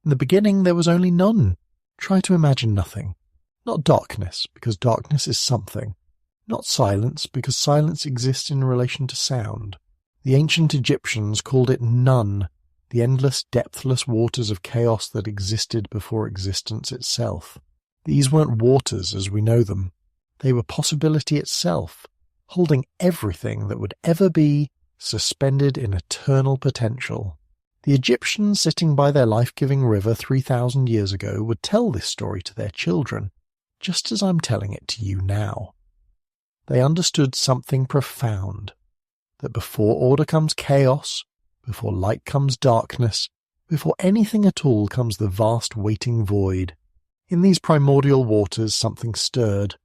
In the beginning there was only none. Try to imagine nothing. Not darkness, because darkness is something. Not silence, because silence exists in relation to sound. The ancient Egyptians called it none, the endless, depthless waters of chaos that existed before existence itself. These weren't waters as we know them. They were possibility itself, holding everything that would ever be, suspended in eternal potential. The Egyptians sitting by their life-giving river 3,000 years ago would tell this story to their children, just as I'm telling it to you now. They understood something profound, that before order comes chaos, before light comes darkness, before anything at all comes the vast waiting void. In these primordial waters something stirred,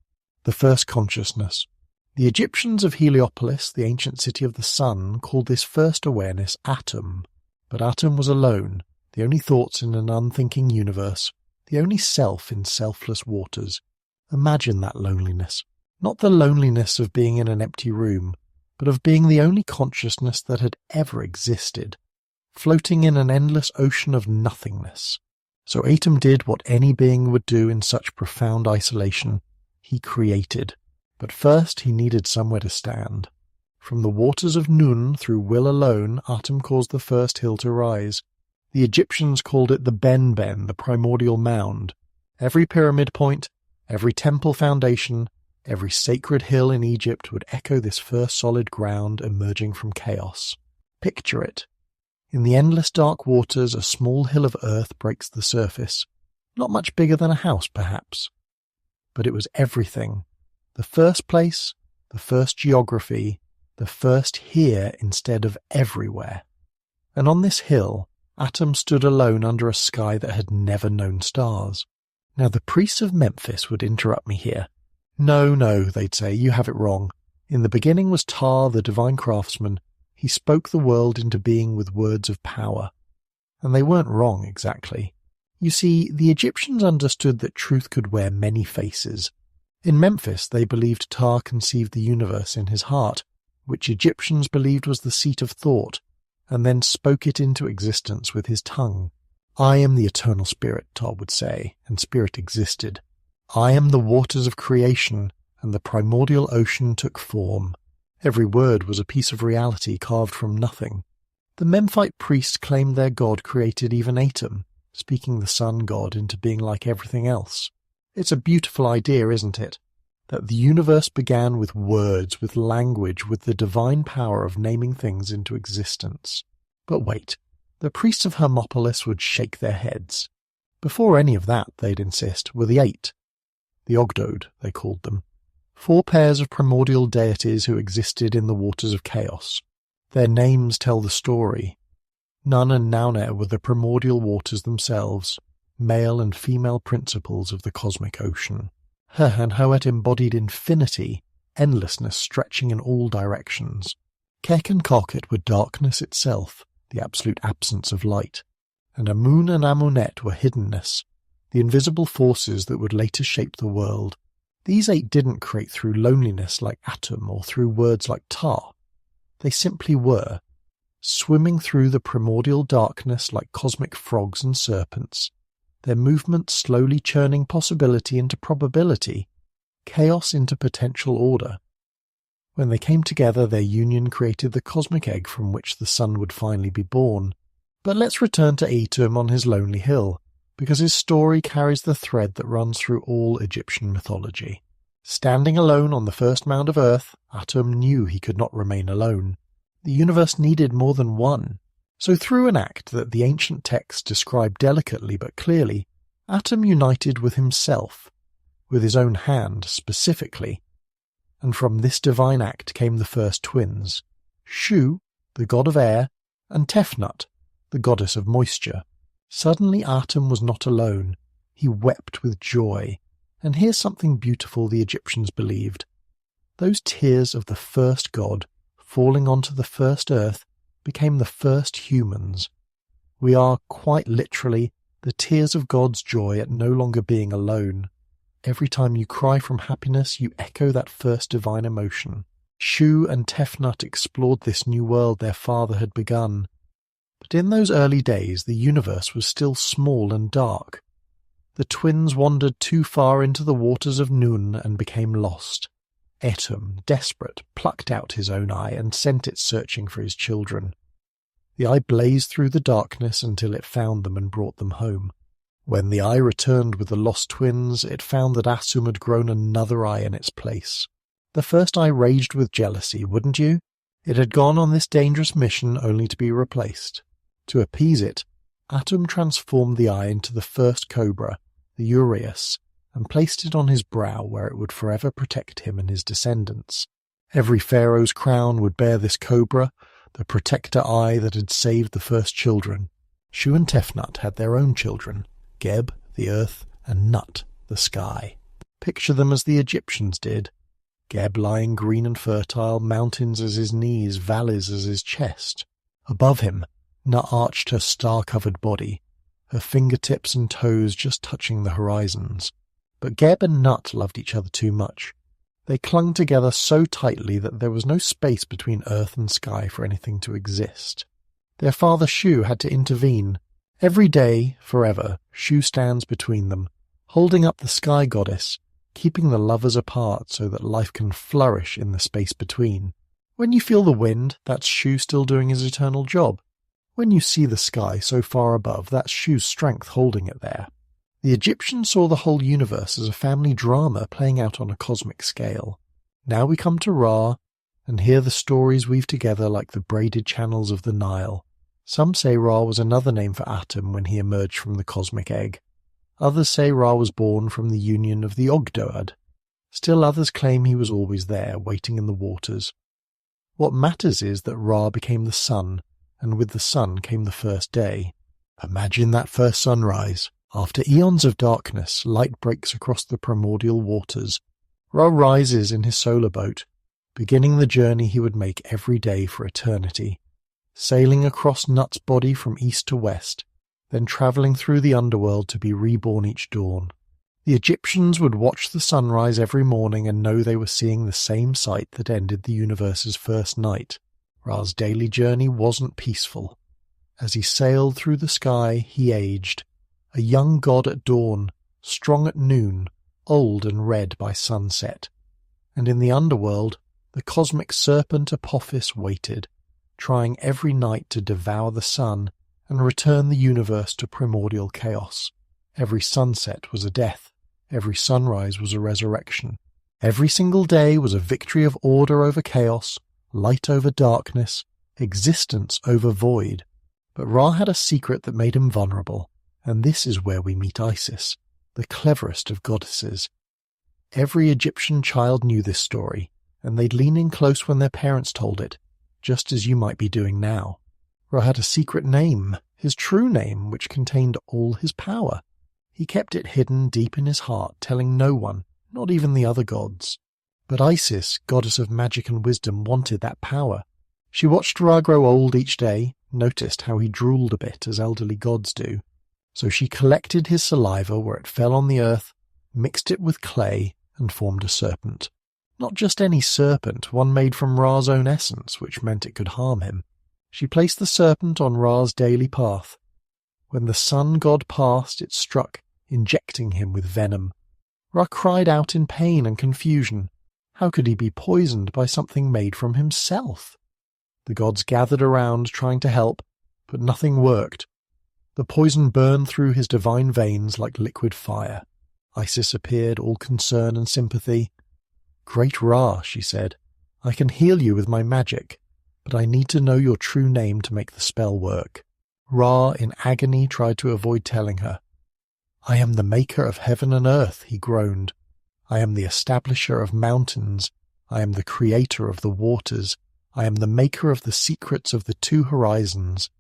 the first consciousness. The Egyptians of Heliopolis, the ancient city of the sun, called this first awareness Atum. But Atum was alone, the only thoughts in an unthinking universe, the only self in selfless waters. Imagine that loneliness. Not the loneliness of being in an empty room, but of being the only consciousness that had ever existed, floating in an endless ocean of nothingness. So Atum did what any being would do in such profound isolation. He created. But first he needed somewhere to stand. From the waters of Nun, through will alone, Atum caused the first hill to rise. The Egyptians called it the Ben-Ben, the primordial mound. Every pyramid point, every temple foundation, every sacred hill in Egypt would echo this first solid ground emerging from chaos. Picture it. In the endless dark waters, a small hill of earth breaks the surface. Not much bigger than a house, perhaps. But it was everything. The first place, the first geography, the first here instead of everywhere. And on this hill, Atum stood alone under a sky that had never known stars. Now the priests of Memphis would interrupt me here. No, they'd say, you have it wrong. In the beginning was Ptah, the divine craftsman. He spoke the world into being with words of power. And they weren't wrong exactly. You see, the Egyptians understood that truth could wear many faces. In Memphis, they believed Ptah conceived the universe in his heart, which Egyptians believed was the seat of thought, and then spoke it into existence with his tongue. I am the eternal spirit, Ptah would say, and spirit existed. I am the waters of creation, and the primordial ocean took form. Every word was a piece of reality carved from nothing. The Memphite priests claimed their god created even Atum, speaking the sun god into being like everything else. It's a beautiful idea, isn't it? That the universe began with words, with language, with the divine power of naming things into existence. But wait, the priests of Hermopolis would shake their heads. Before any of that, they'd insist, were the 8. The Ogdod, they called them. 4 pairs of primordial deities who existed in the waters of chaos. Their names tell the story. Nun and Nauna were the primordial waters themselves, male and female principles of the cosmic ocean. Her and Hoet embodied infinity, endlessness stretching in all directions. Kek and Kokhet were darkness itself, the absolute absence of light. And Amun and Amunet were hiddenness, the invisible forces that would later shape the world. These 8 didn't create through loneliness like Atum or through words like Ptah. They simply were, swimming through the primordial darkness like cosmic frogs and serpents, their movement slowly churning possibility into probability, chaos into potential order. When they came together, their union created the cosmic egg from which the sun would finally be born. But let's return to Atum on his lonely hill, because his story carries the thread that runs through all Egyptian mythology. Standing alone on the first mound of earth, Atum knew he could not remain alone. The universe needed more than one. So through an act that the ancient texts describe delicately but clearly, Atum united with himself, with his own hand specifically. And from this divine act came the first twins, Shu, the god of air, and Tefnut, the goddess of moisture. Suddenly Atum was not alone. He wept with joy. And here's something beautiful the Egyptians believed. Those tears of the first god, falling onto the first earth, became the first humans. We are, quite literally, the tears of God's joy at no longer being alone. Every time you cry from happiness, you echo that first divine emotion. Shu and Tefnut explored this new world their father had begun. But in those early days the universe was still small and dark. The twins wandered too far into the waters of Nun and became lost. Etum, desperate, plucked out his own eye and sent it searching for his children. The eye blazed through the darkness until it found them and brought them home. When the eye returned with the lost twins, it found that Asum had grown another eye in its place. The first eye raged with jealousy, wouldn't you? It had gone on this dangerous mission only to be replaced. To appease it, Atum transformed the eye into the first cobra, the Uraeus, and placed it on his brow where it would forever protect him and his descendants. Every pharaoh's crown would bear this cobra, the protector eye that had saved the first children. Shu and Tefnut had their own children, Geb, the earth, and Nut, the sky. Picture them as the Egyptians did. Geb lying green and fertile, mountains as his knees, valleys as his chest. Above him, Nut arched her star-covered body, her fingertips and toes just touching the horizons. But Geb and Nut loved each other too much. They clung together so tightly that there was no space between earth and sky for anything to exist. Their father Shu had to intervene. Every day, forever, Shu stands between them, holding up the sky goddess, keeping the lovers apart so that life can flourish in the space between. When you feel the wind, that's Shu still doing his eternal job. When you see the sky so far above, that's Shu's strength holding it there. The Egyptians saw the whole universe as a family drama playing out on a cosmic scale. Now we come to Ra, and hear the stories weave together like the braided channels of the Nile. Some say Ra was another name for Atum when he emerged from the cosmic egg. Others say Ra was born from the union of the Ogdoad. Still others claim he was always there, waiting in the waters. What matters is that Ra became the sun, and with the sun came the first day. Imagine that first sunrise. After eons of darkness, light breaks across the primordial waters. Ra rises in his solar boat, beginning the journey he would make every day for eternity, sailing across Nut's body from east to west, then travelling through the underworld to be reborn each dawn. The Egyptians would watch the sunrise every morning and know they were seeing the same sight that ended the universe's first night. Ra's daily journey wasn't peaceful. As he sailed through the sky, he aged, a young god at dawn, strong at noon, old and red by sunset. And in the underworld, the cosmic serpent Apophis waited, trying every night to devour the sun and return the universe to primordial chaos. Every sunset was a death. Every sunrise was a resurrection. Every single day was a victory of order over chaos, light over darkness, existence over void. But Ra had a secret that made him vulnerable, and this is where we meet Isis, the cleverest of goddesses. Every Egyptian child knew this story, and they'd lean in close when their parents told it, just as you might be doing now. Ra had a secret name, his true name, which contained all his power. He kept it hidden deep in his heart, telling no one, not even the other gods. But Isis, goddess of magic and wisdom, wanted that power. She watched Ra grow old each day, noticed how he drooled a bit as elderly gods do. So she collected his saliva where it fell on the earth, mixed it with clay, and formed a serpent. Not just any serpent, one made from Ra's own essence, which meant it could harm him. She placed the serpent on Ra's daily path. When the sun god passed, it struck, injecting him with venom. Ra cried out in pain and confusion. How could he be poisoned by something made from himself? The gods gathered around trying to help, but nothing worked. The poison burned through his divine veins like liquid fire. Isis appeared, all concern and sympathy. "Great Ra," she said, "I can heal you with my magic, but I need to know your true name to make the spell work." Ra, in agony, tried to avoid telling her. "I am the maker of heaven and earth," he groaned. "I am the establisher of mountains. I am the creator of the waters. I am the maker of the secrets of the two horizons."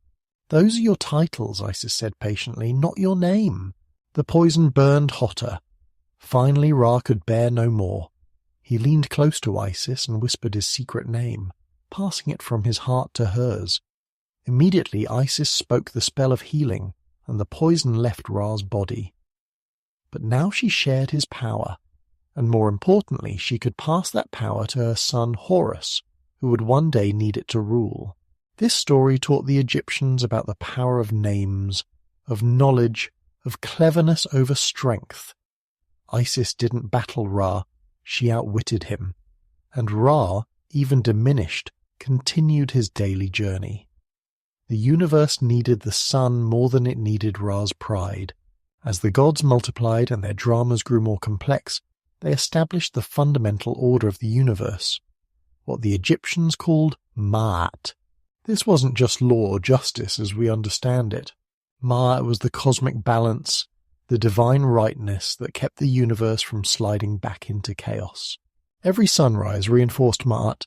"Those are your titles," Isis said patiently, "not your name." The poison burned hotter. Finally Ra could bear no more. He leaned close to Isis and whispered his secret name, passing it from his heart to hers. Immediately Isis spoke the spell of healing, and the poison left Ra's body. But now she shared his power, and more importantly, she could pass that power to her son Horus, who would one day need it to rule. This story taught the Egyptians about the power of names, of knowledge, of cleverness over strength. Isis didn't battle Ra, she outwitted him. And Ra, even diminished, continued his daily journey. The universe needed the sun more than it needed Ra's pride. As the gods multiplied and their dramas grew more complex, they established the fundamental order of the universe, what the Egyptians called Ma'at. This wasn't just law or justice as we understand it. Ma'at was the cosmic balance, the divine rightness that kept the universe from sliding back into chaos. Every sunrise reinforced Ma'at,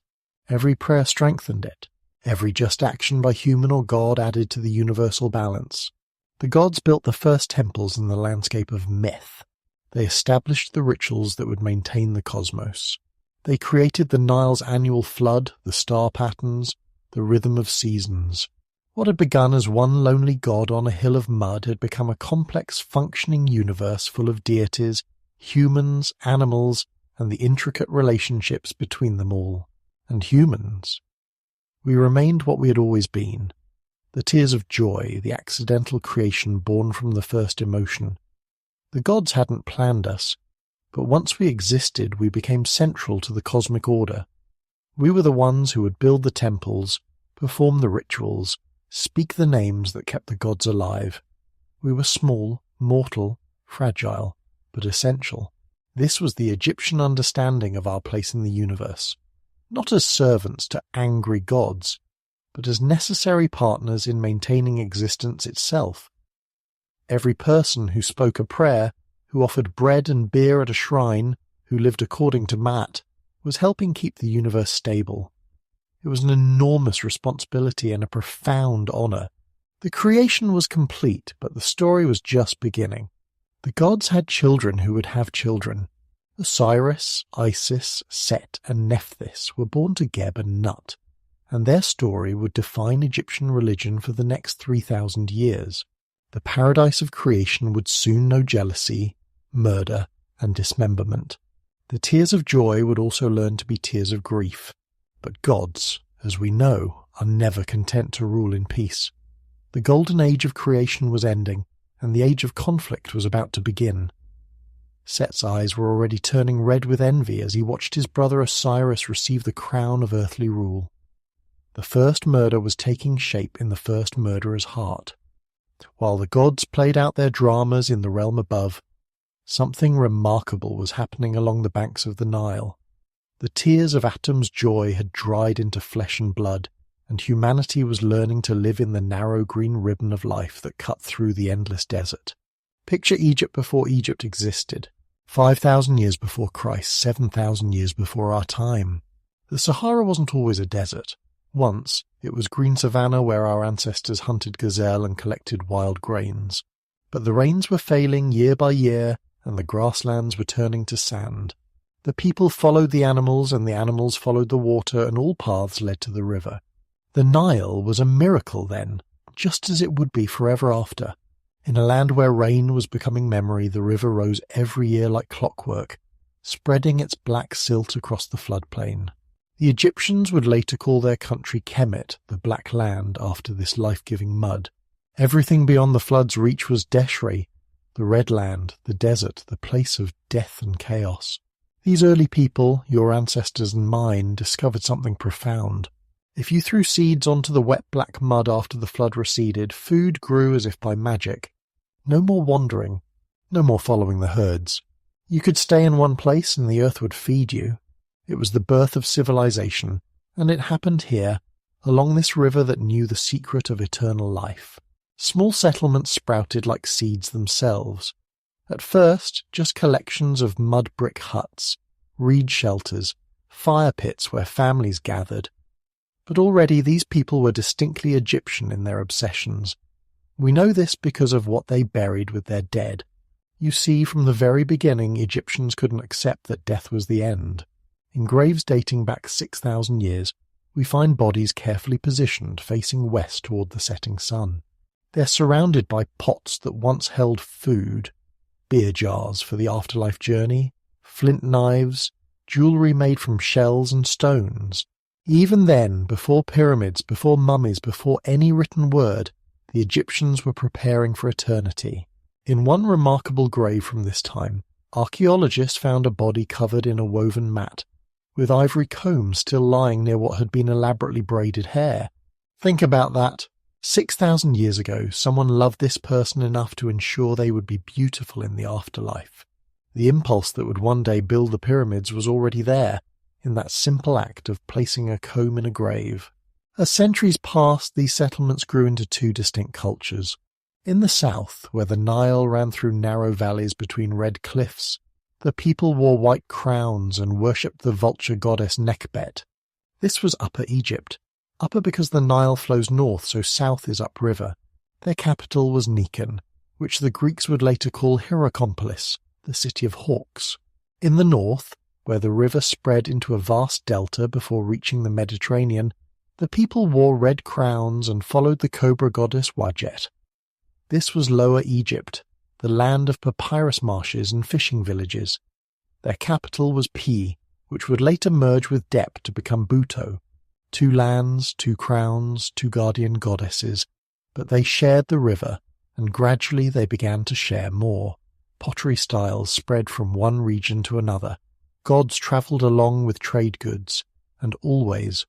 every prayer strengthened it, every just action by human or god added to the universal balance. The gods built the first temples in the landscape of myth. They established the rituals that would maintain the cosmos. They created the Nile's annual flood, the star patterns, the rhythm of seasons. What had begun as one lonely god on a hill of mud had become a complex functioning universe full of deities, humans, animals, and the intricate relationships between them all. And humans. We remained what we had always been. The tears of joy, the accidental creation born from the first emotion. The gods hadn't planned us, but once we existed we became central to the cosmic order. We were the ones who would build the temples, perform the rituals, speak the names that kept the gods alive. We were small, mortal, fragile, but essential. This was the Egyptian understanding of our place in the universe. Not as servants to angry gods, but as necessary partners in maintaining existence itself. Every person who spoke a prayer, who offered bread and beer at a shrine, who lived according to Ma'at, was helping keep the universe stable. It was an enormous responsibility and a profound honor. The creation was complete, but the story was just beginning. The gods had children who would have children. Osiris, Isis, Set, and Nephthys were born to Geb and Nut, and their story would define Egyptian religion for the next 3,000 years. The paradise of creation would soon know jealousy, murder, and dismemberment. The tears of joy would also learn to be tears of grief. But gods, as we know, are never content to rule in peace. The golden age of creation was ending, and the age of conflict was about to begin. Set's eyes were already turning red with envy as he watched his brother Osiris receive the crown of earthly rule. The first murder was taking shape in the first murderer's heart. While the gods played out their dramas in the realm above, something remarkable was happening along the banks of the Nile. The tears of Atum's joy had dried into flesh and blood, and humanity was learning to live in the narrow green ribbon of life that cut through the endless desert. Picture Egypt before Egypt existed. 5,000 years before Christ, 7,000 years before our time. The Sahara wasn't always a desert. Once, it was green savanna where our ancestors hunted gazelle and collected wild grains. But the rains were failing year by year, and the grasslands were turning to sand. The people followed the animals, and the animals followed the water, and all paths led to the river. The Nile was a miracle then, just as it would be forever after. In a land where rain was becoming memory, the river rose every year like clockwork, spreading its black silt across the floodplain. The Egyptians would later call their country Kemet, the Black Land, after this life-giving mud. Everything beyond the flood's reach was Deshre, the Red Land, the desert, the place of death and chaos. These early people, your ancestors and mine, discovered something profound. If you threw seeds onto the wet black mud after the flood receded, food grew as if by magic. No more wandering, no more following the herds. You could stay in one place and the earth would feed you. It was the birth of civilization, and it happened here, along this river that knew the secret of eternal life. Small settlements sprouted like seeds themselves. At first, just collections of mud brick huts, reed shelters, fire pits where families gathered. But already these people were distinctly Egyptian in their obsessions. We know this because of what they buried with their dead. You see, from the very beginning, Egyptians couldn't accept that death was the end. In graves dating back 6,000 years, we find bodies carefully positioned facing west toward the setting sun. They're surrounded by pots that once held food, beer jars for the afterlife journey, flint knives, jewellery made from shells and stones, Even then, before pyramids, before mummies, before any written word, the Egyptians were preparing for eternity. In one remarkable grave from this time, archaeologists found a body covered in a woven mat, with ivory combs still lying near what had been elaborately braided hair. Think about that. 6,000 years ago, someone loved this person enough to ensure they would be beautiful in the afterlife. The impulse that would one day build the pyramids was already there, in that simple act of placing a comb in a grave. As centuries passed, these settlements grew into two distinct cultures. In the south, where the Nile ran through narrow valleys between red cliffs, the people wore white crowns and worshipped the vulture goddess Nekhbet. This was Upper Egypt. Upper because the Nile flows north, so south is upriver. Their capital was Nikon, which the Greeks would later call Hierakonpolis, the city of hawks. In the north, where the river spread into a vast delta before reaching the Mediterranean, the people wore red crowns and followed the cobra goddess Wadjet. This was Lower Egypt, the land of papyrus marshes and fishing villages. Their capital was Pi, which would later merge with Dep to become Buto. 2 lands, 2 crowns, 2 guardian goddesses, but they shared the river, and gradually they began to share more. Pottery styles spread from one region to another. Gods travelled along with trade goods, and always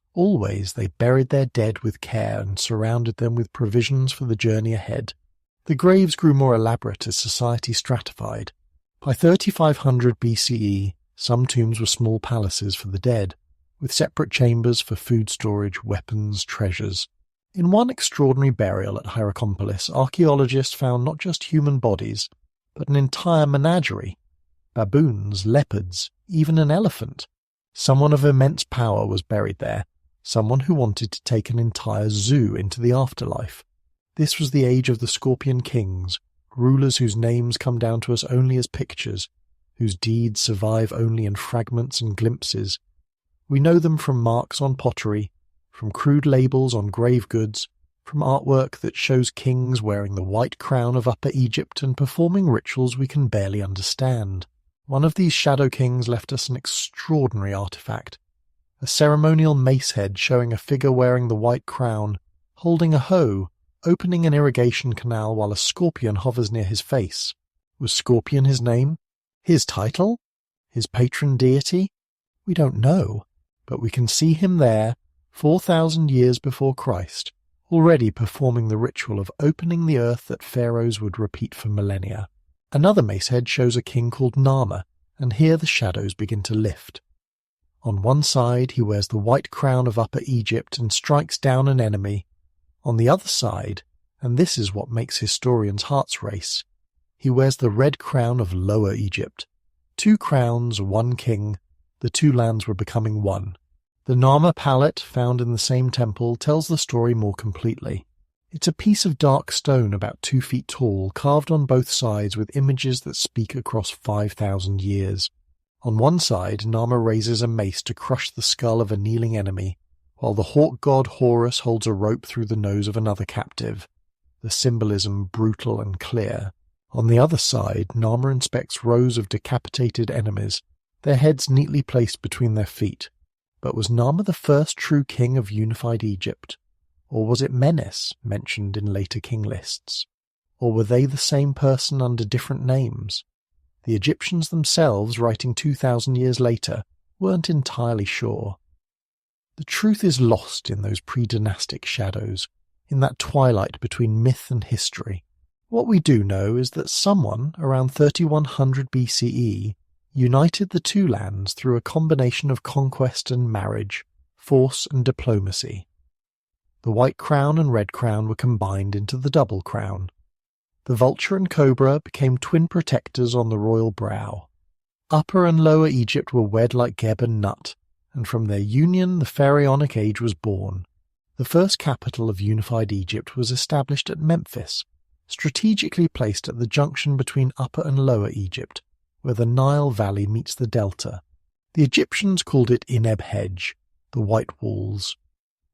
they buried their dead with care and surrounded them with provisions for the journey ahead. The graves grew more elaborate as society stratified. By 3500 BCE, some tombs were small palaces for the dead, with separate chambers for food storage, weapons, treasures. In one extraordinary burial at Hierakonpolis, archaeologists found not just human bodies, but an entire menagerie. Baboons, leopards, even an elephant. Someone of immense power was buried there, someone who wanted to take an entire zoo into the afterlife. This was the age of the Scorpion Kings, rulers whose names come down to us only as pictures, whose deeds survive only in fragments and glimpses. We know them from marks on pottery, from crude labels on grave goods, from artwork that shows kings wearing the white crown of Upper Egypt and performing rituals we can barely understand. One of these shadow kings left us an extraordinary artifact, a ceremonial mace head showing a figure wearing the white crown, holding a hoe, opening an irrigation canal while a scorpion hovers near his face. Was Scorpion his name? His title? His patron deity? We don't know, but we can see him there, 4,000 years before Christ, already performing the ritual of opening the earth that pharaohs would repeat for millennia. Another mace head shows a king called Narmer, and here the shadows begin to lift. On one side he wears the white crown of Upper Egypt and strikes down an enemy. On the other side, and this is what makes historians' hearts race, he wears the red crown of Lower Egypt. 2 crowns, 1 king, the 2 lands were becoming one. The Narmer palette, found in the same temple, tells the story more completely. It's a piece of dark stone about 2 feet tall, carved on both sides with images that speak across 5,000 years. On one side, Narmer raises a mace to crush the skull of a kneeling enemy, while the hawk god Horus holds a rope through the nose of another captive, the symbolism brutal and clear. On the other side, Narmer inspects rows of decapitated enemies, their heads neatly placed between their feet. But was Narmer the first true king of unified Egypt? Or was it Menes, mentioned in later king lists? Or were they the same person under different names? The Egyptians themselves, writing 2,000 years later, weren't entirely sure. The truth is lost in those pre-dynastic shadows, in that twilight between myth and history. What we do know is that someone, around 3100 BCE, united the 2 lands through a combination of conquest and marriage, force and diplomacy. The white crown and red crown were combined into the double crown. The vulture and cobra became twin protectors on the royal brow. Upper and Lower Egypt were wed like Geb and Nut, and from their union the pharaonic age was born. The first capital of unified Egypt was established at Memphis, strategically placed at the junction between Upper and Lower Egypt, where the Nile Valley meets the delta. The Egyptians called it Ineb Hedge, the White Walls.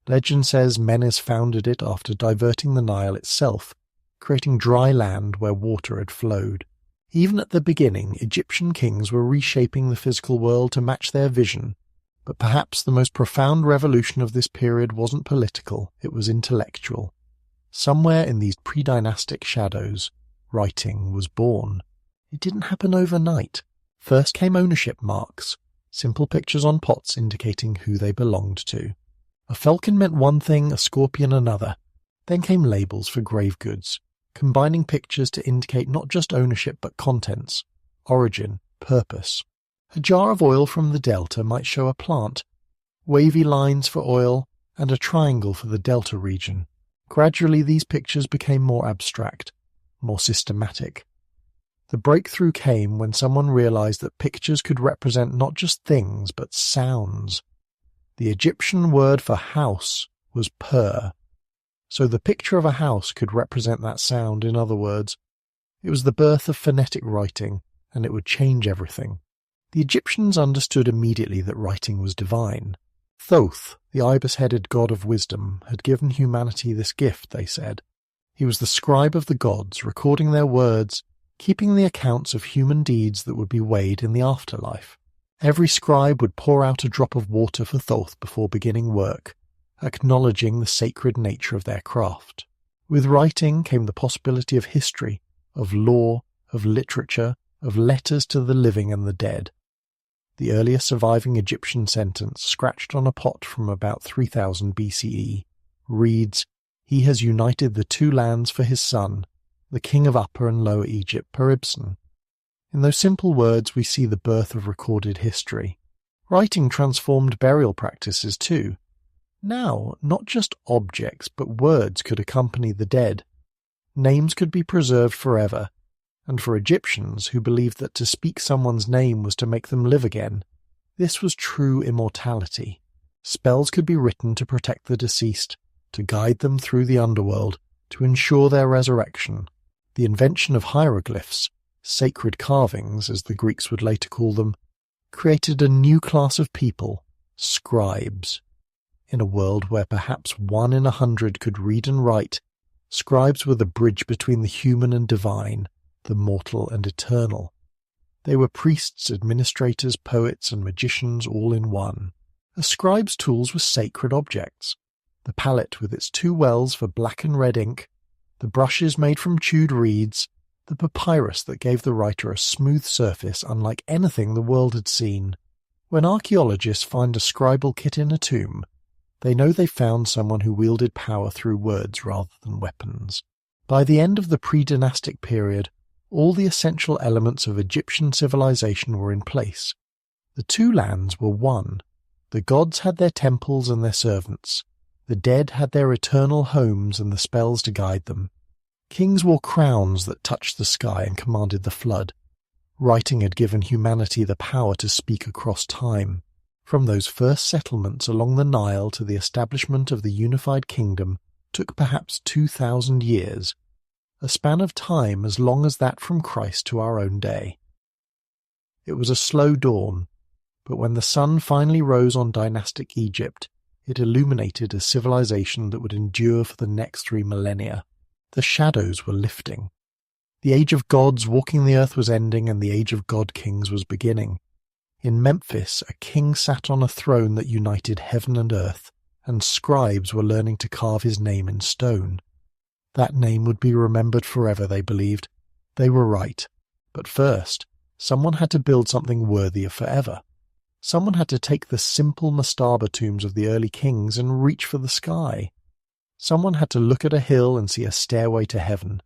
Legend says Menes founded it after diverting the Nile itself, creating dry land where water had flowed. Even at the beginning, Egyptian kings were reshaping the physical world to match their vision. But perhaps the most profound revolution of this period wasn't political, it was intellectual. Somewhere in these pre-dynastic shadows, writing was born. It didn't happen overnight. First came ownership marks, simple pictures on pots indicating who they belonged to. A falcon meant one thing, a scorpion another. Then came labels for grave goods, combining pictures to indicate not just ownership but contents, origin, purpose. A jar of oil from the delta might show a plant, wavy lines for oil, and a triangle for the delta region. Gradually these pictures became more abstract, more systematic. The breakthrough came when someone realized that pictures could represent not just things but sounds. The Egyptian word for house was pur, so the picture of a house could represent that sound. In other words, it was the birth of phonetic writing, and it would change everything. The Egyptians understood immediately that writing was divine. Thoth, the ibis-headed god of wisdom, had given humanity this gift, they said. He was the scribe of the gods, recording their words, keeping the accounts of human deeds that would be weighed in the afterlife. Every scribe would pour out a drop of water for Thoth before beginning work, acknowledging the sacred nature of their craft. With writing came the possibility of history, of law, of literature, of letters to the living and the dead. The earliest surviving Egyptian sentence, scratched on a pot from about 3000 BCE, reads, "He has united the two lands for his son, the king of Upper and Lower Egypt, Per-Ibsen." In those simple words we see the birth of recorded history. Writing transformed burial practices too. Now, not just objects, but words could accompany the dead. Names could be preserved forever, and for Egyptians who believed that to speak someone's name was to make them live again, this was true immortality. Spells could be written to protect the deceased, to guide them through the underworld, to ensure their resurrection. The invention of hieroglyphs, sacred carvings as the Greeks would later call them, created a new class of people, scribes. In a world where perhaps 1 in 100 could read and write, scribes were the bridge between the human and divine, the mortal and eternal. They were priests, administrators, poets, and magicians all in one. A scribe's tools were sacred objects. The palette with its 2 wells for black and red ink, the brushes made from chewed reeds, the papyrus that gave the writer a smooth surface unlike anything the world had seen. When archaeologists find a scribal kit in a tomb, they know they found someone who wielded power through words rather than weapons. By the end of the pre-dynastic period, all the essential elements of Egyptian civilization were in place. The 2 lands were one. The gods had their temples and their servants. The dead had their eternal homes and the spells to guide them. Kings wore crowns that touched the sky and commanded the flood. Writing had given humanity the power to speak across time. From those first settlements along the Nile to the establishment of the unified kingdom took perhaps 2,000 years, a span of time as long as that from Christ to our own day. It was a slow dawn, but when the sun finally rose on dynastic Egypt, it illuminated a civilization that would endure for the next 3 millennia. The shadows were lifting. The age of gods walking the earth was ending, and the age of god-kings was beginning. In Memphis, a king sat on a throne that united heaven and earth, and scribes were learning to carve his name in stone. That name would be remembered forever, they believed. They were right. But first, someone had to build something worthy of forever. Someone had to take the simple mastaba tombs of the early kings and reach for the sky. Someone had to look at a hill and see a stairway to heaven.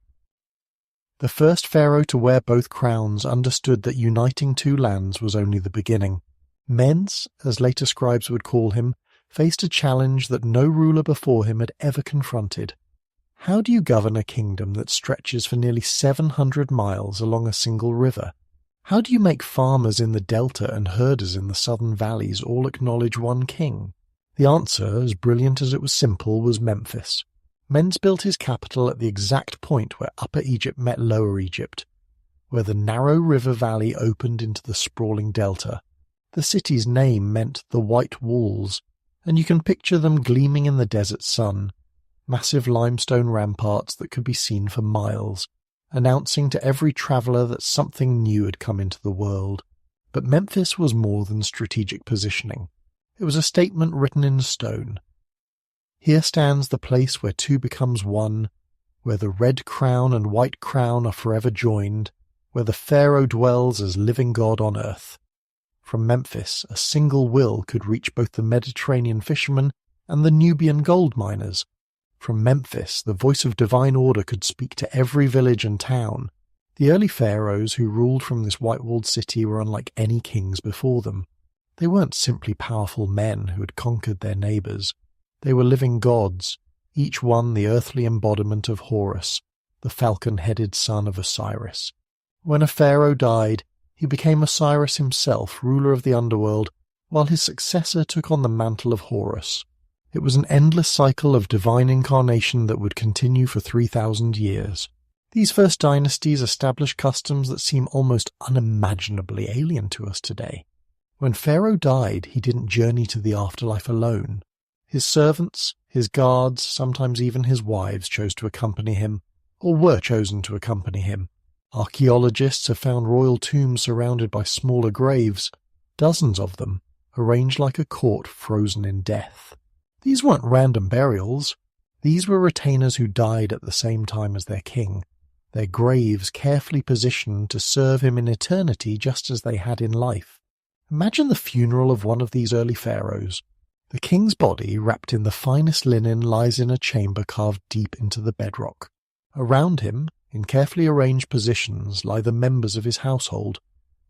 The first pharaoh to wear both crowns understood that uniting 2 lands was only the beginning. Mens, as later scribes would call him, faced a challenge that no ruler before him had ever confronted. How do you govern a kingdom that stretches for nearly 700 miles along a single river? How do you make farmers in the delta and herders in the southern valleys all acknowledge one king? The answer, as brilliant as it was simple, was Memphis. Mens built his capital at the exact point where Upper Egypt met Lower Egypt, where the narrow river valley opened into the sprawling delta. The city's name meant the White Walls, and you can picture them gleaming in the desert sun, massive limestone ramparts that could be seen for miles, announcing to every traveller that something new had come into the world. But Memphis was more than strategic positioning. It was a statement written in stone. Here stands the place where two becomes one, where the red crown and white crown are forever joined, where the pharaoh dwells as living God on earth. From Memphis, a single will could reach both the Mediterranean fishermen and the Nubian gold miners. From Memphis, the voice of divine order could speak to every village and town. The early pharaohs who ruled from this white-walled city were unlike any kings before them. They weren't simply powerful men who had conquered their neighbours. They were living gods, each one the earthly embodiment of Horus, the falcon-headed son of Osiris. When a pharaoh died, he became Osiris himself, ruler of the underworld, while his successor took on the mantle of Horus. It was an endless cycle of divine incarnation that would continue for 3,000 years. These first dynasties established customs that seem almost unimaginably alien to us today. When Pharaoh died, he didn't journey to the afterlife alone. His servants, his guards, sometimes even his wives chose to accompany him, or were chosen to accompany him. Archaeologists have found royal tombs surrounded by smaller graves, dozens of them, arranged like a court frozen in death. These weren't random burials. These were retainers who died at the same time as their king, their graves carefully positioned to serve him in eternity just as they had in life. Imagine the funeral of one of these early pharaohs. The king's body, wrapped in the finest linen, lies in a chamber carved deep into the bedrock. Around him, in carefully arranged positions, lie the members of his household,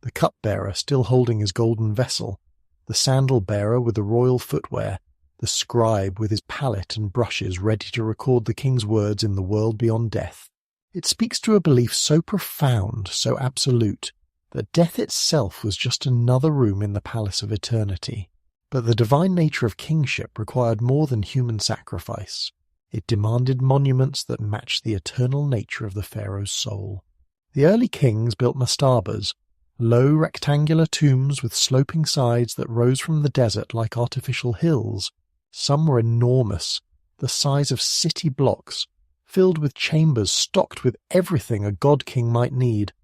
the cupbearer still holding his golden vessel, the sandal-bearer with the royal footwear, the scribe with his palette and brushes ready to record the king's words in the world beyond death. It speaks to a belief so profound, so absolute, that death itself was just another room in the palace of eternity. But the divine nature of kingship required more than human sacrifice. It demanded monuments that matched the eternal nature of the pharaoh's soul. The early kings built mastabas, low rectangular tombs with sloping sides that rose from the desert like artificial hills. Some were enormous, the size of city blocks, filled with chambers stocked with everything a god-king might need.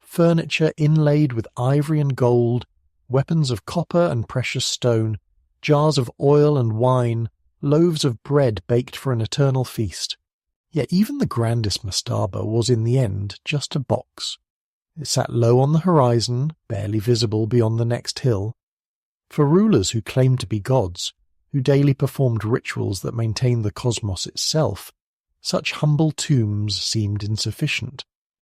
Furniture inlaid with ivory and gold, weapons of copper and precious stone, jars of oil and wine, loaves of bread baked for an eternal feast. Yet even the grandest mastaba was in the end just a box. It sat low on the horizon, barely visible beyond the next hill. For rulers who claimed to be gods, who daily performed rituals that maintained the cosmos itself, such humble tombs seemed insufficient.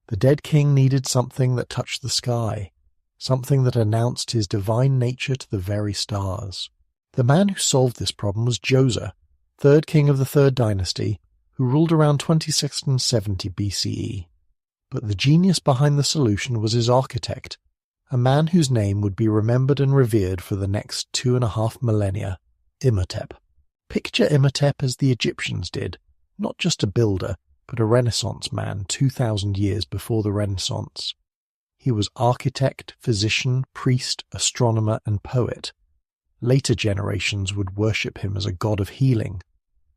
The dead king needed something that touched the sky, something that announced his divine nature to the very stars. The man who solved this problem was Djoser, third king of the Third Dynasty, who ruled around 2670 BCE. But the genius behind the solution was his architect, a man whose name would be remembered and revered for the next 2.5 millennia, Imhotep. Picture Imhotep as the Egyptians did, not just a builder, but a Renaissance man 2,000 years before the Renaissance. He was architect, physician, priest, astronomer, and poet. Later generations would worship him as a god of healing.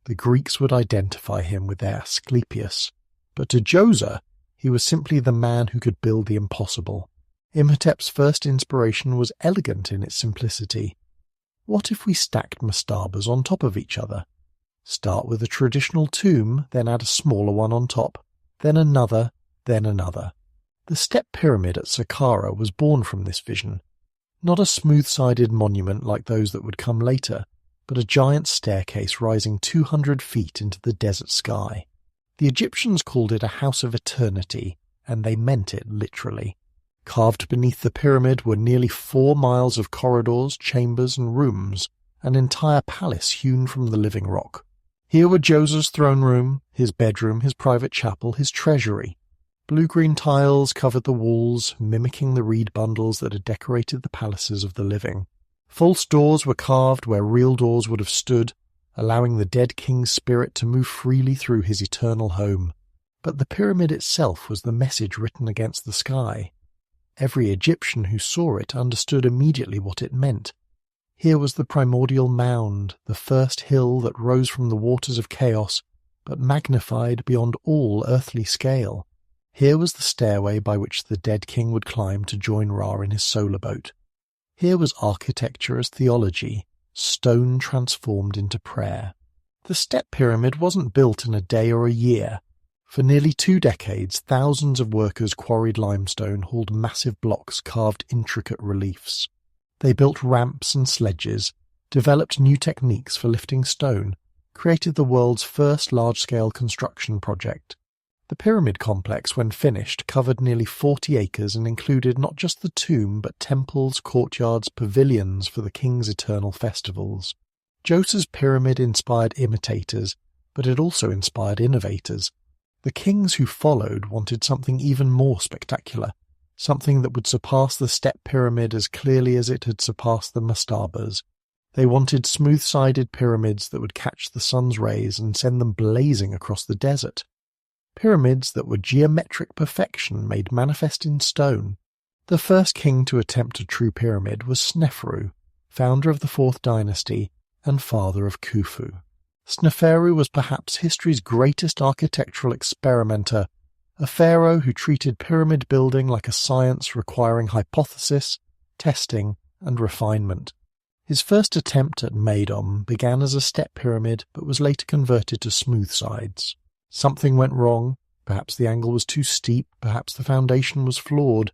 The Greeks would identify him with their Asclepius. But to Djoser, he was simply the man who could build the impossible. Imhotep's first inspiration was elegant in its simplicity. What if we stacked mastabas on top of each other? Start with a traditional tomb, then add a smaller one on top, then another, then another. The step pyramid at Saqqara was born from this vision. Not a smooth-sided monument like those that would come later, but a giant staircase rising 200 feet into the desert sky. The Egyptians called it a house of eternity, and they meant it literally. Carved beneath the pyramid were nearly 4 miles of corridors, chambers, and rooms, an entire palace hewn from the living rock. Here were Djoser's throne room, his bedroom, his private chapel, his treasury. Blue-green tiles covered the walls, mimicking the reed bundles that had decorated the palaces of the living. False doors were carved where real doors would have stood, allowing the dead king's spirit to move freely through his eternal home. But the pyramid itself was the message written against the sky. Every Egyptian who saw it understood immediately what it meant. Here was the primordial mound, the first hill that rose from the waters of chaos, but magnified beyond all earthly scale. Here was the stairway by which the dead king would climb to join Ra in his solar boat. Here was architecture as theology, stone transformed into prayer. The step pyramid wasn't built in a day or a year. For nearly 2 decades, thousands of workers quarried limestone, hauled massive blocks, carved intricate reliefs. They built ramps and sledges, developed new techniques for lifting stone, created the world's first large-scale construction project. The pyramid complex, when finished, covered nearly 40 acres and included not just the tomb but temples, courtyards, pavilions for the king's eternal festivals. Djoser's pyramid inspired imitators, but it also inspired innovators. The kings who followed wanted something even more spectacular, something that would surpass the step pyramid as clearly as it had surpassed the mastabas. They wanted smooth-sided pyramids that would catch the sun's rays and send them blazing across the desert. Pyramids that were geometric perfection made manifest in stone. The first king to attempt a true pyramid was Sneferu, founder of the 4th dynasty and father of Khufu. Sneferu was perhaps history's greatest architectural experimenter, a pharaoh who treated pyramid building like a science requiring hypothesis, testing, and refinement. His first attempt at Meidum began as a step pyramid but was later converted to smooth sides. Something went wrong, perhaps the angle was too steep, perhaps the foundation was flawed,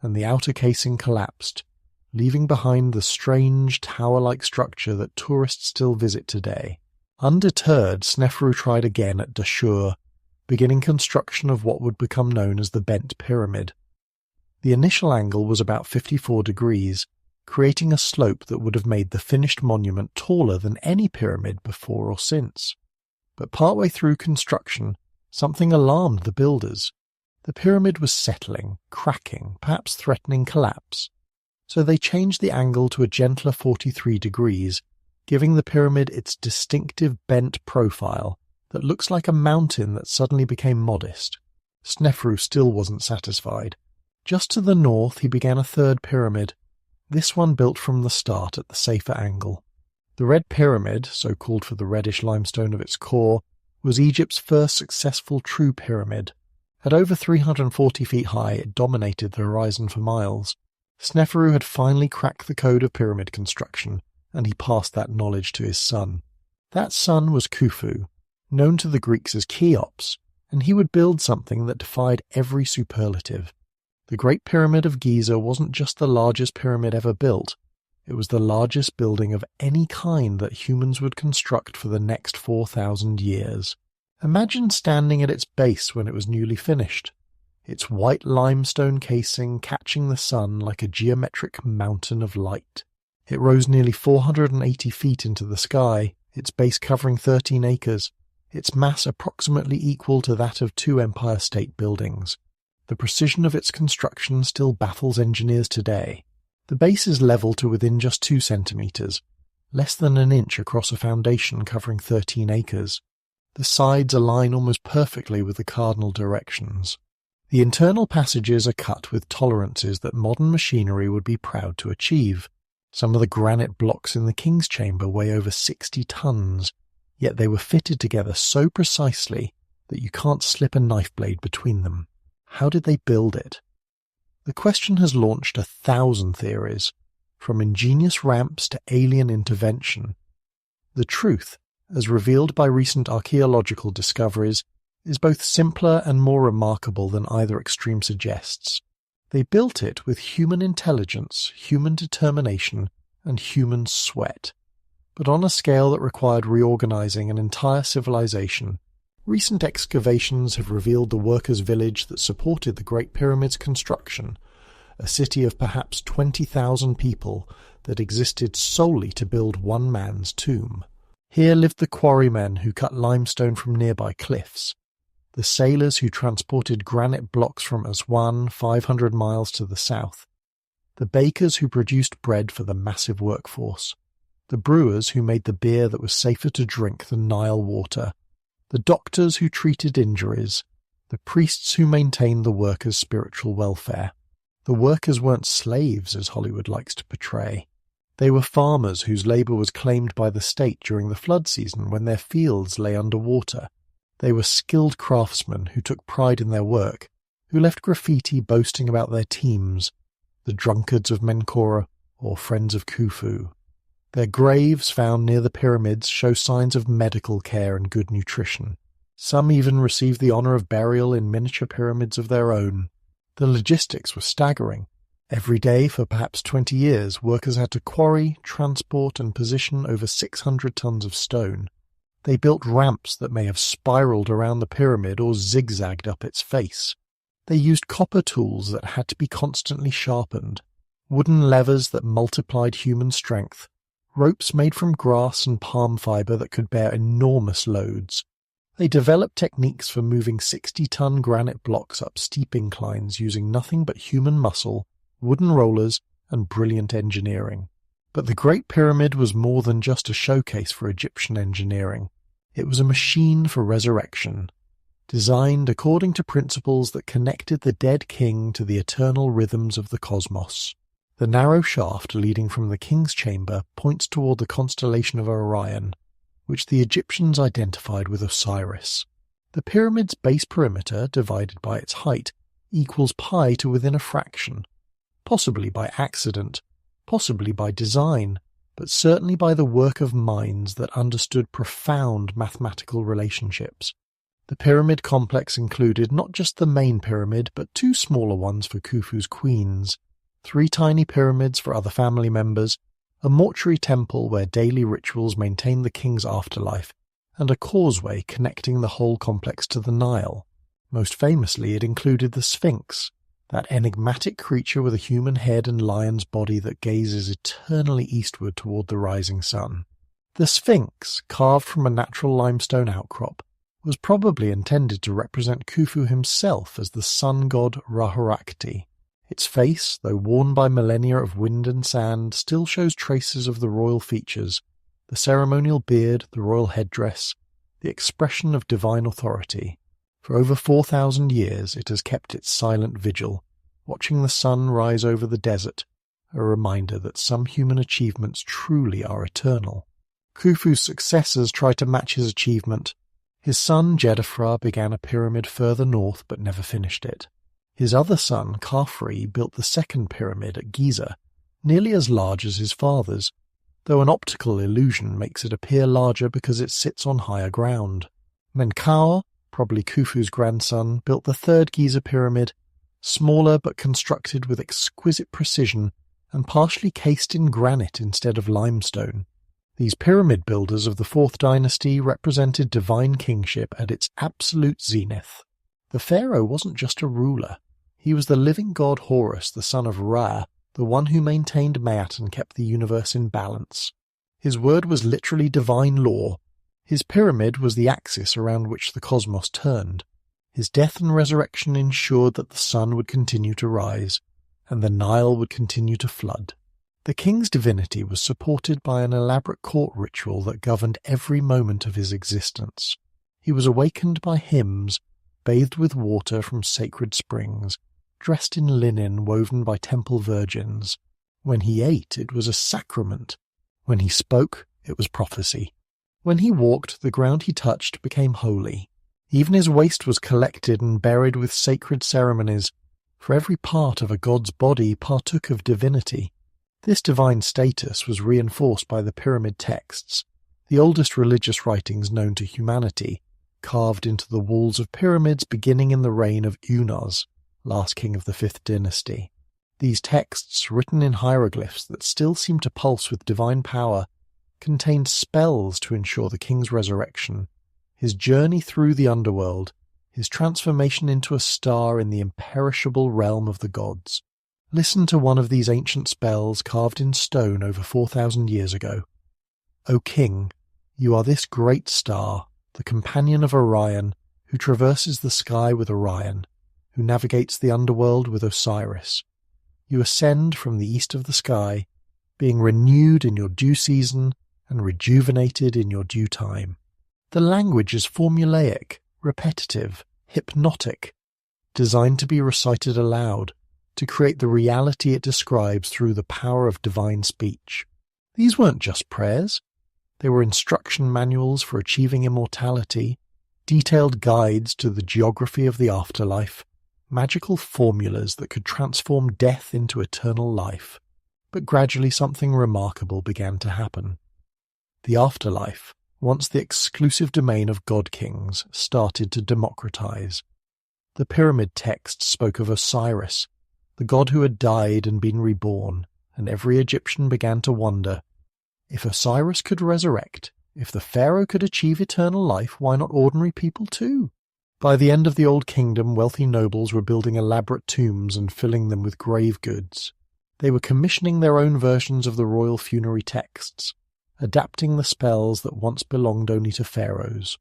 and the outer casing collapsed, leaving behind the strange tower-like structure that tourists still visit today. Undeterred, Sneferu tried again at Dashur, beginning construction of what would become known as the Bent Pyramid. The initial angle was about 54 degrees, creating a slope that would have made the finished monument taller than any pyramid before or since. But partway through construction, something alarmed the builders. The pyramid was settling, cracking, perhaps threatening collapse. So they changed the angle to a gentler 43 degrees, giving the pyramid its distinctive bent profile that looks like a mountain that suddenly became modest. Sneferu still wasn't satisfied. Just to the north he began a third pyramid, this one built from the start at the safer angle. The Red Pyramid, so called for the reddish limestone of its core, was Egypt's first successful true pyramid. At over 340 feet high, it dominated the horizon for miles. Sneferu had finally cracked the code of pyramid construction, and he passed that knowledge to his son. That son was Khufu, known to the Greeks as Cheops, and he would build something that defied every superlative. The Great Pyramid of Giza wasn't just the largest pyramid ever built, it was the largest building of any kind that humans would construct for the next 4,000 years. Imagine standing at its base when it was newly finished, its white limestone casing catching the sun like a geometric mountain of light. It rose nearly 480 feet into the sky, its base covering 13 acres, its mass approximately equal to that of 2 Empire State Buildings. The precision of its construction still baffles engineers today. The base is level to within just 2 centimeters, less than an inch across a foundation covering 13 acres. The sides align almost perfectly with the cardinal directions. The internal passages are cut with tolerances that modern machinery would be proud to achieve. Some of the granite blocks in the King's Chamber weigh over 60 tons, yet they were fitted together so precisely that you can't slip a knife blade between them. How did they build it? The question has launched 1,000 theories, from ingenious ramps to alien intervention. The truth, as revealed by recent archaeological discoveries, is both simpler and more remarkable than either extreme suggests. They built it with human intelligence, human determination, and human sweat, but on a scale that required reorganizing an entire civilization. Recent excavations have revealed the workers' village that supported the Great Pyramid's construction, a city of perhaps 20,000 people that existed solely to build one man's tomb. Here lived the quarrymen who cut limestone from nearby cliffs, the sailors who transported granite blocks from Aswan 500 miles to the south, the bakers who produced bread for the massive workforce, the brewers who made the beer that was safer to drink than Nile water, the doctors who treated injuries, the priests who maintained the workers' spiritual welfare. The workers weren't slaves, as Hollywood likes to portray. They were farmers whose labor was claimed by the state during the flood season when their fields lay under water. They were skilled craftsmen who took pride in their work, who left graffiti boasting about their teams, the drunkards of Menkora or friends of Khufu. Their graves found near the pyramids show signs of medical care and good nutrition. Some even received the honor of burial in miniature pyramids of their own. The logistics were staggering. Every day for perhaps 20 years, workers had to quarry, transport, and position over 600 tons of stone. They built ramps that may have spiraled around the pyramid or zigzagged up its face. They used copper tools that had to be constantly sharpened, wooden levers that multiplied human strength, ropes made from grass and palm fiber that could bear enormous loads. They developed techniques for moving 60-ton granite blocks up steep inclines using nothing but human muscle, wooden rollers, and brilliant engineering. But the Great Pyramid was more than just a showcase for Egyptian engineering. It was a machine for resurrection, designed according to principles that connected the dead king to the eternal rhythms of the cosmos. The narrow shaft leading from the king's chamber points toward the constellation of Orion, which the Egyptians identified with Osiris. The pyramid's base perimeter, divided by its height, equals pi to within a fraction, possibly by accident, possibly by design, but certainly by the work of minds that understood profound mathematical relationships. The pyramid complex included not just the main pyramid, but 2 smaller ones for Khufu's queens, 3 tiny pyramids for other family members, a mortuary temple where daily rituals maintained the king's afterlife, and a causeway connecting the whole complex to the Nile. Most famously, it included the Sphinx, that enigmatic creature with a human head and lion's body that gazes eternally eastward toward the rising sun. The Sphinx, carved from a natural limestone outcrop, was probably intended to represent Khufu himself as the sun god Ra-Horakhti. Its face, though worn by millennia of wind and sand, still shows traces of the royal features, the ceremonial beard, the royal headdress, the expression of divine authority. For over 4,000 years it has kept its silent vigil, watching the sun rise over the desert, a reminder that some human achievements truly are eternal. Khufu's successors tried to match his achievement. His son Djedefre began a pyramid further north but never finished it. His other son, Khafre, built the second pyramid at Giza, nearly as large as his father's, though an optical illusion makes it appear larger because it sits on higher ground. Menkaure, probably Khufu's grandson, built the third Giza pyramid, smaller but constructed with exquisite precision and partially cased in granite instead of limestone. These pyramid builders of the 4th dynasty represented divine kingship at its absolute zenith. The pharaoh wasn't just a ruler. He was the living god Horus, the son of Ra, the one who maintained Maat and kept the universe in balance. His word was literally divine law. His pyramid was the axis around which the cosmos turned. His death and resurrection ensured that the sun would continue to rise, and the Nile would continue to flood. The king's divinity was supported by an elaborate court ritual that governed every moment of his existence. He was awakened by hymns, bathed with water from sacred springs, dressed in linen woven by temple virgins. When he ate, it was a sacrament. When he spoke, it was prophecy. When he walked, the ground he touched became holy. Even his waste was collected and buried with sacred ceremonies, for every part of a god's body partook of divinity. This divine status was reinforced by the pyramid texts, the oldest religious writings known to humanity, carved into the walls of pyramids beginning in the reign of Unas, last king of the 5th dynasty. These texts, written in hieroglyphs that still seem to pulse with divine power, contained spells to ensure the king's resurrection, his journey through the underworld, his transformation into a star in the imperishable realm of the gods. Listen to one of these ancient spells carved in stone over 4,000 years ago. O king, you are this great star, the companion of Orion, who traverses the sky with Orion, who navigates the underworld with Osiris. You ascend from the east of the sky, being renewed in your due season and rejuvenated in your due time. The language is formulaic, repetitive, hypnotic, designed to be recited aloud, to create the reality it describes through the power of divine speech. These weren't just prayers. They were instruction manuals for achieving immortality, detailed guides to the geography of the afterlife, magical formulas that could transform death into eternal life. but gradually something remarkable began to happen. The afterlife, once the exclusive domain of god-kings, started to democratize. The pyramid text spoke of Osiris, the god who had died and been reborn, and every Egyptian began to wonder, if Osiris could resurrect, if the pharaoh could achieve eternal life, why not ordinary people too? By the end of the Old Kingdom, wealthy nobles were building elaborate tombs and filling them with grave goods. They were commissioning their own versions of the royal funerary texts, adapting the spells that once belonged only to pharaohs.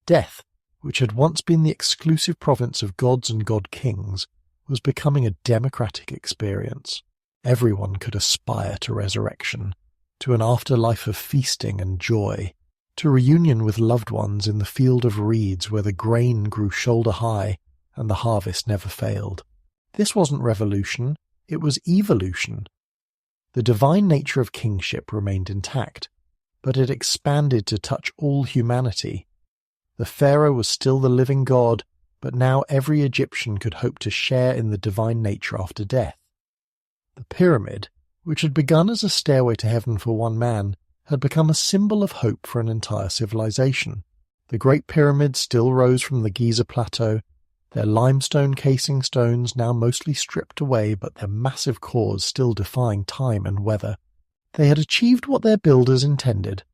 Death, which had once been the exclusive province of gods and god-kings, was becoming a democratic experience. Everyone could aspire to resurrection, to an afterlife of feasting and joy, to reunion with loved ones in the field of reeds where the grain grew shoulder-high and the harvest never failed. This wasn't revolution, it was evolution. The divine nature of kingship remained intact, but it expanded to touch all humanity. The pharaoh was still the living god, but now every Egyptian could hope to share in the divine nature after death. The pyramid, which had begun as a stairway to heaven for one man, had become a symbol of hope for an entire civilization. The Great Pyramids still rose from the Giza Plateau, their limestone casing stones now mostly stripped away but their massive cores still defying time and weather. They had achieved what their builders intended.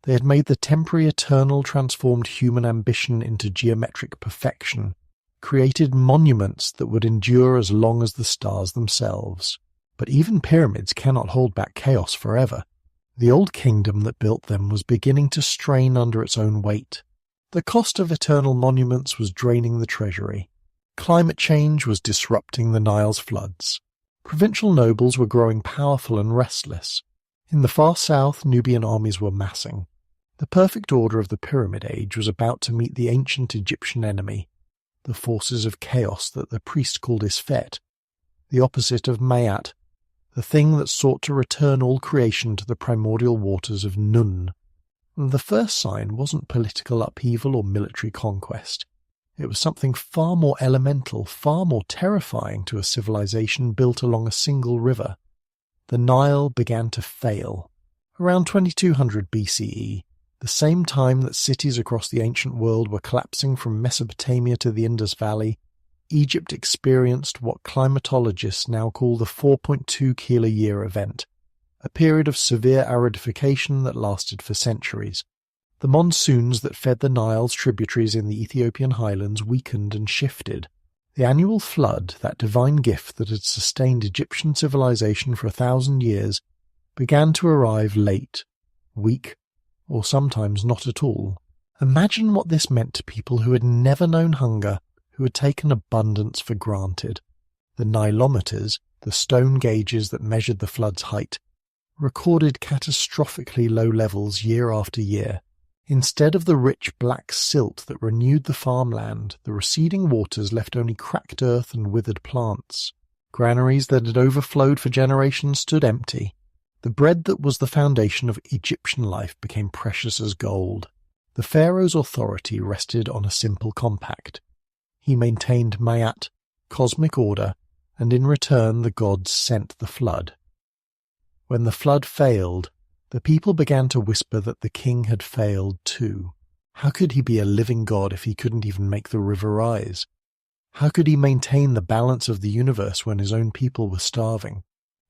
They had made the temporary eternal transformed human ambition into geometric perfection, created monuments that would endure as long as the stars themselves. But even pyramids cannot hold back chaos forever. The old kingdom that built them was beginning to strain under its own weight. The cost of eternal monuments was draining the treasury. Climate change was disrupting the Nile's floods. Provincial nobles were growing powerful and restless. In the far south, Nubian armies were massing. The perfect order of the Pyramid Age was about to meet the ancient Egyptian enemy, the forces of chaos that the priest called Isfet, the opposite of Mayat, the thing that sought to return all creation to the primordial waters of Nun. And the first sign wasn't political upheaval or military conquest. It was something far more elemental, far more terrifying to a civilization built along a single river. The Nile began to fail. Around 2200 BCE, the same time that cities across the ancient world were collapsing from Mesopotamia to the Indus Valley, Egypt experienced what climatologists now call the 4.2 kilo-year event, a period of severe aridification that lasted for centuries. The monsoons that fed the Nile's tributaries in the Ethiopian highlands weakened and shifted. The annual flood, that divine gift that had sustained Egyptian civilization for 1,000 years, began to arrive late, weak, or sometimes not at all. Imagine what this meant to people who had never known hunger, who had taken abundance for granted. The Nilometers, the stone gauges that measured the flood's height, recorded catastrophically low levels year after year. Instead of the rich black silt that renewed the farmland, the receding waters left only cracked earth and withered plants. Granaries that had overflowed for generations stood empty. The bread that was the foundation of Egyptian life became precious as gold. The pharaoh's authority rested on a simple compact. He maintained Mayat, cosmic order, and in return the gods sent the flood. When the flood failed, the people began to whisper that the king had failed too. How could he be a living god if he couldn't even make the river rise? How could he maintain the balance of the universe when his own people were starving?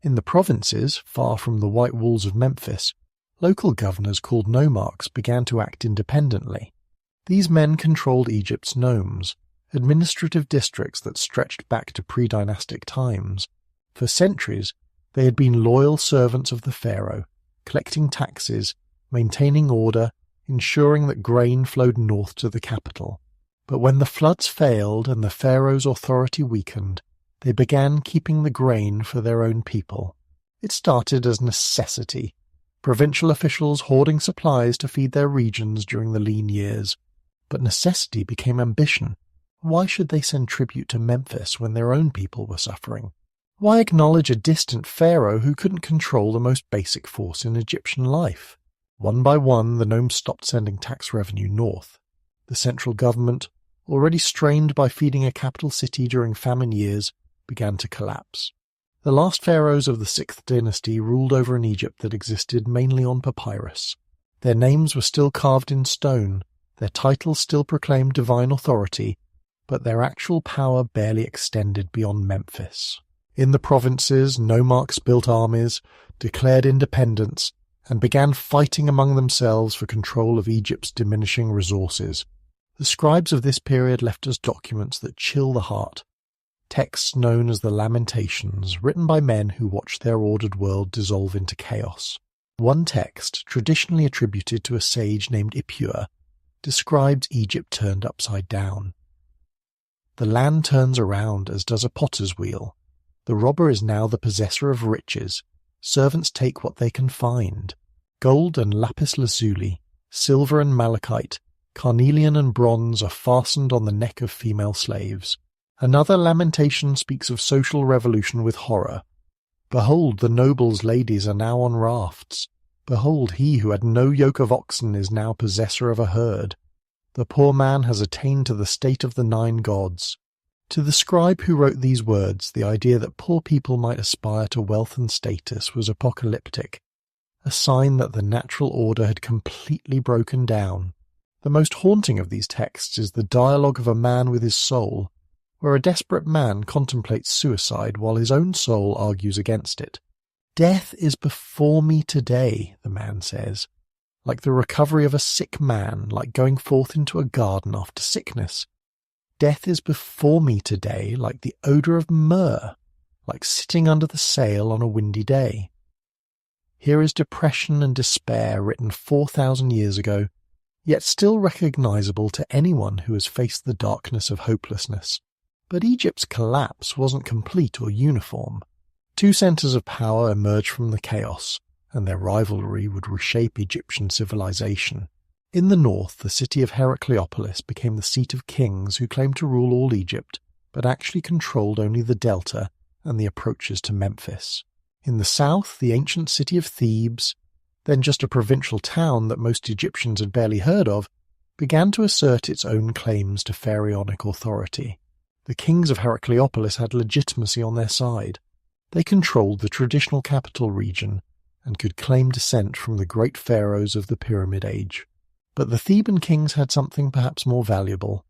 In the provinces, far from the white walls of Memphis, local governors called nomarchs began to act independently. These men controlled Egypt's nomes, administrative districts that stretched back to pre-dynastic times. For centuries, they had been loyal servants of the pharaoh, collecting taxes, maintaining order, ensuring that grain flowed north to the capital. But when the floods failed and the pharaoh's authority weakened, they began keeping the grain for their own people. It started as necessity, provincial officials hoarding supplies to feed their regions during the lean years. But necessity became ambition. Why should they send tribute to Memphis when their own people were suffering? Why acknowledge a distant pharaoh who couldn't control the most basic force in Egyptian life? One by one, the nomes stopped sending tax revenue north. The central government, already strained by feeding a capital city during famine years, began to collapse. The last pharaohs of the 6th dynasty ruled over an Egypt that existed mainly on papyrus. Their names were still carved in stone, their titles still proclaimed divine authority, but their actual power barely extended beyond Memphis. In the provinces, nomarchs built armies, declared independence, and began fighting among themselves for control of Egypt's diminishing resources. The scribes of this period left us documents that chill the heart, texts known as the Lamentations, written by men who watched their ordered world dissolve into chaos. One text, traditionally attributed to a sage named Ipuwer, describes Egypt turned upside down. The land turns around as does a potter's wheel. The robber is now the possessor of riches. Servants take what they can find. Gold and lapis lazuli, silver and malachite, carnelian and bronze are fastened on the neck of female slaves. Another lamentation speaks of social revolution with horror. Behold, the nobles' ladies are now on rafts. Behold, he who had no yoke of oxen is now possessor of a herd. The poor man has attained to the state of the 9 gods. To the scribe who wrote these words, the idea that poor people might aspire to wealth and status was apocalyptic, a sign that the natural order had completely broken down. The most haunting of these texts is the dialogue of a man with his soul, where a desperate man contemplates suicide while his own soul argues against it. Death is before me today, the man says, like the recovery of a sick man, like going forth into a garden after sickness. Death is before me today, like the odour of myrrh, like sitting under the sail on a windy day. Here is depression and despair written 4,000 years ago, yet still recognisable to anyone who has faced the darkness of hopelessness. But Egypt's collapse wasn't complete or uniform. 2 centres of power emerged from the chaos, and their rivalry would reshape Egyptian civilization. In the north, the city of Heracleopolis became the seat of kings who claimed to rule all Egypt, but actually controlled only the delta and the approaches to Memphis. In the south, the ancient city of Thebes, then just a provincial town that most Egyptians had barely heard of, began to assert its own claims to pharaonic authority. The kings of Heracleopolis had legitimacy on their side. They controlled the traditional capital region and could claim descent from the great pharaohs of the Pyramid Age. But the Theban kings had something perhaps more valuable.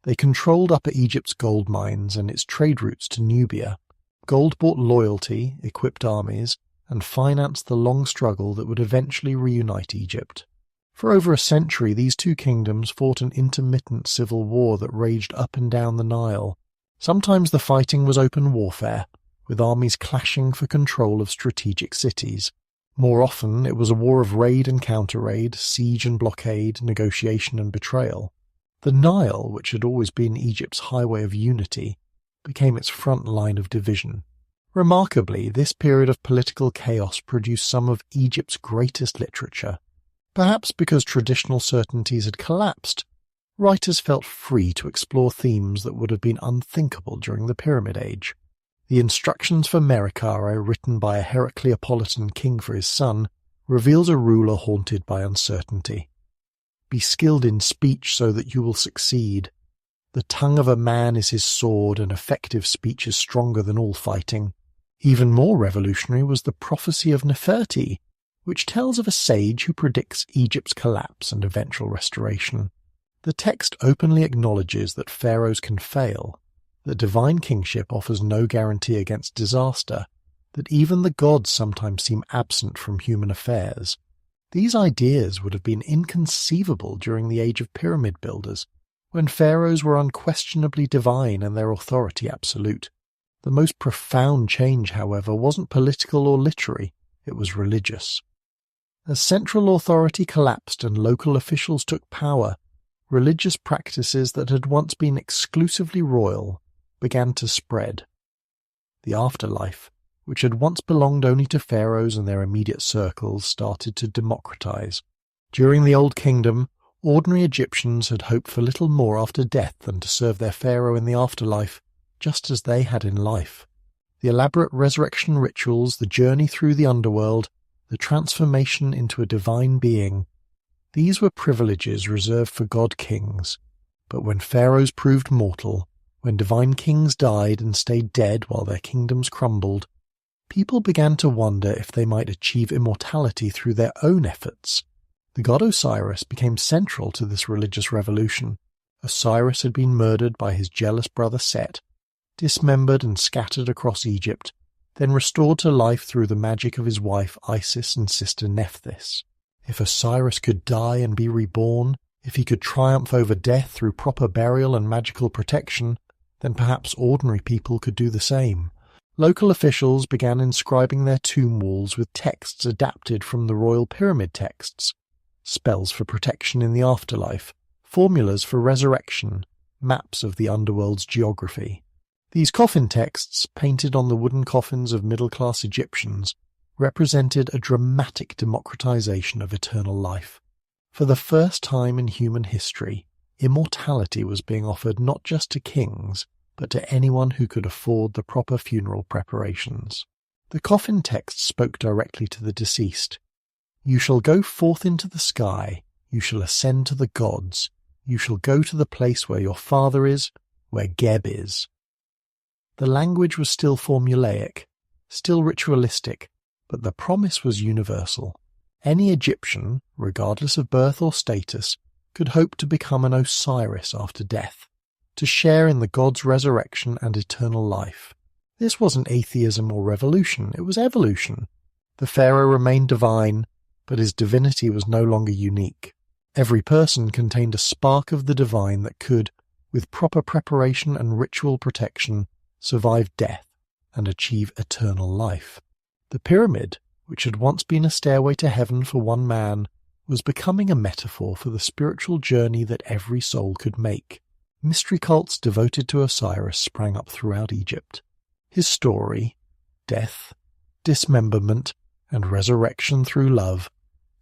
They controlled Upper Egypt's gold mines and its trade routes to Nubia. Gold bought loyalty, equipped armies, and financed the long struggle that would eventually reunite Egypt. For over a century, these 2 kingdoms fought an intermittent civil war that raged up and down the Nile. Sometimes the fighting was open warfare, with armies clashing for control of strategic cities. More often, it was a war of raid and counter-raid, siege and blockade, negotiation and betrayal. The Nile, which had always been Egypt's highway of unity, became its front line of division. Remarkably, this period of political chaos produced some of Egypt's greatest literature. Perhaps because traditional certainties had collapsed, writers felt free to explore themes that would have been unthinkable during the Pyramid Age. The Instructions for Merikare, written by a Heracleopolitan king for his son, reveals a ruler haunted by uncertainty. Be skilled in speech so that you will succeed. The tongue of a man is his sword, and effective speech is stronger than all fighting. Even more revolutionary was the prophecy of Neferti, which tells of a sage who predicts Egypt's collapse and eventual restoration. The text openly acknowledges that pharaohs can fail, that divine kingship offers no guarantee against disaster, that even the gods sometimes seem absent from human affairs. These ideas would have been inconceivable during the age of pyramid builders, when pharaohs were unquestionably divine and their authority absolute. The most profound change, however, wasn't political or literary, it was religious. As central authority collapsed and local officials took power, religious practices that had once been exclusively royal began to spread. The afterlife, which had once belonged only to pharaohs and their immediate circles, started to democratize. During the Old Kingdom, ordinary Egyptians had hoped for little more after death than to serve their pharaoh in the afterlife, just as they had in life. The elaborate resurrection rituals, the journey through the underworld, the transformation into a divine being, these were privileges reserved for god-kings. But when pharaohs proved mortal, when divine kings died and stayed dead while their kingdoms crumbled, people began to wonder if they might achieve immortality through their own efforts. The god Osiris became central to this religious revolution. Osiris had been murdered by his jealous brother Set, dismembered and scattered across Egypt, then restored to life through the magic of his wife Isis and sister Nephthys. If Osiris could die and be reborn, if he could triumph over death through proper burial and magical protection, then perhaps ordinary people could do the same. Local officials began inscribing their tomb walls with texts adapted from the royal pyramid texts, spells for protection in the afterlife, formulas for resurrection, maps of the underworld's geography. These coffin texts, painted on the wooden coffins of middle-class Egyptians, represented a dramatic democratization of eternal life. For the first time in human history, immortality was being offered not just to kings, but to anyone who could afford the proper funeral preparations. The coffin texts spoke directly to the deceased. "You shall go forth into the sky, you shall ascend to the gods, you shall go to the place where your father is, where Geb is." The language was still formulaic, still ritualistic, but the promise was universal. Any Egyptian, regardless of birth or status, could hope to become an Osiris after death, to share in the god's resurrection and eternal life. This wasn't atheism or revolution, it was evolution. The pharaoh remained divine, but his divinity was no longer unique. Every person contained a spark of the divine that could, with proper preparation and ritual protection, survive death and achieve eternal life. The pyramid, which had once been a stairway to heaven for one man, was becoming a metaphor for the spiritual journey that every soul could make. Mystery cults devoted to Osiris sprang up throughout Egypt. His story, death, dismemberment, and resurrection through love,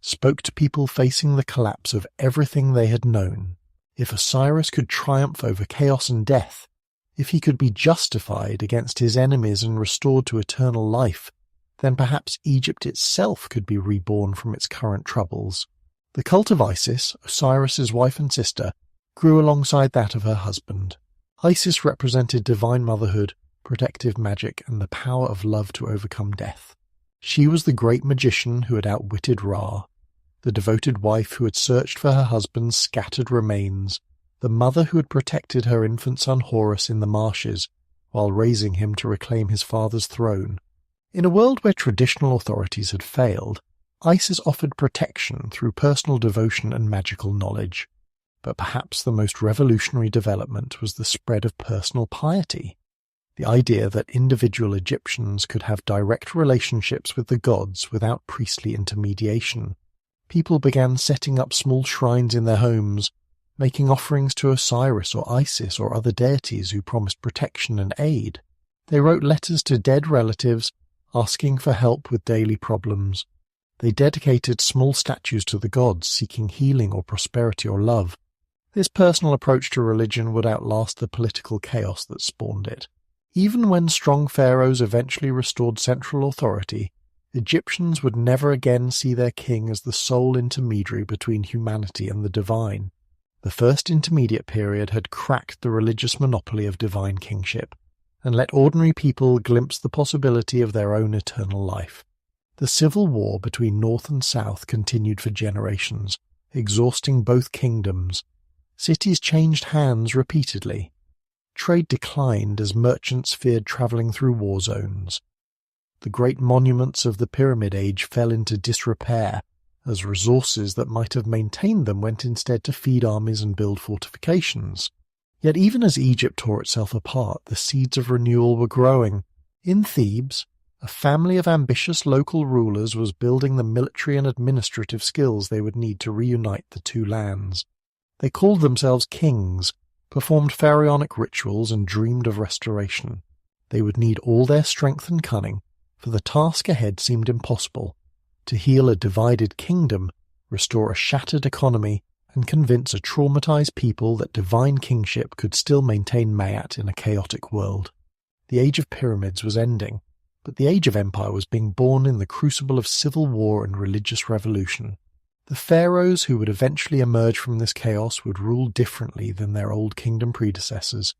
spoke to people facing the collapse of everything they had known. If Osiris could triumph over chaos and death, if he could be justified against his enemies and restored to eternal life, then perhaps Egypt itself could be reborn from its current troubles. The cult of Isis, Osiris's wife and sister, grew alongside that of her husband. Isis represented divine motherhood, protective magic, and the power of love to overcome death. She was the great magician who had outwitted Ra, the devoted wife who had searched for her husband's scattered remains, the mother who had protected her infant son Horus in the marshes while raising him to reclaim his father's throne. In a world where traditional authorities had failed, Isis offered protection through personal devotion and magical knowledge. But perhaps the most revolutionary development was the spread of personal piety. The idea that individual Egyptians could have direct relationships with the gods without priestly intermediation. People began setting up small shrines in their homes, making offerings to Osiris or Isis or other deities who promised protection and aid. They wrote letters to dead relatives, asking for help with daily problems. They dedicated small statues to the gods, seeking healing or prosperity or love. This personal approach to religion would outlast the political chaos that spawned it. Even when strong pharaohs eventually restored central authority, Egyptians would never again see their king as the sole intermediary between humanity and the divine. The first intermediate period had cracked the religious monopoly of divine kingship, and let ordinary people glimpse the possibility of their own eternal life. The civil war between North and South continued for generations, exhausting both kingdoms. Cities changed hands repeatedly. Trade declined as merchants feared travelling through war zones. The great monuments of the Pyramid Age fell into disrepair, as resources that might have maintained them went instead to feed armies and build fortifications. Yet even as Egypt tore itself apart, the seeds of renewal were growing. In Thebes, a family of ambitious local rulers was building the military and administrative skills they would need to reunite the two lands. They called themselves kings, performed pharaonic rituals, and dreamed of restoration. They would need all their strength and cunning, for the task ahead seemed impossible: to heal a divided kingdom, restore a shattered economy, and convince a traumatized people that divine kingship could still maintain Maat in a chaotic world. The age of pyramids was ending, but the age of empire was being born in the crucible of civil war and religious revolution. The pharaohs who would eventually emerge from this chaos would rule differently than their old kingdom predecessors,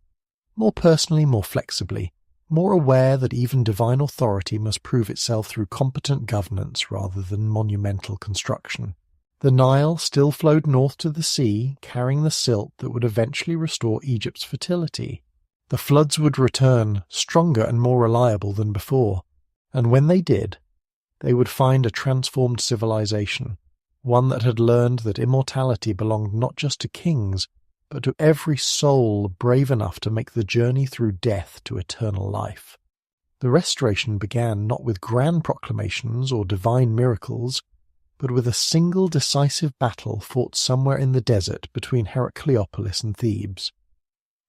more personally, more flexibly, more aware that even divine authority must prove itself through competent governance rather than monumental construction. The Nile still flowed north to the sea, carrying the silt that would eventually restore Egypt's fertility. The floods would return, stronger and more reliable than before, and when they did, they would find a transformed civilization, one that had learned that immortality belonged not just to kings, but to every soul brave enough to make the journey through death to eternal life. The restoration began not with grand proclamations or divine miracles, but with a single decisive battle fought somewhere in the desert between Heracleopolis and Thebes.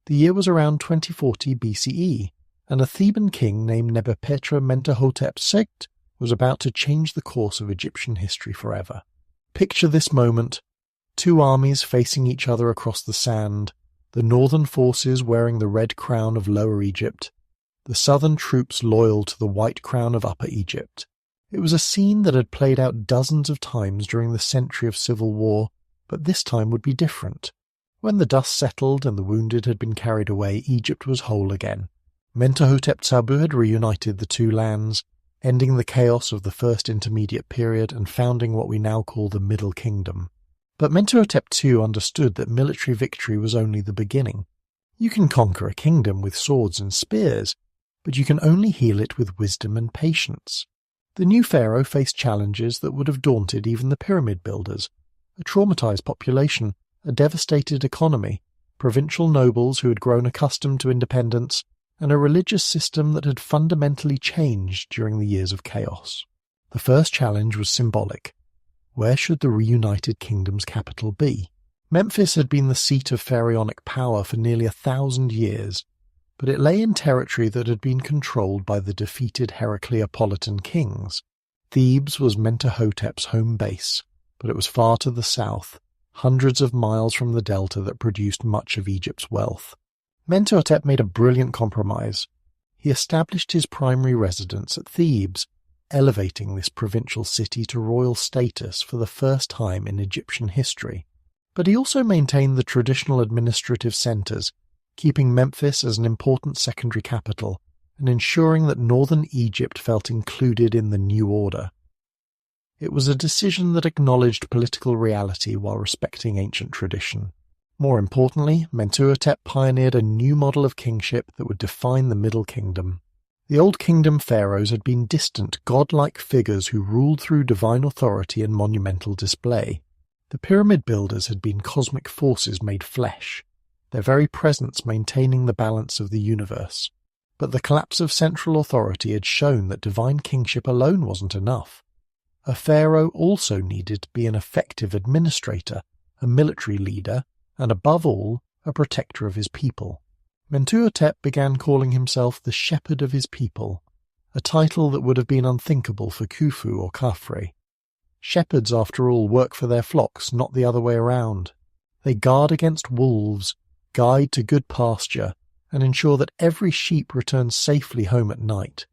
The year was around 2040 BCE, and a Theban king named Nebuchadnezzar Mentuhotep II was about to change the course of Egyptian history forever. Picture this moment: two armies facing each other across the sand, the northern forces wearing the red crown of Lower Egypt, the southern troops loyal to the white crown of Upper Egypt. It was a scene that had played out dozens of times during the century of civil war, but this time would be different. When the dust settled and the wounded had been carried away, Egypt was whole again. Mentuhotep Tsabu had reunited the two lands, ending the chaos of the First Intermediate Period and founding what we now call the Middle Kingdom. But Mentuhotep II understood that military victory was only the beginning. You can conquer a kingdom with swords and spears, but you can only heal it with wisdom and patience. The new pharaoh faced challenges that would have daunted even the pyramid builders: a traumatized population, a devastated economy, provincial nobles who had grown accustomed to independence, and a religious system that had fundamentally changed during the years of chaos. The first challenge was symbolic. Where should the reunited kingdom's capital be? Memphis had been the seat of pharaonic power for nearly 1,000 years, but it lay in territory that had been controlled by the defeated Heracleopolitan kings. Thebes was Mentuhotep's home base, but it was far to the south, hundreds of miles from the delta that produced much of Egypt's wealth. Mentuhotep made a brilliant compromise. He established his primary residence at Thebes, elevating this provincial city to royal status for the first time in Egyptian history. But he also maintained the traditional administrative centers, keeping Memphis as an important secondary capital and ensuring that northern Egypt felt included in the new order. It was a decision that acknowledged political reality while respecting ancient tradition. More importantly, Mentuhotep pioneered a new model of kingship that would define the Middle Kingdom. The Old Kingdom pharaohs had been distant, godlike figures who ruled through divine authority and monumental display. The pyramid builders had been cosmic forces made flesh, their very presence maintaining the balance of the universe. But the collapse of central authority had shown that divine kingship alone wasn't enough. A pharaoh also needed to be an effective administrator, a military leader, and above all, a protector of his people. Mentuhotep began calling himself the shepherd of his people, a title that would have been unthinkable for Khufu or Khafre. Shepherds, after all, work for their flocks, not the other way around. They guard against wolves, guide to good pasture, and ensure that every sheep returns safely home at night.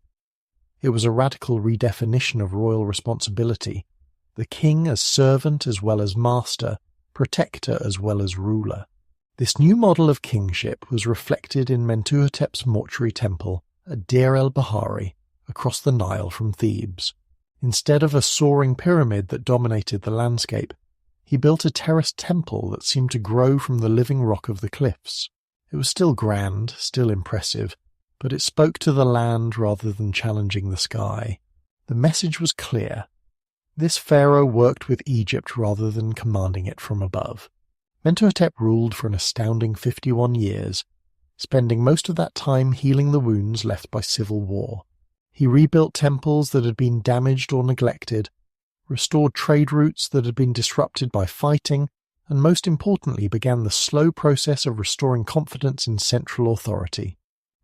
It was a radical redefinition of royal responsibility, the king as servant as well as master, protector as well as ruler. This new model of kingship was reflected in Mentuhotep's mortuary temple at Deir el-Bahari, across the Nile from Thebes. Instead of a soaring pyramid that dominated the landscape, he built a terraced temple that seemed to grow from the living rock of the cliffs. It was still grand, still impressive, but it spoke to the land rather than challenging the sky. The message was clear. This pharaoh worked with Egypt rather than commanding it from above. Mentuhotep ruled for an astounding 51 years, spending most of that time healing the wounds left by civil war. He rebuilt temples that had been damaged or neglected, restored trade routes that had been disrupted by fighting, and most importantly began the slow process of restoring confidence in central authority.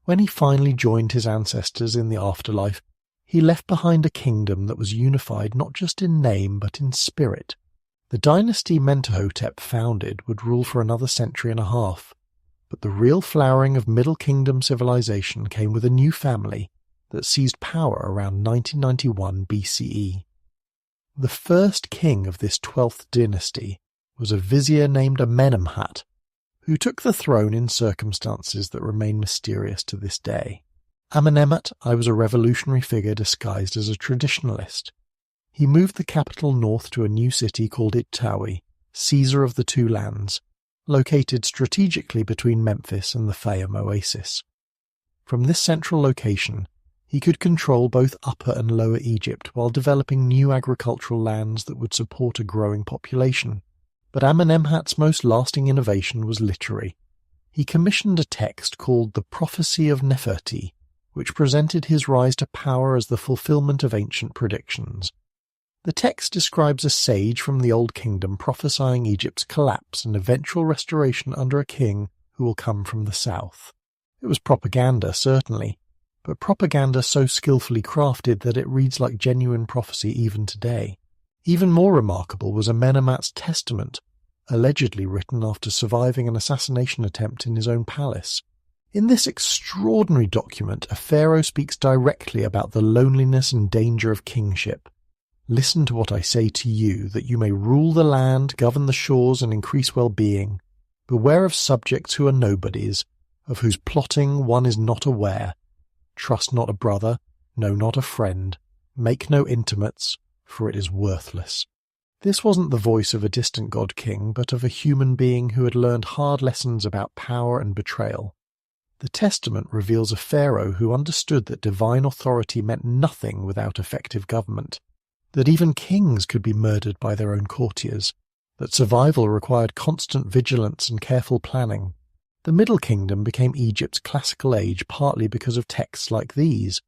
When he finally joined his ancestors in the afterlife, he left behind a kingdom that was unified not just in name but in spirit. The dynasty Mentuhotep founded would rule for another century and a half, but the real flowering of Middle Kingdom civilization came with a new family that seized power around 1991 BCE. The first king of this 12th dynasty was a vizier named Amenemhat, who took the throne in circumstances that remain mysterious to this day. Amenemhat I was a revolutionary figure disguised as a traditionalist. He moved the capital north to a new city called Iktawi, Caesar of the Two Lands, located strategically between Memphis and the Fayum oasis. From this central location, he could control both Upper and Lower Egypt while developing new agricultural lands that would support a growing population. But Amenemhat's most lasting innovation was literary. He commissioned a text called the Prophecy of Neferti, which presented his rise to power as the fulfillment of ancient predictions. The text describes a sage from the Old Kingdom prophesying Egypt's collapse and eventual restoration under a king who will come from the south. It was propaganda, certainly, but propaganda so skillfully crafted that it reads like genuine prophecy even today. Even more remarkable was Amenemhat's testament, allegedly written after surviving an assassination attempt in his own palace. In this extraordinary document, a pharaoh speaks directly about the loneliness and danger of kingship. Listen to what I say to you, that you may rule the land, govern the shores, and increase well-being. Beware of subjects who are nobodies, of whose plotting one is not aware. Trust not a brother, no, not a friend. Make no intimates, for it is worthless. This wasn't the voice of a distant god-king, but of a human being who had learned hard lessons about power and betrayal. The testament reveals a pharaoh who understood that divine authority meant nothing without effective government, that even kings could be murdered by their own courtiers, that survival required constant vigilance and careful planning. The Middle Kingdom became Egypt's classical age partly because of texts like these,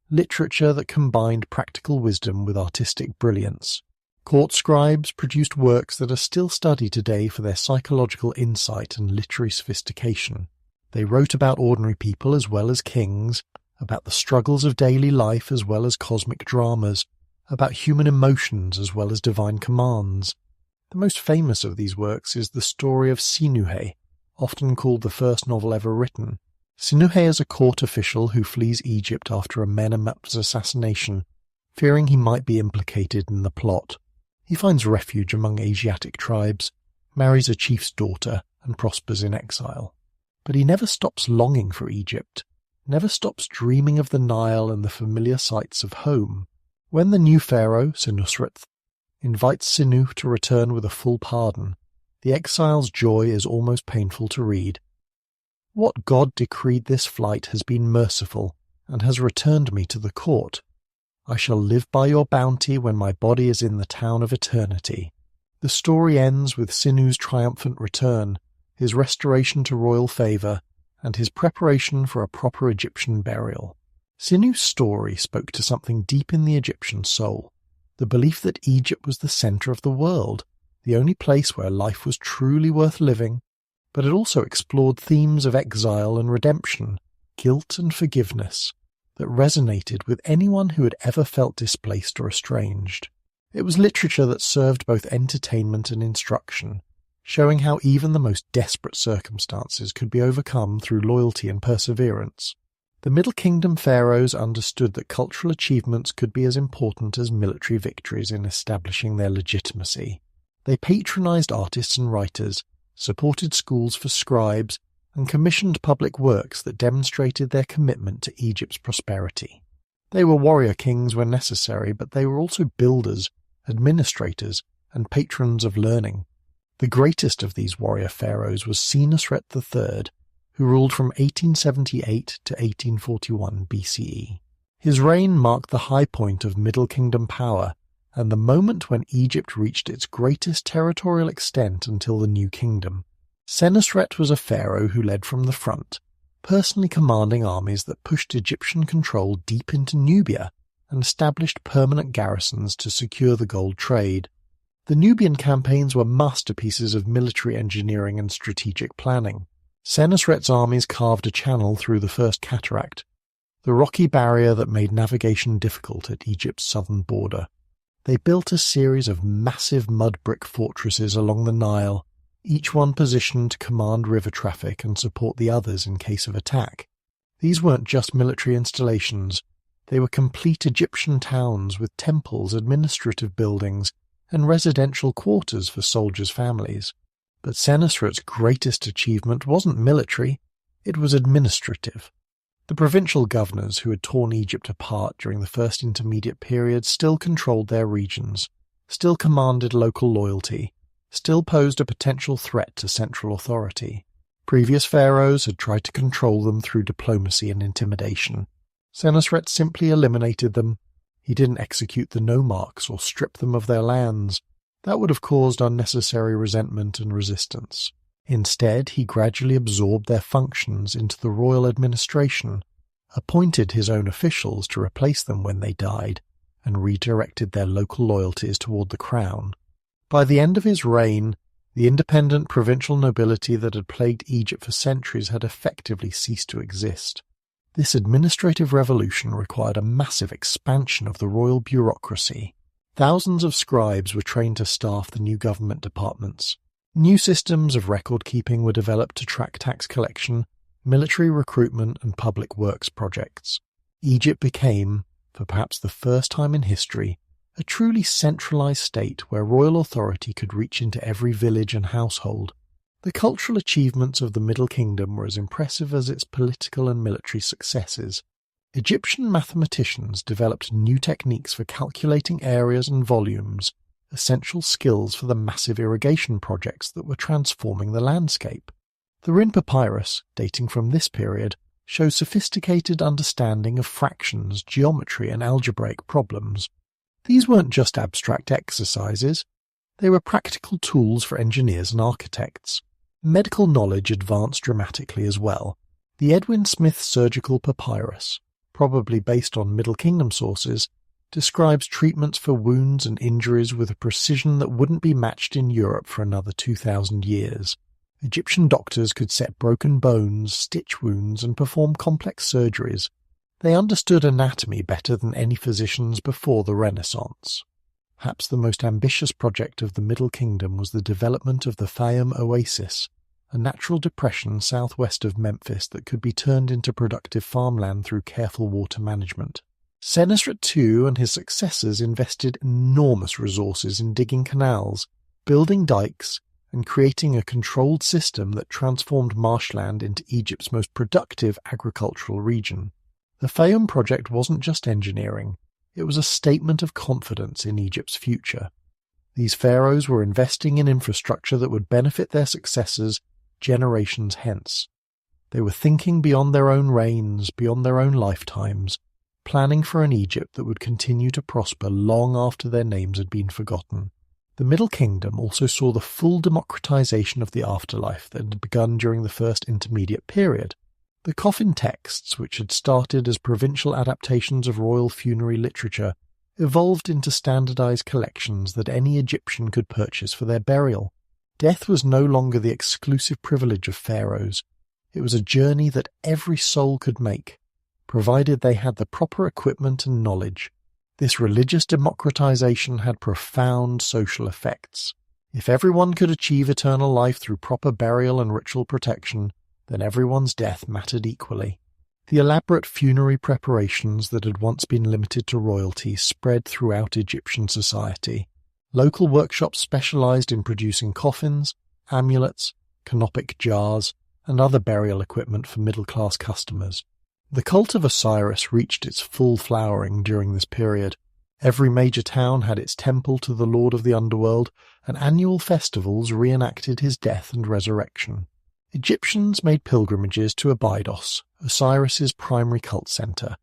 literature that combined practical wisdom with artistic brilliance. Court scribes produced works that are still studied today for their psychological insight and literary sophistication. They wrote about ordinary people as well as kings, about the struggles of daily life as well as cosmic dramas, about human emotions as well as divine commands. The most famous of these works is the story of Sinuhe, often called the first novel ever written. Sinuhe is a court official who flees Egypt after Amenemhat's assassination, fearing he might be implicated in the plot. He finds refuge among Asiatic tribes, marries a chief's daughter, and prospers in exile. But he never stops longing for Egypt, never stops dreaming of the Nile and the familiar sights of home. When the new pharaoh, Senusret, invites Sinu to return with a full pardon, the exile's joy is almost painful to read. What God decreed this flight has been merciful, and has returned me to the court. I shall live by your bounty when my body is in the town of eternity. The story ends with Sinu's triumphant return, his restoration to royal favour, and his preparation for a proper Egyptian burial. Sinu's story spoke to something deep in the Egyptian soul, the belief that Egypt was the centre of the world, the only place where life was truly worth living, but it also explored themes of exile and redemption, guilt and forgiveness, that resonated with anyone who had ever felt displaced or estranged. It was literature that served both entertainment and instruction, showing how even the most desperate circumstances could be overcome through loyalty and perseverance. The Middle Kingdom pharaohs understood that cultural achievements could be as important as military victories in establishing their legitimacy. They patronized artists and writers, supported schools for scribes, and commissioned public works that demonstrated their commitment to Egypt's prosperity. They were warrior kings when necessary, but they were also builders, administrators, and patrons of learning. The greatest of these warrior pharaohs was Senusret III, who ruled from 1878 to 1841 BCE. His reign marked the high point of Middle Kingdom power, and the moment when Egypt reached its greatest territorial extent until the New Kingdom. Senusret was a pharaoh who led from the front, personally commanding armies that pushed Egyptian control deep into Nubia and established permanent garrisons to secure the gold trade. The Nubian campaigns were masterpieces of military engineering and strategic planning. Senusret's armies carved a channel through the First Cataract, the rocky barrier that made navigation difficult at Egypt's southern border. They built a series of massive mud brick fortresses along the Nile, each one positioned to command river traffic and support the others in case of attack. These weren't just military installations, they were complete Egyptian towns with temples, administrative buildings, and residential quarters for soldiers' families. But Senusret's greatest achievement wasn't military, it was administrative. The provincial governors who had torn Egypt apart during the first intermediate period still controlled their regions, still commanded local loyalty, still posed a potential threat to central authority. Previous pharaohs had tried to control them through diplomacy and intimidation. Senusret simply eliminated them. He didn't execute the nomarchs or strip them of their lands. That would have caused unnecessary resentment and resistance. Instead, he gradually absorbed their functions into the royal administration, appointed his own officials to replace them when they died, and redirected their local loyalties toward the crown. By the end of his reign, the independent provincial nobility that had plagued Egypt for centuries had effectively ceased to exist. This administrative revolution required a massive expansion of the royal bureaucracy. Thousands of scribes were trained to staff the new government departments. New systems of record-keeping were developed to track tax collection, military recruitment, and public works projects. Egypt became, for perhaps the first time in history, a truly centralized state where royal authority could reach into every village and household. The cultural achievements of the Middle Kingdom were as impressive as its political and military successes. Egyptian mathematicians developed new techniques for calculating areas and volumes, essential skills for the massive irrigation projects that were transforming the landscape. The Rin Papyrus, dating from this period, shows sophisticated understanding of fractions, geometry, and algebraic problems. These weren't just abstract exercises. They were practical tools for engineers and architects. Medical knowledge advanced dramatically as well. The Edwin Smith Surgical Papyrus, probably based on Middle Kingdom sources, describes treatments for wounds and injuries with a precision that wouldn't be matched in Europe for another 2,000 years. Egyptian doctors could set broken bones, stitch wounds, and perform complex surgeries. They understood anatomy better than any physicians before the Renaissance. Perhaps the most ambitious project of the Middle Kingdom was the development of the Fayum Oasis, a natural depression southwest of Memphis that could be turned into productive farmland through careful water management. Senusret II and his successors invested enormous resources in digging canals, building dikes, and creating a controlled system that transformed marshland into Egypt's most productive agricultural region. The Fayum project wasn't just engineering, it was a statement of confidence in Egypt's future. These pharaohs were investing in infrastructure that would benefit their successors generations hence. They were thinking beyond their own reigns, beyond their own lifetimes, planning for an Egypt that would continue to prosper long after their names had been forgotten. The Middle Kingdom also saw the full democratization of the afterlife that had begun during the first intermediate period. The coffin texts, which had started as provincial adaptations of royal funerary literature, evolved into standardized collections that any Egyptian could purchase for their burial. Death was no longer the exclusive privilege of pharaohs. It was a journey that every soul could make, provided they had the proper equipment and knowledge. This religious democratization had profound social effects. If everyone could achieve eternal life through proper burial and ritual protection, then everyone's death mattered equally. The elaborate funerary preparations that had once been limited to royalty spread throughout Egyptian society. Local workshops specialized in producing coffins, amulets, canopic jars, and other burial equipment for middle-class customers. The cult of Osiris reached its full flowering during this period. Every major town had its temple to the Lord of the Underworld, and annual festivals reenacted his death and resurrection. Egyptians made pilgrimages to Abydos, Osiris's primary cult center,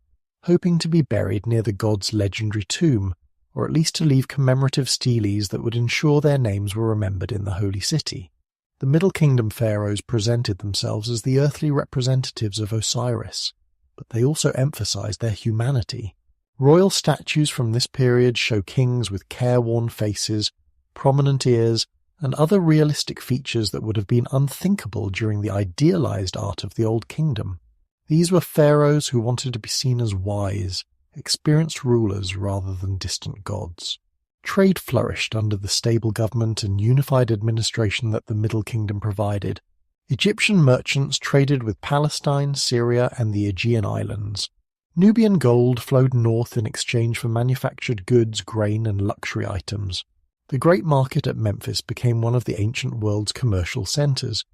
hoping to be buried near the god's legendary tomb, or at least to leave commemorative steles that would ensure their names were remembered in the holy city. The Middle Kingdom pharaohs presented themselves as the earthly representatives of Osiris, but they also emphasized their humanity. Royal statues from this period show kings with careworn faces, prominent ears, and other realistic features that would have been unthinkable during the idealized art of the Old Kingdom. These were pharaohs who wanted to be seen as wise, experienced rulers rather than distant gods. Trade flourished under the stable government and unified administration that the Middle Kingdom provided. Egyptian merchants traded with Palestine, Syria, and the Aegean Islands. Nubian gold flowed north in exchange for manufactured goods, grain, and luxury items. The great market at Memphis became one of the ancient world's commercial centers,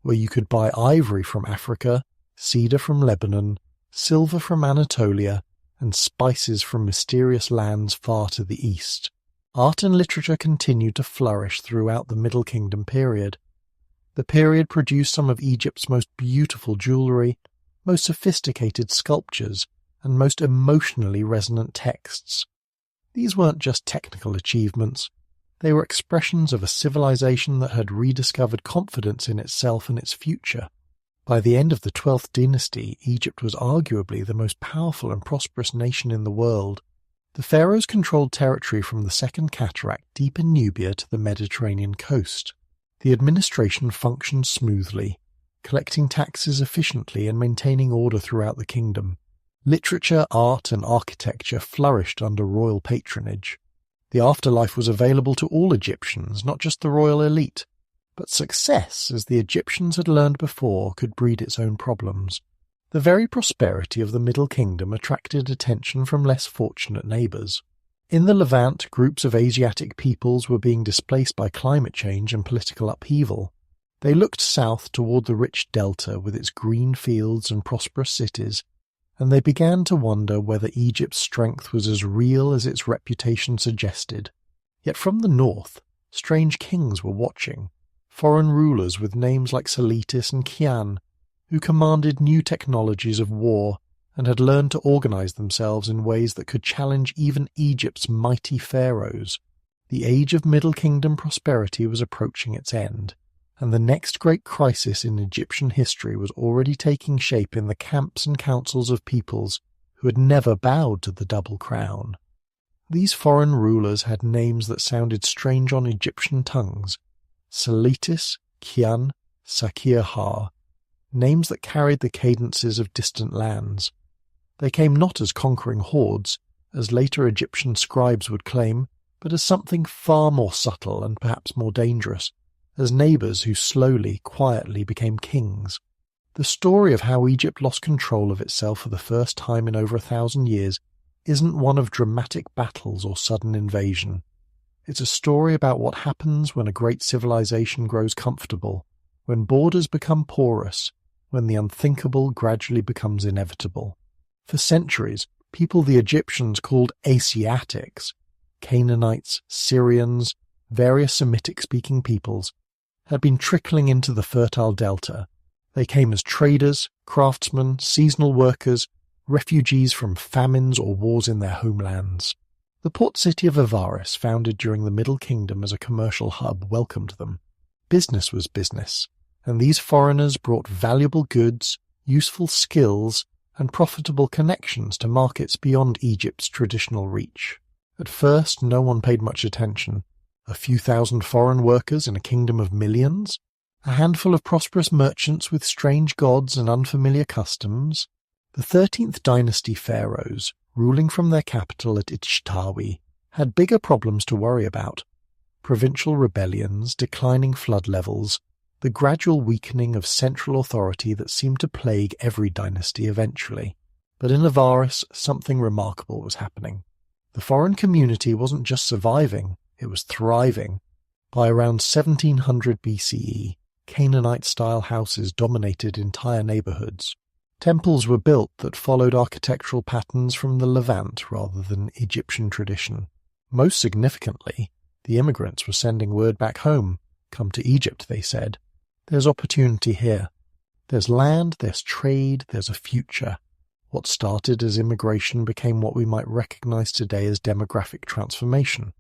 where you could buy ivory from Africa, cedar from Lebanon, silver from Anatolia, and spices from mysterious lands far to the east. Art and literature continued to flourish throughout the Middle Kingdom period. The period produced some of Egypt's most beautiful jewellery, most sophisticated sculptures, and most emotionally resonant texts. These weren't just technical achievements. They were expressions of a civilization that had rediscovered confidence in itself and its future. By the end of the 12th dynasty, Egypt was arguably the most powerful and prosperous nation in the world. The pharaohs controlled territory from the Second Cataract deep in Nubia to the Mediterranean coast. The administration functioned smoothly, collecting taxes efficiently and maintaining order throughout the kingdom. Literature, art, and architecture flourished under royal patronage. The afterlife was available to all Egyptians, not just the royal elite. But success, as the Egyptians had learned before, could breed its own problems. The very prosperity of the Middle Kingdom attracted attention from less fortunate neighbours. In the Levant, groups of Asiatic peoples were being displaced by climate change and political upheaval. They looked south toward the rich delta with its green fields and prosperous cities, and they began to wonder whether Egypt's strength was as real as its reputation suggested. Yet from the north, strange kings were watching, foreign rulers with names like Seletis and Kian, who commanded new technologies of war and had learned to organize themselves in ways that could challenge even Egypt's mighty pharaohs. The age of Middle Kingdom prosperity was approaching its end, and the next great crisis in Egyptian history was already taking shape in the camps and councils of peoples who had never bowed to the double crown. These foreign rulers had names that sounded strange on Egyptian tongues: Seletis, Kian, Sakir-Ha, names that carried the cadences of distant lands. They came not as conquering hordes, as later Egyptian scribes would claim, but as something far more subtle and perhaps more dangerous, as neighbours who slowly, quietly became kings. The story of how Egypt lost control of itself for the first time in over 1,000 years isn't one of dramatic battles or sudden invasion. It's a story about what happens when a great civilization grows comfortable, when borders become porous, when the unthinkable gradually becomes inevitable. For centuries, people the Egyptians called Asiatics, Canaanites, Syrians, various Semitic-speaking peoples, had been trickling into the fertile delta. They came as traders, craftsmen, seasonal workers, refugees from famines or wars in their homelands. The port city of Avaris, founded during the Middle Kingdom as a commercial hub, welcomed them. Business was business, and these foreigners brought valuable goods, useful skills, and profitable connections to markets beyond Egypt's traditional reach. At first, no one paid much attention. A few thousand foreign workers in a kingdom of millions? A handful of prosperous merchants with strange gods and unfamiliar customs? The 13th dynasty pharaohs, ruling from their capital at Ichtawi, had bigger problems to worry about. Provincial rebellions, declining flood levels, the gradual weakening of central authority that seemed to plague every dynasty eventually. But in Avaris, something remarkable was happening. The foreign community wasn't just surviving, it was thriving. By around 1700 BCE, Canaanite-style houses dominated entire neighborhoods. Temples were built that followed architectural patterns from the Levant rather than Egyptian tradition. Most significantly, the immigrants were sending word back home. Come to Egypt, they said. There's opportunity here. There's land, there's trade, there's a future. What started as immigration became what we might recognize today as demographic transformation.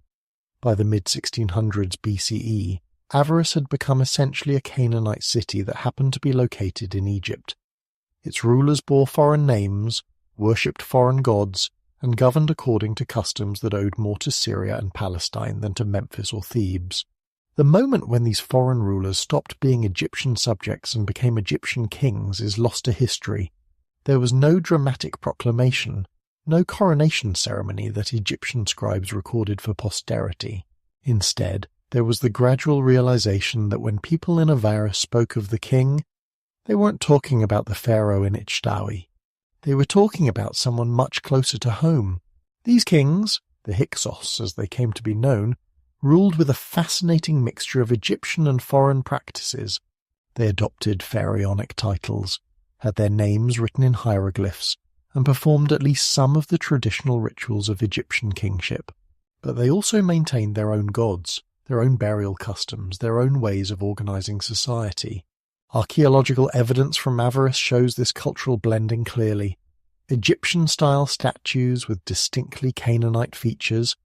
By the mid-1600s BCE, Avaris had become essentially a Canaanite city that happened to be located in Egypt. Its rulers bore foreign names, worshipped foreign gods, and governed according to customs that owed more to Syria and Palestine than to Memphis or Thebes. The moment when these foreign rulers stopped being Egyptian subjects and became Egyptian kings is lost to history. There was no dramatic proclamation, no coronation ceremony that Egyptian scribes recorded for posterity. Instead, there was the gradual realization that when people in Avaris spoke of the king, they weren't talking about the pharaoh in Ichtawi. They were talking about someone much closer to home. These kings, the Hyksos as they came to be known, ruled with a fascinating mixture of Egyptian and foreign practices. They adopted pharaonic titles, had their names written in hieroglyphs, and performed at least some of the traditional rituals of Egyptian kingship. But they also maintained their own gods, their own burial customs, their own ways of organizing society. Archaeological evidence from Avaris shows this cultural blending clearly. Egyptian-style statues with distinctly Canaanite features,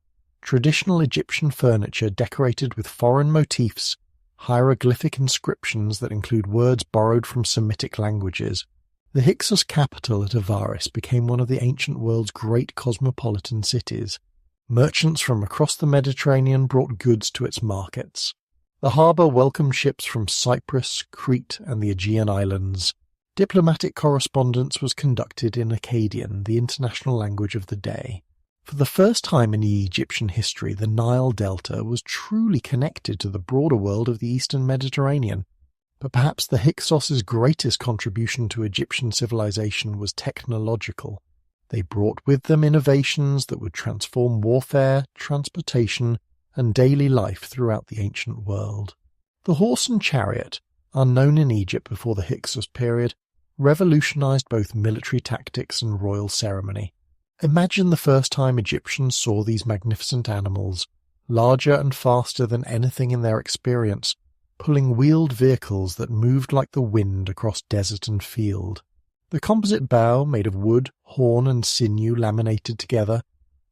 traditional Egyptian furniture decorated with foreign motifs, hieroglyphic inscriptions that include words borrowed from Semitic languages. The Hyksos capital at Avaris became one of the ancient world's great cosmopolitan cities. Merchants from across the Mediterranean brought goods to its markets. The harbour welcomed ships from Cyprus, Crete, and the Aegean Islands. Diplomatic correspondence was conducted in Akkadian, the international language of the day. For the first time in Egyptian history, the Nile Delta was truly connected to the broader world of the Eastern Mediterranean. But perhaps the Hyksos' greatest contribution to Egyptian civilization was technological. They brought with them innovations that would transform warfare, transportation, and daily life throughout the ancient world. The horse and chariot, unknown in Egypt before the Hyksos period, revolutionized both military tactics and royal ceremony. Imagine the first time Egyptians saw these magnificent animals, larger and faster than anything in their experience, pulling wheeled vehicles that moved like the wind across desert and field. The composite bow, made of wood, horn, and sinew laminated together,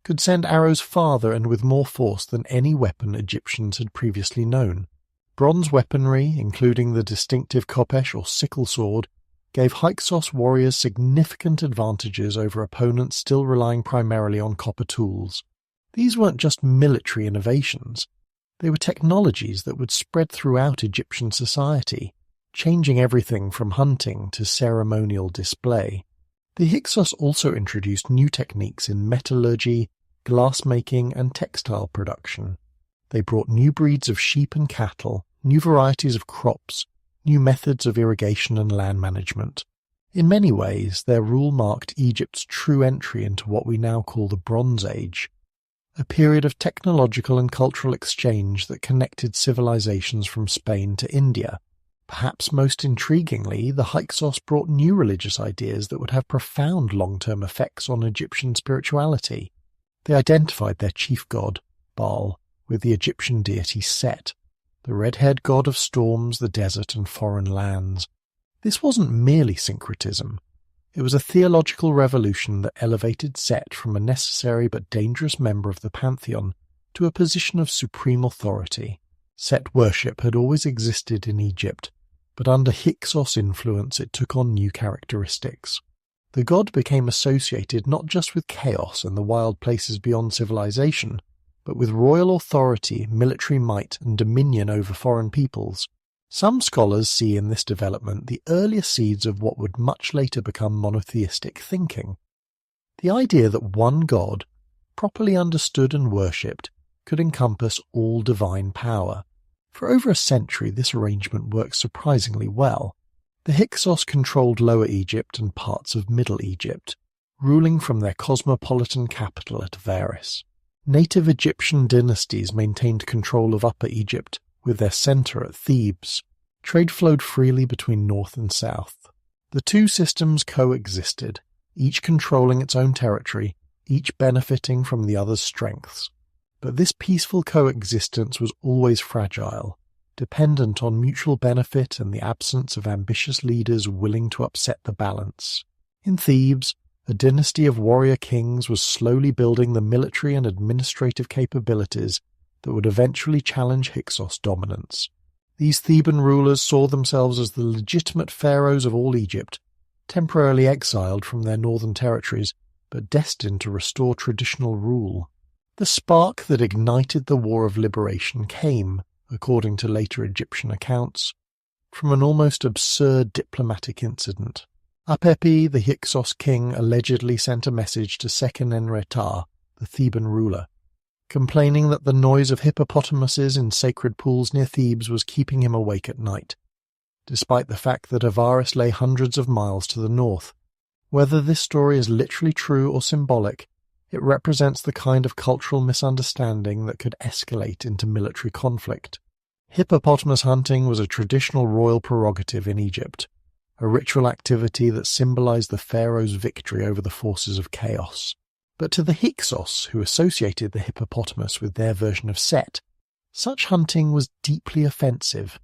could send arrows farther and with more force than any weapon Egyptians had previously known. Bronze weaponry, including the distinctive khopesh or sickle sword, gave Hyksos warriors significant advantages over opponents still relying primarily on copper tools. These weren't just military innovations. They were technologies that would spread throughout Egyptian society, changing everything from hunting to ceremonial display. The Hyksos also introduced new techniques in metallurgy, glassmaking, and textile production. They brought new breeds of sheep and cattle, new varieties of crops, new methods of irrigation and land management. In many ways, their rule marked Egypt's true entry into what we now call the Bronze Age, a period of technological and cultural exchange that connected civilizations from Spain to India. Perhaps most intriguingly, the Hyksos brought new religious ideas that would have profound long-term effects on Egyptian spirituality. They identified their chief god, Baal, with the Egyptian deity Set, the red-haired god of storms, the desert, and foreign lands. This wasn't merely syncretism. It was a theological revolution that elevated Set from a necessary but dangerous member of the pantheon to a position of supreme authority. Set worship had always existed in Egypt, but under Hyksos influence it took on new characteristics. The god became associated not just with chaos and the wild places beyond civilization, but with royal authority, military might, and dominion over foreign peoples. Some scholars see in this development the earliest seeds of what would much later become monotheistic thinking. The idea that one god, properly understood and worshipped, could encompass all divine power. For over a century this arrangement worked surprisingly well. The Hyksos controlled Lower Egypt and parts of Middle Egypt, ruling from their cosmopolitan capital at Avaris. Native Egyptian dynasties maintained control of Upper Egypt, with their centre at Thebes. Trade flowed freely between north and south. The two systems coexisted, each controlling its own territory, each benefiting from the other's strengths. But this peaceful coexistence was always fragile, dependent on mutual benefit and the absence of ambitious leaders willing to upset the balance. In Thebes, a dynasty of warrior kings was slowly building the military and administrative capabilities that would eventually challenge Hyksos dominance. These Theban rulers saw themselves as the legitimate pharaohs of all Egypt, temporarily exiled from their northern territories, but destined to restore traditional rule. The spark that ignited the War of Liberation came, according to later Egyptian accounts, from an almost absurd diplomatic incident. Apepi, the Hyksos king, allegedly sent a message to Seqenenre-Ptah, the Theban ruler, complaining that the noise of hippopotamuses in sacred pools near Thebes was keeping him awake at night, despite the fact that Avaris lay hundreds of miles to the north. Whether this story is literally true or symbolic, it represents the kind of cultural misunderstanding that could escalate into military conflict. Hippopotamus hunting was a traditional royal prerogative in Egypt. a ritual activity that symbolized the pharaoh's victory over the forces of chaos. But to the Hyksos, who associated the hippopotamus with their version of Set, such hunting was deeply offensive.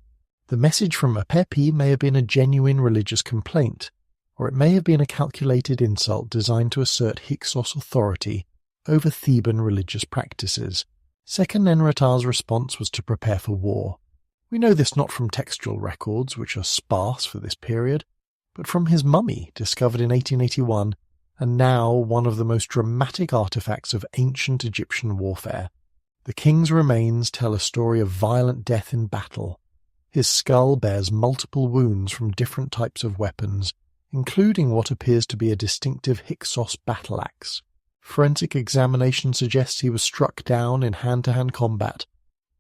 The message from Apepi may have been a genuine religious complaint, or it may have been a calculated insult designed to assert Hyksos authority over Theban religious practices. Seqenenreta's response was to prepare for war. We know this not from textual records, which are sparse for this period, but from his mummy, discovered in 1881, and now one of the most dramatic artifacts of ancient Egyptian warfare. The king's remains tell a story of violent death in battle. His skull bears multiple wounds from different types of weapons, including what appears to be a distinctive Hyksos battle axe. Forensic examination suggests he was struck down in hand-to-hand combat,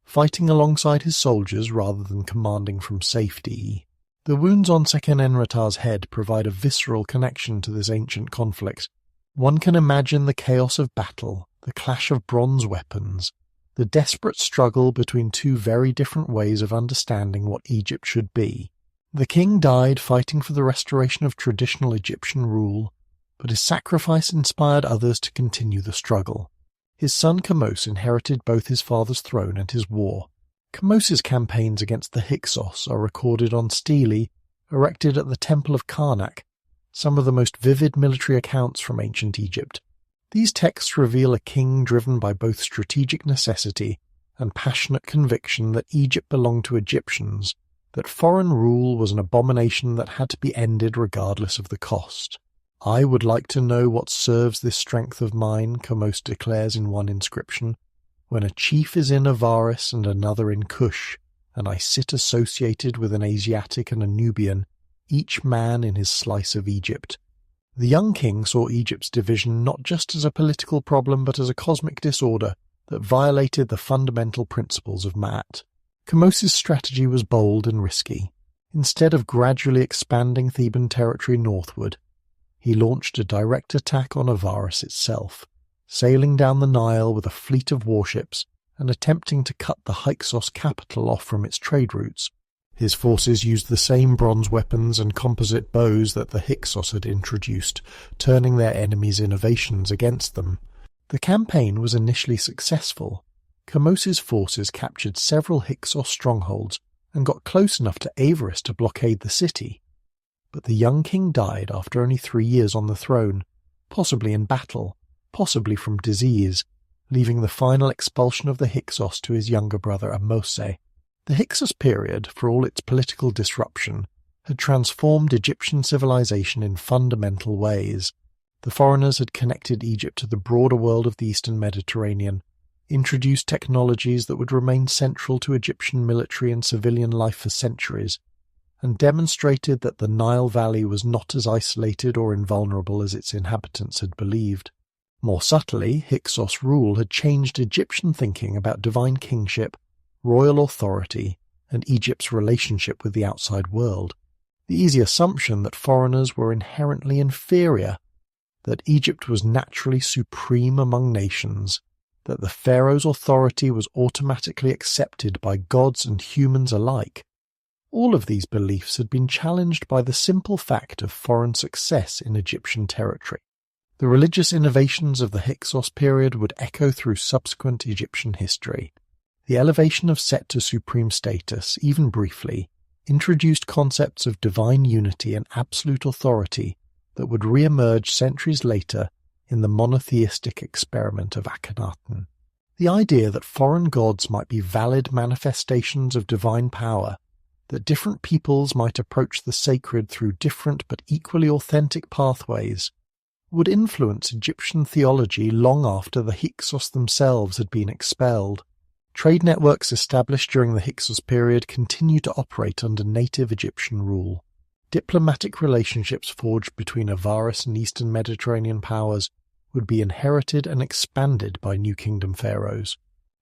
fighting alongside his soldiers rather than commanding from safety. The wounds on Seqenenreta's head provide a visceral connection to this ancient conflict. One can imagine the chaos of battle, the clash of bronze weapons, the desperate struggle between two very different ways of understanding what Egypt should be. The king died fighting for the restoration of traditional Egyptian rule, but his sacrifice inspired others to continue the struggle. His son Kamose inherited both his father's throne and his war. Kamose's campaigns against the Hyksos are recorded on stelae erected at the Temple of Karnak, some of the most vivid military accounts from ancient Egypt. These texts reveal a king driven by both strategic necessity and passionate conviction that Egypt belonged to Egyptians, that foreign rule was an abomination that had to be ended regardless of the cost. "I would like to know what serves this strength of mine," Kamose declares in one inscription, "when a chief is in Avaris and another in Kush, and I sit associated with an Asiatic and a Nubian, each man in his slice of Egypt." The young king saw Egypt's division not just as a political problem but as a cosmic disorder that violated the fundamental principles of Ma'at. Kamose's strategy was bold and risky. Instead of gradually expanding Theban territory northward, he launched a direct attack on Avaris itself, sailing down the Nile with a fleet of warships and attempting to cut the Hyksos capital off from its trade routes. His forces used the same bronze weapons and composite bows that the Hyksos had introduced, turning their enemies' innovations against them. The campaign was initially successful. Kamose's forces captured several Hyksos strongholds and got close enough to Avaris to blockade the city. But the young king died after only 3 years on the throne, possibly in battle, possibly from disease, leaving the final expulsion of the Hyksos to his younger brother Ahmose. The Hyksos period, for all its political disruption, had transformed Egyptian civilization in fundamental ways. The foreigners had connected Egypt to the broader world of the Eastern Mediterranean, introduced technologies that would remain central to Egyptian military and civilian life for centuries, and demonstrated that the Nile Valley was not as isolated or invulnerable as its inhabitants had believed. More subtly, Hyksos rule had changed Egyptian thinking about divine kingship, royal authority, and Egypt's relationship with the outside world. The easy assumption that foreigners were inherently inferior, that Egypt was naturally supreme among nations, that the pharaoh's authority was automatically accepted by gods and humans alike. All of these beliefs had been challenged by the simple fact of foreign success in Egyptian territory. The religious innovations of the Hyksos period would echo through subsequent Egyptian history. The elevation of Set to supreme status, even briefly, introduced concepts of divine unity and absolute authority that would re-emerge centuries later in the monotheistic experiment of Akhenaten. The idea that foreign gods might be valid manifestations of divine power, that different peoples might approach the sacred through different but equally authentic pathways, would influence Egyptian theology long after the Hyksos themselves had been expelled. Trade networks established during the Hyksos period continued to operate under native Egyptian rule. Diplomatic relationships forged between Avaris and Eastern Mediterranean powers would be inherited and expanded by New Kingdom pharaohs.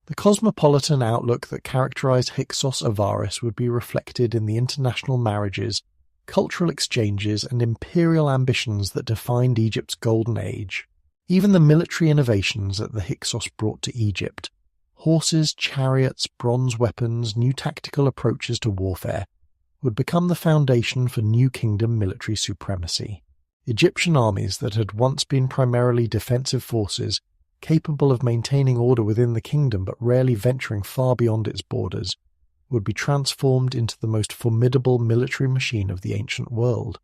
The cosmopolitan outlook that characterized Hyksos Avaris would be reflected in the international marriages, cultural exchanges, and imperial ambitions that defined Egypt's golden age. Even the military innovations that the Hyksos brought to Egypt — horses, chariots, bronze weapons, new tactical approaches to warfare — would become the foundation for New Kingdom military supremacy. Egyptian armies that had once been primarily defensive forces, capable of maintaining order within the kingdom but rarely venturing far beyond its borders, would be transformed into the most formidable military machine of the ancient world.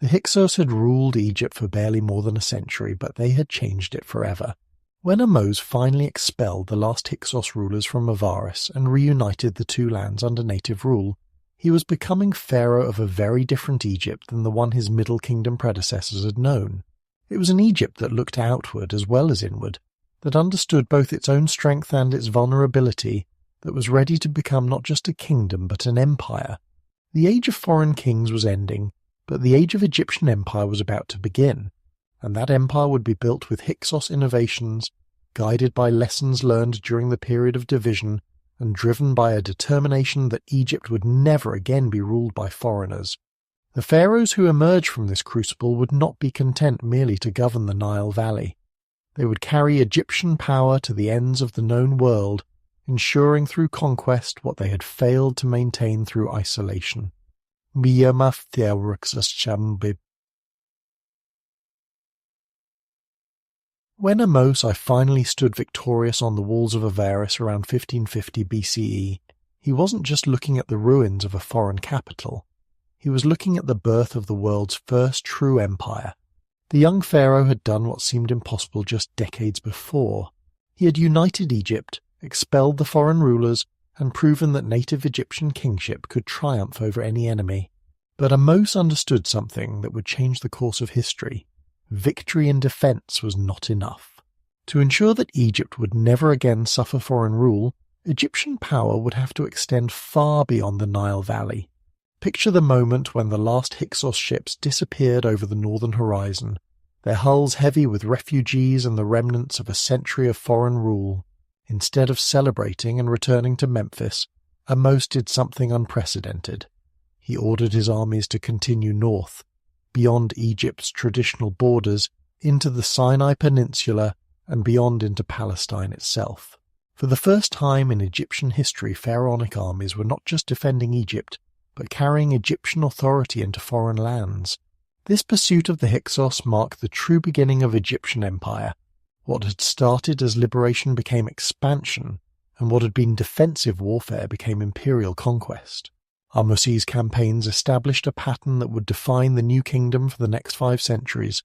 The Hyksos had ruled Egypt for barely more than a century, but they had changed it forever. When Ahmose finally expelled the last Hyksos rulers from Avaris and reunited the two lands under native rule, he was becoming pharaoh of a very different Egypt than the one his Middle Kingdom predecessors had known. It was an Egypt that looked outward as well as inward, that understood both its own strength and its vulnerability, that was ready to become not just a kingdom but an empire. The age of foreign kings was ending, but the age of Egyptian empire was about to begin, and that empire would be built with Hyksos innovations, guided by lessons learned during the period of division, and driven by a determination that Egypt would never again be ruled by foreigners. The pharaohs who emerged from this crucible would not be content merely to govern the Nile Valley. They would carry Egyptian power to the ends of the known world, ensuring through conquest what they had failed to maintain through isolation. When Ahmose finally stood victorious on the walls of Avaris around 1550 BCE, he wasn't just looking at the ruins of a foreign capital. He was looking at the birth of the world's first true empire. The young pharaoh had done what seemed impossible just decades before. He had united Egypt, expelled the foreign rulers, and proven that native Egyptian kingship could triumph over any enemy. But Ahmose understood something that would change the course of history. Victory in defense was not enough. To ensure that Egypt would never again suffer foreign rule, Egyptian power would have to extend far beyond the Nile Valley. Picture the moment when the last Hyksos ships disappeared over the northern horizon, their hulls heavy with refugees and the remnants of a century of foreign rule. Instead of celebrating and returning to Memphis, Ahmose did something unprecedented. He ordered his armies to continue north, beyond Egypt's traditional borders, into the Sinai Peninsula and beyond into Palestine itself. For the first time in Egyptian history, pharaonic armies were not just defending Egypt, but carrying Egyptian authority into foreign lands. This pursuit of the Hyksos marked the true beginning of Egyptian empire. What had started as liberation became expansion, and what had been defensive warfare became imperial conquest. Ahmose's campaigns established a pattern that would define the New Kingdom for the next 5 centuries.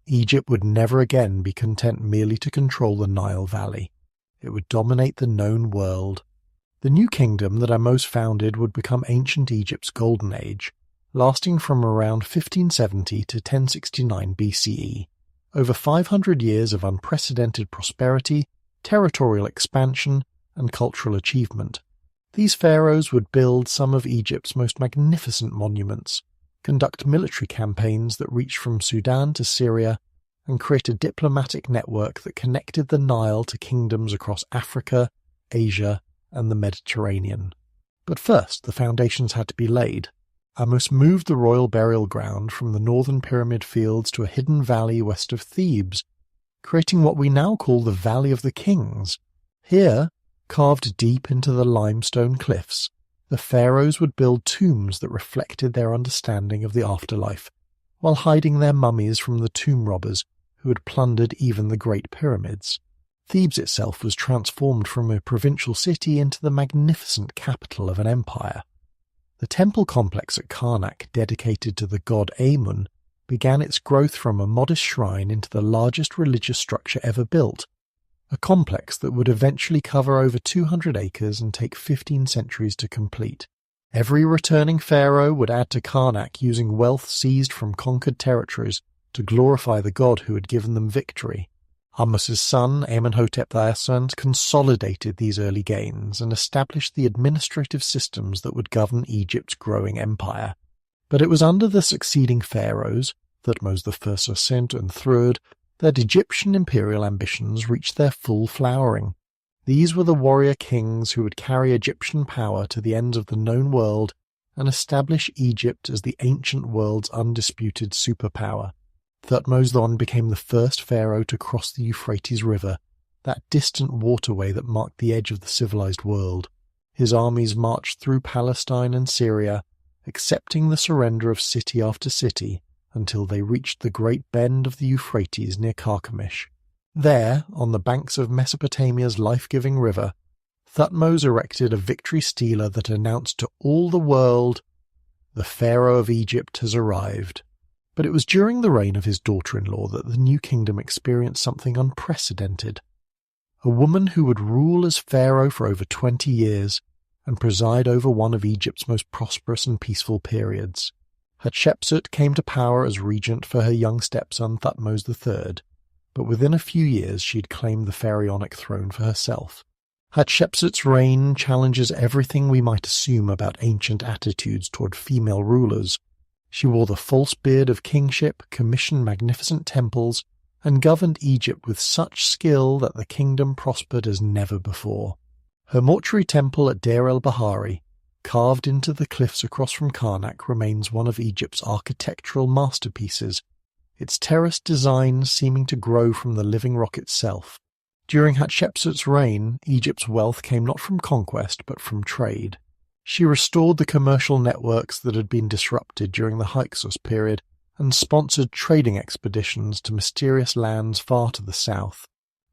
Egypt would never again be content merely to control the Nile Valley. It would dominate the known world. The New Kingdom that Ahmose founded would become ancient Egypt's golden age, lasting from around 1570 to 1069 BCE. Over 500 years of unprecedented prosperity, territorial expansion, and cultural achievement. These pharaohs would build some of Egypt's most magnificent monuments, conduct military campaigns that reached from Sudan to Syria, and create a diplomatic network that connected the Nile to kingdoms across Africa, Asia, and the Mediterranean. But first, the foundations had to be laid. Ahmose moved the royal burial ground from the northern pyramid fields to a hidden valley west of Thebes, creating what we now call the Valley of the Kings. Here, carved deep into the limestone cliffs, the pharaohs would build tombs that reflected their understanding of the afterlife, while hiding their mummies from the tomb robbers who had plundered even the Great Pyramids. Thebes itself was transformed from a provincial city into the magnificent capital of an empire. The temple complex at Karnak, dedicated to the god Amun, began its growth from a modest shrine into the largest religious structure ever built, a complex that would eventually cover over 200 acres and take 15 centuries to complete. Every returning pharaoh would add to Karnak using wealth seized from conquered territories to glorify the god who had given them victory. Ahmose's son, Amenhotep II, consolidated these early gains and established the administrative systems that would govern Egypt's growing empire. But it was under the succeeding pharaohs, Thutmose I and III, that Egyptian imperial ambitions reached their full flowering. These were the warrior kings who would carry Egyptian power to the ends of the known world and establish Egypt as the ancient world's undisputed superpower. Thutmose I became the first pharaoh to cross the Euphrates River, that distant waterway that marked the edge of the civilized world. His armies marched through Palestine and Syria, accepting the surrender of city after city until they reached the great bend of the Euphrates near Carchemish. There, on the banks of Mesopotamia's life-giving river, Thutmose erected a victory stela that announced to all the world, "The Pharaoh of Egypt has arrived." But it was during the reign of his daughter-in-law that the new kingdom experienced something unprecedented. A woman who would rule as pharaoh for over 20 years and preside over one of Egypt's most prosperous and peaceful periods. Hatshepsut came to power as regent for her young stepson Thutmose III, but within a few years she'd claimed the pharaonic throne for herself. Hatshepsut's reign challenges everything we might assume about ancient attitudes toward female rulers. She wore the false beard of kingship, commissioned magnificent temples, and governed Egypt with such skill that the kingdom prospered as never before. Her mortuary temple at Deir el-Bahari, carved into the cliffs across from Karnak, remains one of Egypt's architectural masterpieces, its terraced designs seeming to grow from the living rock itself. During Hatshepsut's reign, Egypt's wealth came not from conquest but from trade. She restored the commercial networks that had been disrupted during the Hyksos period and sponsored trading expeditions to mysterious lands far to the south.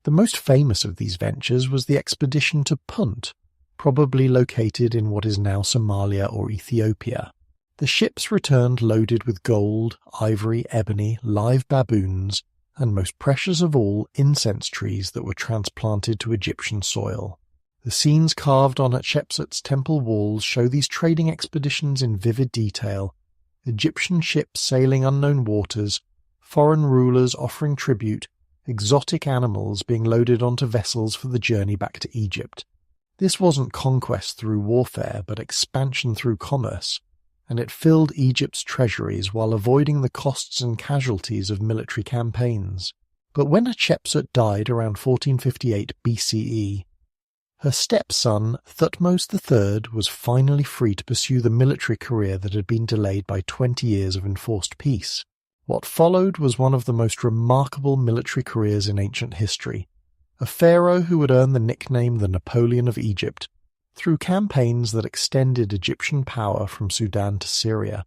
The most famous of these ventures was the expedition to Punt, probably located in what is now Somalia or Ethiopia. The ships returned loaded with gold, ivory, ebony, live baboons, and most precious of all, incense trees that were transplanted to Egyptian soil. The scenes carved on Hatshepsut's temple walls show these trading expeditions in vivid detail, Egyptian ships sailing unknown waters, foreign rulers offering tribute, exotic animals being loaded onto vessels for the journey back to Egypt. This wasn't conquest through warfare, but expansion through commerce, and it filled Egypt's treasuries while avoiding the costs and casualties of military campaigns. But when Hatshepsut died around 1458 BCE, her stepson, Thutmose III, was finally free to pursue the military career that had been delayed by 20 years of enforced peace. What followed was one of the most remarkable military careers in ancient history, a pharaoh who would earn the nickname the Napoleon of Egypt through campaigns that extended Egyptian power from Sudan to Syria.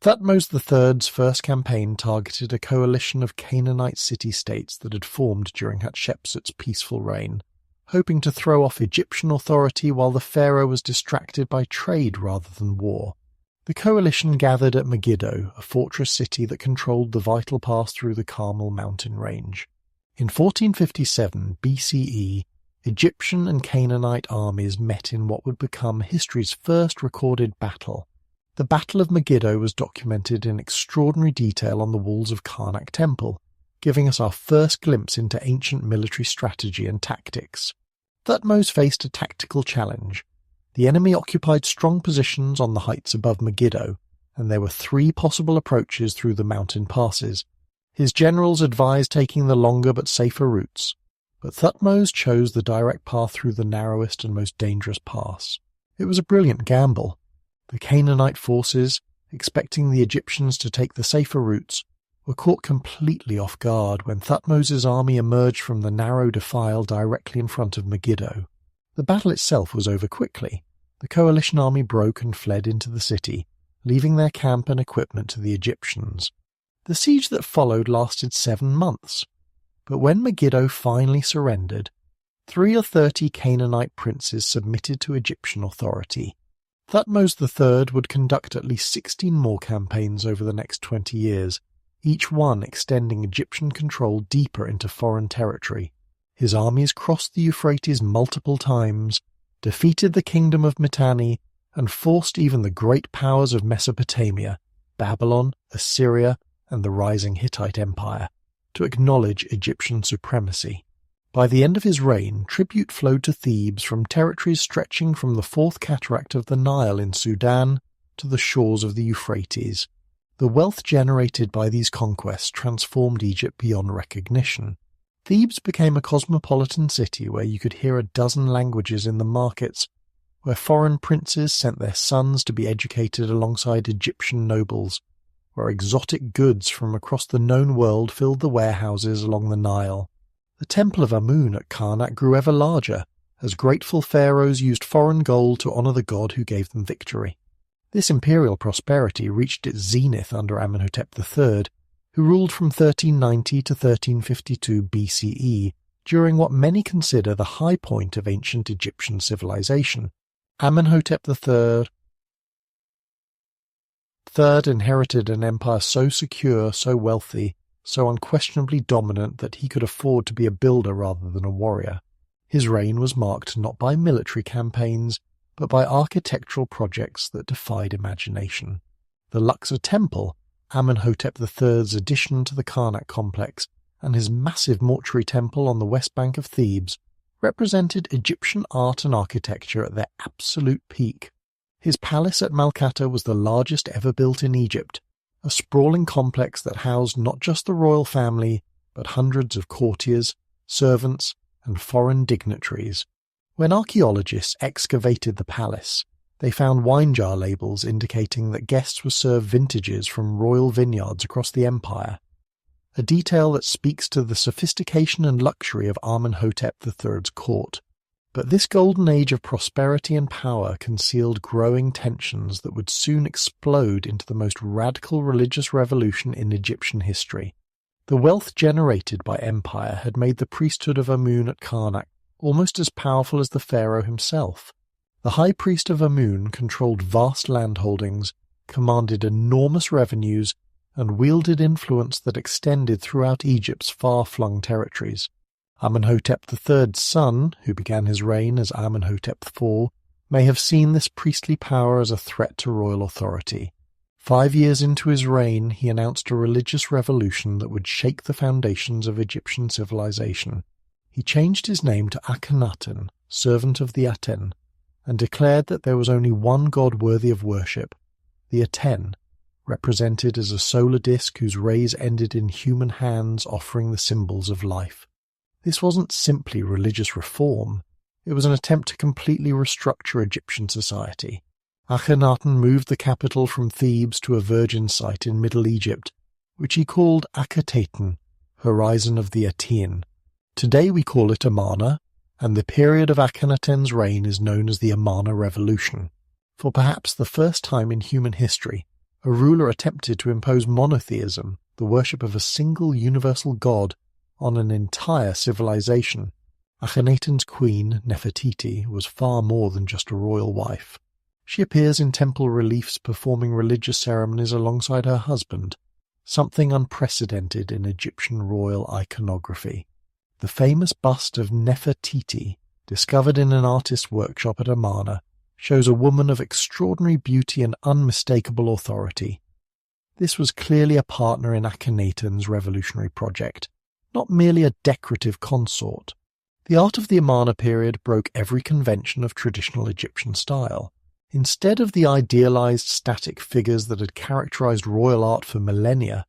Thutmose III's first campaign targeted a coalition of Canaanite city-states that had formed during Hatshepsut's peaceful reign, hoping to throw off Egyptian authority while the pharaoh was distracted by trade rather than war. The coalition gathered at Megiddo, a fortress city that controlled the vital pass through the Carmel mountain range. In 1457 BCE, Egyptian and Canaanite armies met in what would become history's first recorded battle. The Battle of Megiddo was documented in extraordinary detail on the walls of Karnak Temple, giving us our first glimpse into ancient military strategy and tactics. Thutmose faced a tactical challenge. The enemy occupied strong positions on the heights above Megiddo, and there were 3 possible approaches through the mountain passes. His generals advised taking the longer but safer routes, but Thutmose chose the direct path through the narrowest and most dangerous pass. It was a brilliant gamble. The Canaanite forces, expecting the Egyptians to take the safer routes, were caught completely off guard when Thutmose's army emerged from the narrow defile directly in front of Megiddo. The battle itself was over quickly. The coalition army broke and fled into the city, leaving their camp and equipment to the Egyptians. The siege that followed lasted 7 months, but when Megiddo finally surrendered, 3 or 30 Canaanite princes submitted to Egyptian authority. Thutmose III would conduct at least 16 more campaigns over the next 20 years, each one extending Egyptian control deeper into foreign territory. His armies crossed the Euphrates multiple times, defeated the kingdom of Mitanni, and forced even the great powers of Mesopotamia, Babylon, Assyria, and the rising Hittite Empire, to acknowledge Egyptian supremacy. By the end of his reign, tribute flowed to Thebes from territories stretching from the fourth cataract of the Nile in Sudan to the shores of the Euphrates. The wealth generated by these conquests transformed Egypt beyond recognition. Thebes became a cosmopolitan city where you could hear a dozen languages in the markets, where foreign princes sent their sons to be educated alongside Egyptian nobles, where exotic goods from across the known world filled the warehouses along the Nile. The Temple of Amun at Karnak grew ever larger, as grateful pharaohs used foreign gold to honor the god who gave them victory. This imperial prosperity reached its zenith under Amenhotep III, who ruled from 1390 to 1352 BCE, during what many consider the high point of ancient Egyptian civilization. Amenhotep III inherited an empire so secure, so wealthy, so unquestionably dominant that he could afford to be a builder rather than a warrior. His reign was marked not by military campaigns, but by architectural projects that defied imagination. The Luxor Temple, Amenhotep III's addition to the Karnak complex, and his massive mortuary temple on the west bank of Thebes, represented Egyptian art and architecture at their absolute peak. His palace at Malkata was the largest ever built in Egypt, a sprawling complex that housed not just the royal family, but hundreds of courtiers, servants, and foreign dignitaries. When archaeologists excavated the palace, they found wine jar labels indicating that guests were served vintages from royal vineyards across the empire, a detail that speaks to the sophistication and luxury of Amenhotep III's court. But this golden age of prosperity and power concealed growing tensions that would soon explode into the most radical religious revolution in Egyptian history. The wealth generated by empire had made the priesthood of Amun at Karnak almost as powerful as the pharaoh himself. The high priest of Amun controlled vast landholdings, commanded enormous revenues, and wielded influence that extended throughout Egypt's far-flung territories. Amenhotep III's son, who began his reign as Amenhotep IV, may have seen this priestly power as a threat to royal authority. 5 years into his reign, he announced a religious revolution that would shake the foundations of Egyptian civilization. He changed his name to Akhenaten, servant of the Aten, and declared that there was only one god worthy of worship, the Aten, represented as a solar disk whose rays ended in human hands offering the symbols of life. This wasn't simply religious reform, it was an attempt to completely restructure Egyptian society. Akhenaten moved the capital from Thebes to a virgin site in Middle Egypt, which he called Akhetaten, horizon of the Aten. Today we call it Amarna, and the period of Akhenaten's reign is known as the Amarna Revolution. For perhaps the first time in human history, a ruler attempted to impose monotheism, the worship of a single universal god, on an entire civilization. Akhenaten's queen, Nefertiti, was far more than just a royal wife. She appears in temple reliefs performing religious ceremonies alongside her husband, something unprecedented in Egyptian royal iconography. The famous bust of Nefertiti, discovered in an artist's workshop at Amarna, shows a woman of extraordinary beauty and unmistakable authority. This was clearly a partner in Akhenaten's revolutionary project, not merely a decorative consort. The art of the Amarna period broke every convention of traditional Egyptian style. Instead of the idealized static figures that had characterized royal art for millennia,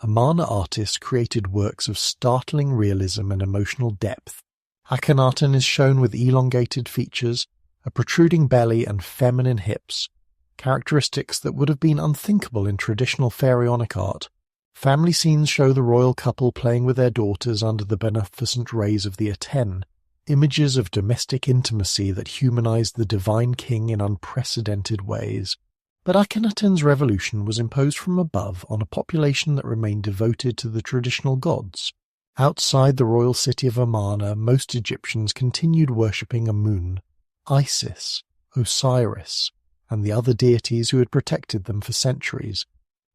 Amarna artists created works of startling realism and emotional depth. Akhenaten is shown with elongated features, a protruding belly and feminine hips, characteristics that would have been unthinkable in traditional pharaonic art. Family scenes show the royal couple playing with their daughters under the beneficent rays of the Aten, images of domestic intimacy that humanized the divine king in unprecedented ways. But Akhenaten's revolution was imposed from above on a population that remained devoted to the traditional gods. Outside the royal city of Amarna, most Egyptians continued worshipping Amun, Isis, Osiris, and the other deities who had protected them for centuries.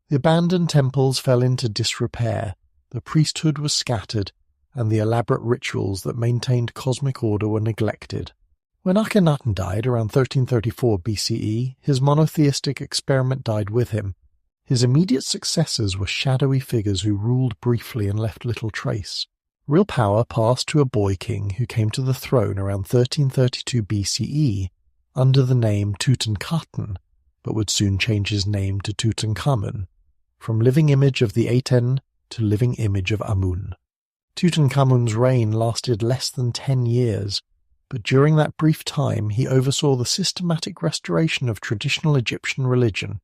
The abandoned temples fell into disrepair, the priesthood was scattered, and the elaborate rituals that maintained cosmic order were neglected. When Akhenaten died around 1334 BCE, his monotheistic experiment died with him. His immediate successors were shadowy figures who ruled briefly and left little trace. Real power passed to a boy king who came to the throne around 1332 BCE under the name Tutankhaten, but would soon change his name to Tutankhamun, from living image of the Aten to living image of Amun. Tutankhamun's reign lasted less than 10 years, but during that brief time he oversaw the systematic restoration of traditional Egyptian religion.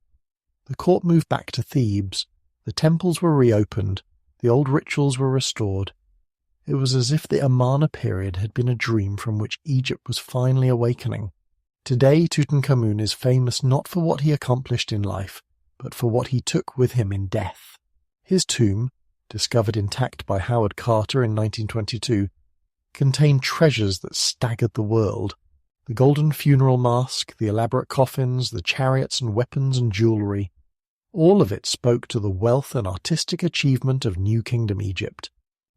The court moved back to Thebes, the temples were reopened, the old rituals were restored. It was as if the Amarna period had been a dream from which Egypt was finally awakening. Today, Tutankhamun is famous not for what he accomplished in life, but for what he took with him in death. His tomb, discovered intact by Howard Carter in 1922, contained treasures that staggered the world. The golden funeral mask, the elaborate coffins, the chariots and weapons and jewellery. All of it spoke to the wealth and artistic achievement of New Kingdom Egypt.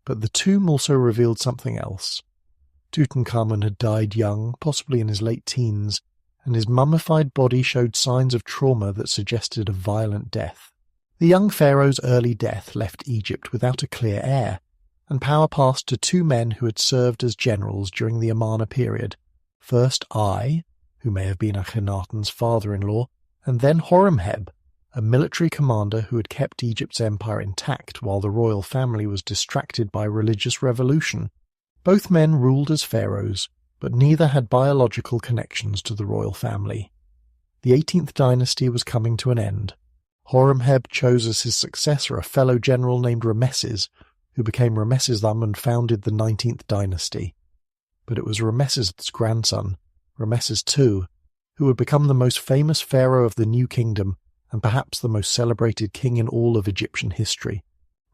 But the tomb also revealed something else. Tutankhamun had died young, possibly in his late teens, and his mummified body showed signs of trauma that suggested a violent death. The young pharaoh's early death left Egypt without a clear heir, and power passed to two men who had served as generals during the Amarna period. First Ai, who may have been Akhenaten's father-in-law, and then Horemheb, a military commander who had kept Egypt's empire intact while the royal family was distracted by religious revolution. Both men ruled as pharaohs, but neither had biological connections to the royal family. The 18th dynasty was coming to an end. Horemheb chose as his successor a fellow general named Rameses, who became Ramesses-I and founded the 19th dynasty. But it was Ramesses' grandson, Ramesses II, who would become the most famous pharaoh of the New Kingdom and perhaps the most celebrated king in all of Egyptian history.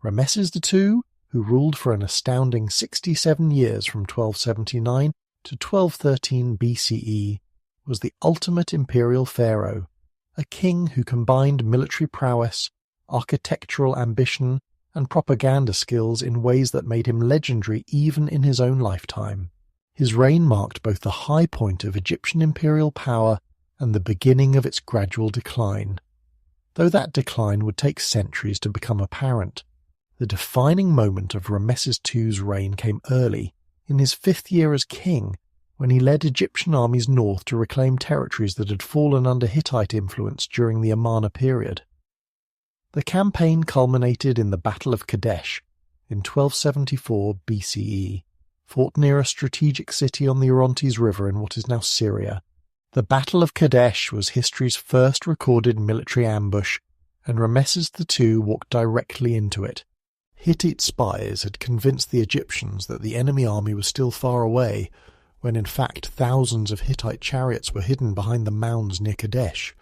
Ramesses II, who ruled for an astounding 67 years from 1279 to 1213 BCE, was the ultimate imperial pharaoh, a king who combined military prowess, architectural ambition, and propaganda skills in ways that made him legendary even in his own lifetime. His reign marked both the high point of Egyptian imperial power and the beginning of its gradual decline. Though that decline would take centuries to become apparent, the defining moment of Ramesses II's reign came early, in his 5th year as king, when he led Egyptian armies north to reclaim territories that had fallen under Hittite influence during the Amarna period. The campaign culminated in the Battle of Kadesh in 1274 BCE, fought near a strategic city on the Orontes River in what is now Syria. The Battle of Kadesh was history's first recorded military ambush, and Ramesses II walked directly into it. Hittite spies had convinced the Egyptians that the enemy army was still far away, when in fact thousands of Hittite chariots were hidden behind the mounds near Kadesh.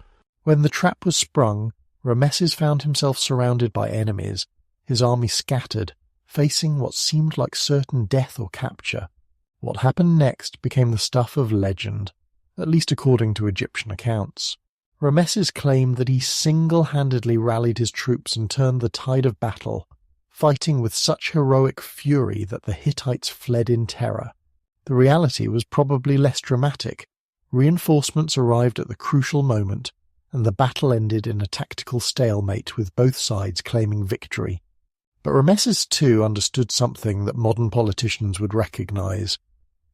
When the trap was sprung, Ramesses found himself surrounded by enemies, his army scattered, facing what seemed like certain death or capture. What happened next became the stuff of legend, at least according to Egyptian accounts. Ramesses claimed that he single-handedly rallied his troops and turned the tide of battle, fighting with such heroic fury that the Hittites fled in terror. The reality was probably less dramatic. Reinforcements arrived at the crucial moment, and the battle ended in a tactical stalemate with both sides claiming victory. But Ramesses II understood something that modern politicians would recognize.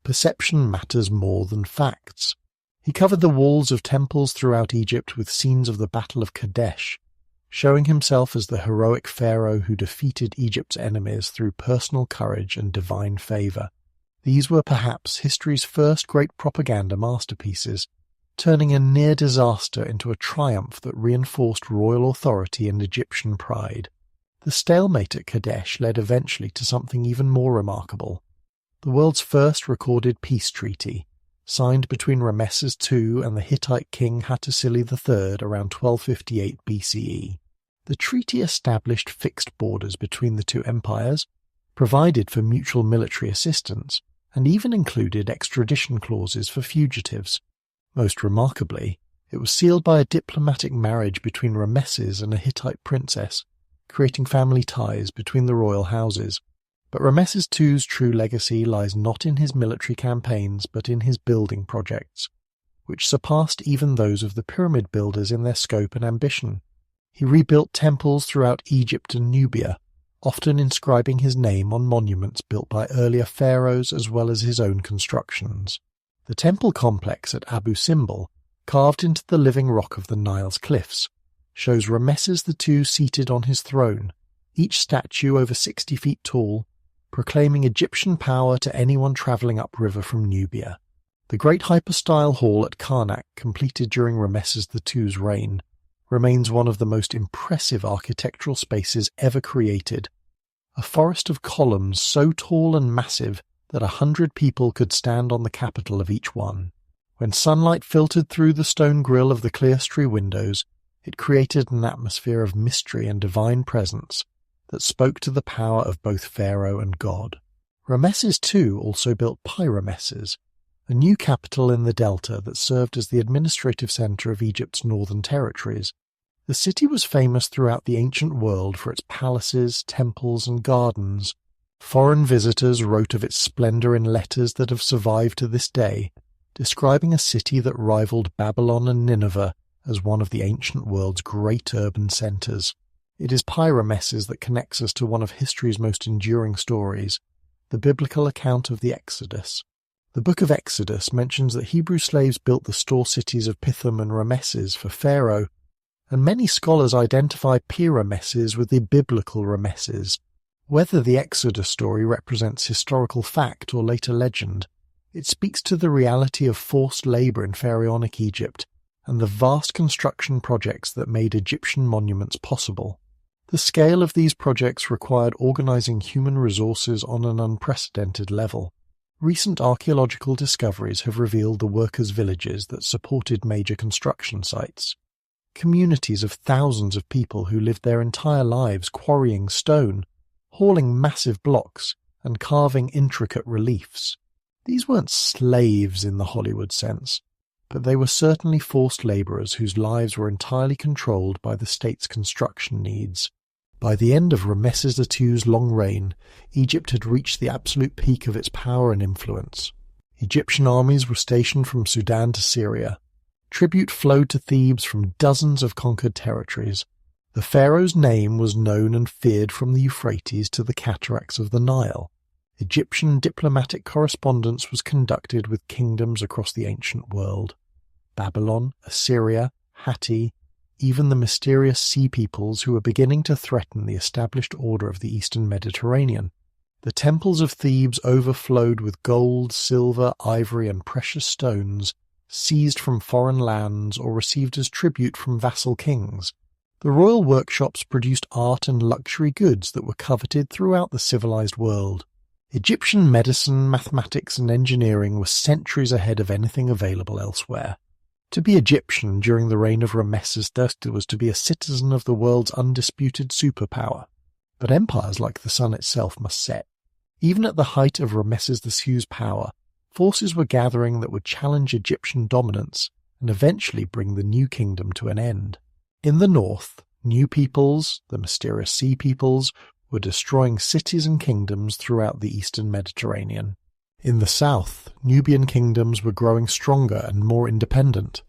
Perception matters more than facts. He covered the walls of temples throughout Egypt with scenes of the Battle of Kadesh, showing himself as the heroic pharaoh who defeated Egypt's enemies through personal courage and divine favor. These were perhaps history's first great propaganda masterpieces, turning a near disaster into a triumph that reinforced royal authority and Egyptian pride. The stalemate at Kadesh led eventually to something even more remarkable. The world's first recorded peace treaty, signed between Ramesses II and the Hittite king Hattusili III around 1258 BCE. The treaty established fixed borders between the two empires, provided for mutual military assistance, and even included extradition clauses for fugitives. Most remarkably, it was sealed by a diplomatic marriage between Ramesses and a Hittite princess, creating family ties between the royal houses. But Ramesses II's true legacy lies not in his military campaigns but in his building projects, which surpassed even those of the pyramid builders in their scope and ambition. He rebuilt temples throughout Egypt and Nubia, often inscribing his name on monuments built by earlier pharaohs as well as his own constructions. The temple complex at Abu Simbel, carved into the living rock of the Nile's cliffs, shows Ramesses II seated on his throne, each statue over 60 feet tall, proclaiming Egyptian power to anyone travelling upriver from Nubia. The great hypostyle hall at Karnak, completed during Ramesses II's reign, remains one of the most impressive architectural spaces ever created, a forest of columns so tall and massive that 100 people could stand on the capital of each one. When sunlight filtered through the stone grille of the clerestory windows, it created an atmosphere of mystery and divine presence that spoke to the power of both Pharaoh and God. Rameses II also built Pi-Rameses, a new capital in the delta that served as the administrative center of Egypt's northern territories. The city was famous throughout the ancient world for its palaces, temples, and gardens. Foreign visitors wrote of its splendor in letters that have survived to this day, describing a city that rivaled Babylon and Nineveh as one of the ancient world's great urban centers. It is Pi-Rameses that connects us to one of history's most enduring stories, the biblical account of the Exodus. The Book of Exodus mentions that Hebrew slaves built the store cities of Pithom and Rameses for Pharaoh, and many scholars identify Pi-Rameses with the biblical Rameses. Whether the Exodus story represents historical fact or later legend, it speaks to the reality of forced labor in pharaonic Egypt and the vast construction projects that made Egyptian monuments possible. The scale of these projects required organizing human resources on an unprecedented level. Recent archaeological discoveries have revealed the workers' villages that supported major construction sites. Communities of thousands of people who lived their entire lives quarrying stone, hauling massive blocks, and carving intricate reliefs. These weren't slaves in the Hollywood sense, but they were certainly forced laborers whose lives were entirely controlled by the state's construction needs. By the end of Rameses II's long reign, Egypt had reached the absolute peak of its power and influence. Egyptian armies were stationed from Sudan to Syria. Tribute flowed to Thebes from dozens of conquered territories. The pharaoh's name was known and feared from the Euphrates to the cataracts of the Nile. Egyptian diplomatic correspondence was conducted with kingdoms across the ancient world. Babylon, Assyria, Hatti, even the mysterious sea peoples who were beginning to threaten the established order of the Eastern Mediterranean. The temples of Thebes overflowed with gold, silver, ivory, and precious stones, seized from foreign lands or received as tribute from vassal kings. The royal workshops produced art and luxury goods that were coveted throughout the civilized world. Egyptian medicine, mathematics, and engineering were centuries ahead of anything available elsewhere. To be Egyptian during the reign of Rameses III was to be a citizen of the world's undisputed superpower. But empires like the sun itself must set. Even at the height of Rameses II's power, forces were gathering that would challenge Egyptian dominance and eventually bring the new kingdom to an end. In the north, new peoples, the mysterious sea peoples, were destroying cities and kingdoms throughout the eastern Mediterranean. In the south, Nubian kingdoms were growing stronger and more independent.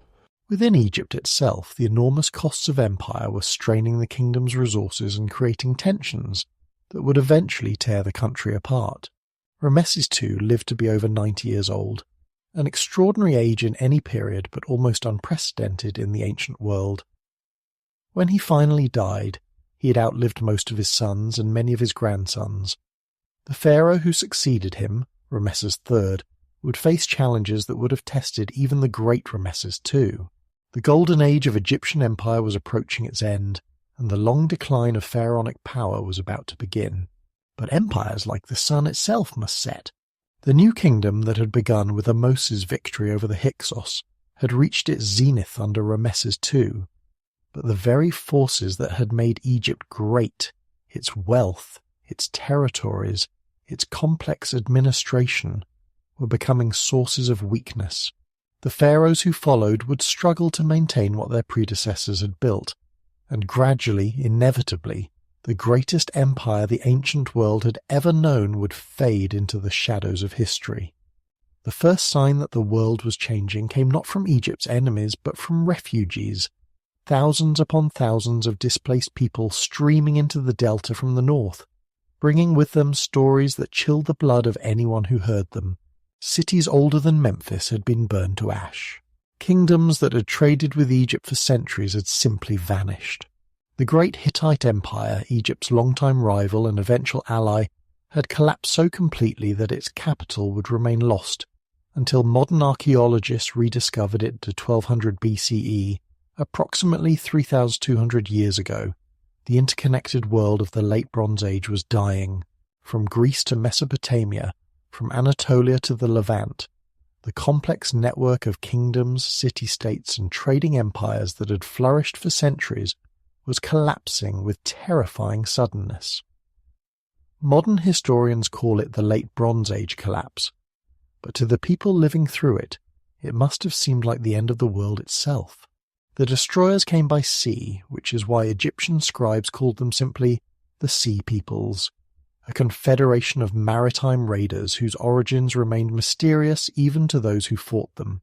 Within Egypt itself, the enormous costs of empire were straining the kingdom's resources and creating tensions that would eventually tear the country apart. Rameses II lived to be over 90 years old, an extraordinary age in any period but almost unprecedented in the ancient world. When he finally died, he had outlived most of his sons and many of his grandsons. The pharaoh who succeeded him, Rameses III, would face challenges that would have tested even the great Rameses II. The golden age of Egyptian empire was approaching its end, and the long decline of pharaonic power was about to begin. But empires like the sun itself must set. The new kingdom that had begun with Ahmose's victory over the Hyksos had reached its zenith under Rameses II. But the very forces that had made Egypt great, its wealth, its territories, its complex administration, were becoming sources of weakness. The pharaohs who followed would struggle to maintain what their predecessors had built, and gradually, inevitably, the greatest empire the ancient world had ever known would fade into the shadows of history. The first sign that the world was changing came not from Egypt's enemies, but from refugees, thousands upon thousands of displaced people streaming into the delta from the north, bringing with them stories that chilled the blood of anyone who heard them. Cities older than Memphis had been burned to ash. Kingdoms that had traded with Egypt for centuries had simply vanished. The great Hittite Empire, Egypt's longtime rival and eventual ally, had collapsed so completely that its capital would remain lost until modern archaeologists rediscovered it to 1200 BCE, approximately 3,200 years ago. The interconnected world of the Late Bronze Age was dying. From Greece to Mesopotamia, from Anatolia to the Levant, the complex network of kingdoms, city-states, and trading empires that had flourished for centuries was collapsing with terrifying suddenness. Modern historians call it the Late Bronze Age collapse, but to the people living through it, it must have seemed like the end of the world itself. The destroyers came by sea, which is why Egyptian scribes called them simply the Sea Peoples, a confederation of maritime raiders whose origins remained mysterious even to those who fought them.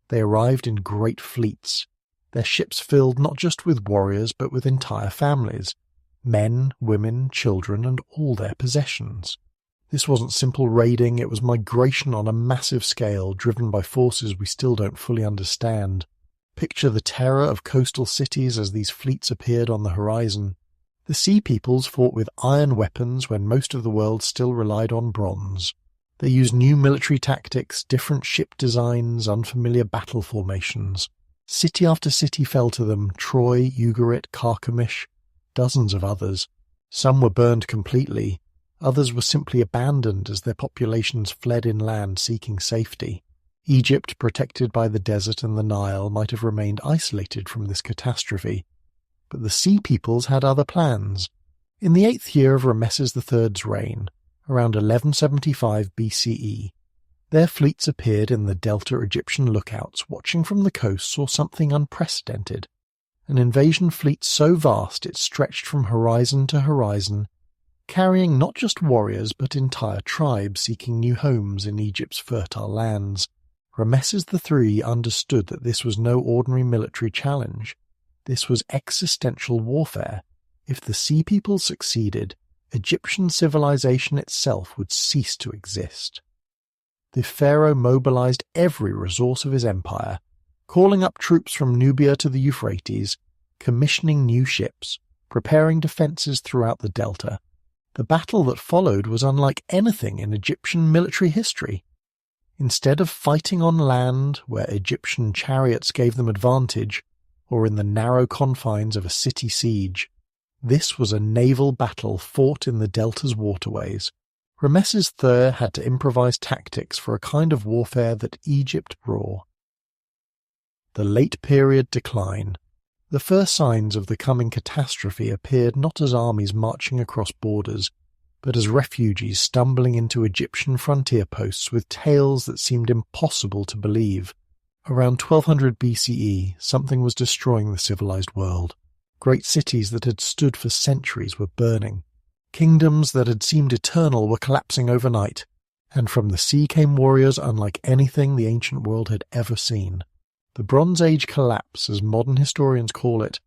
They arrived in great fleets, their ships filled not just with warriors but with entire families, men, women, children, and all their possessions. This wasn't simple raiding, it was migration on a massive scale driven by forces we still don't fully understand. Picture the terror of coastal cities as these fleets appeared on the horizon. The Sea Peoples fought with iron weapons when most of the world still relied on bronze. They used new military tactics, different ship designs, unfamiliar battle formations. City after city fell to them: Troy, Ugarit, Carchemish, dozens of others. Some were burned completely, others were simply abandoned as their populations fled inland seeking safety. Egypt, protected by the desert and the Nile, might have remained isolated from this catastrophe. But the Sea Peoples had other plans. In the 8th year of Rameses III's reign, around 1175 BCE, their fleets appeared in the Delta Egyptian lookouts. Watching from the coast saw something unprecedented. An invasion fleet so vast it stretched from horizon to horizon, carrying not just warriors but entire tribes seeking new homes in Egypt's fertile lands. Rameses III understood that this was no ordinary military challenge. This was existential warfare. If the Sea Peoples succeeded, Egyptian civilization itself would cease to exist. The pharaoh mobilized every resource of his empire, calling up troops from Nubia to the Euphrates, commissioning new ships, preparing defenses throughout the delta. The battle that followed was unlike anything in Egyptian military history. Instead of fighting on land, where Egyptian chariots gave them advantage, or in the narrow confines of a city siege, this was a naval battle fought in the delta's waterways. Rameses III had to improvise tactics for a kind of warfare that Egypt bore. The late period decline. The first signs of the coming catastrophe appeared not as armies marching across borders, but as refugees stumbling into Egyptian frontier posts with tales that seemed impossible to believe. Around 1200 BCE, something was destroying the civilized world. Great cities that had stood for centuries were burning. Kingdoms that had seemed eternal were collapsing overnight, and from the sea came warriors unlike anything the ancient world had ever seen. The Bronze Age collapse, as modern historians call it,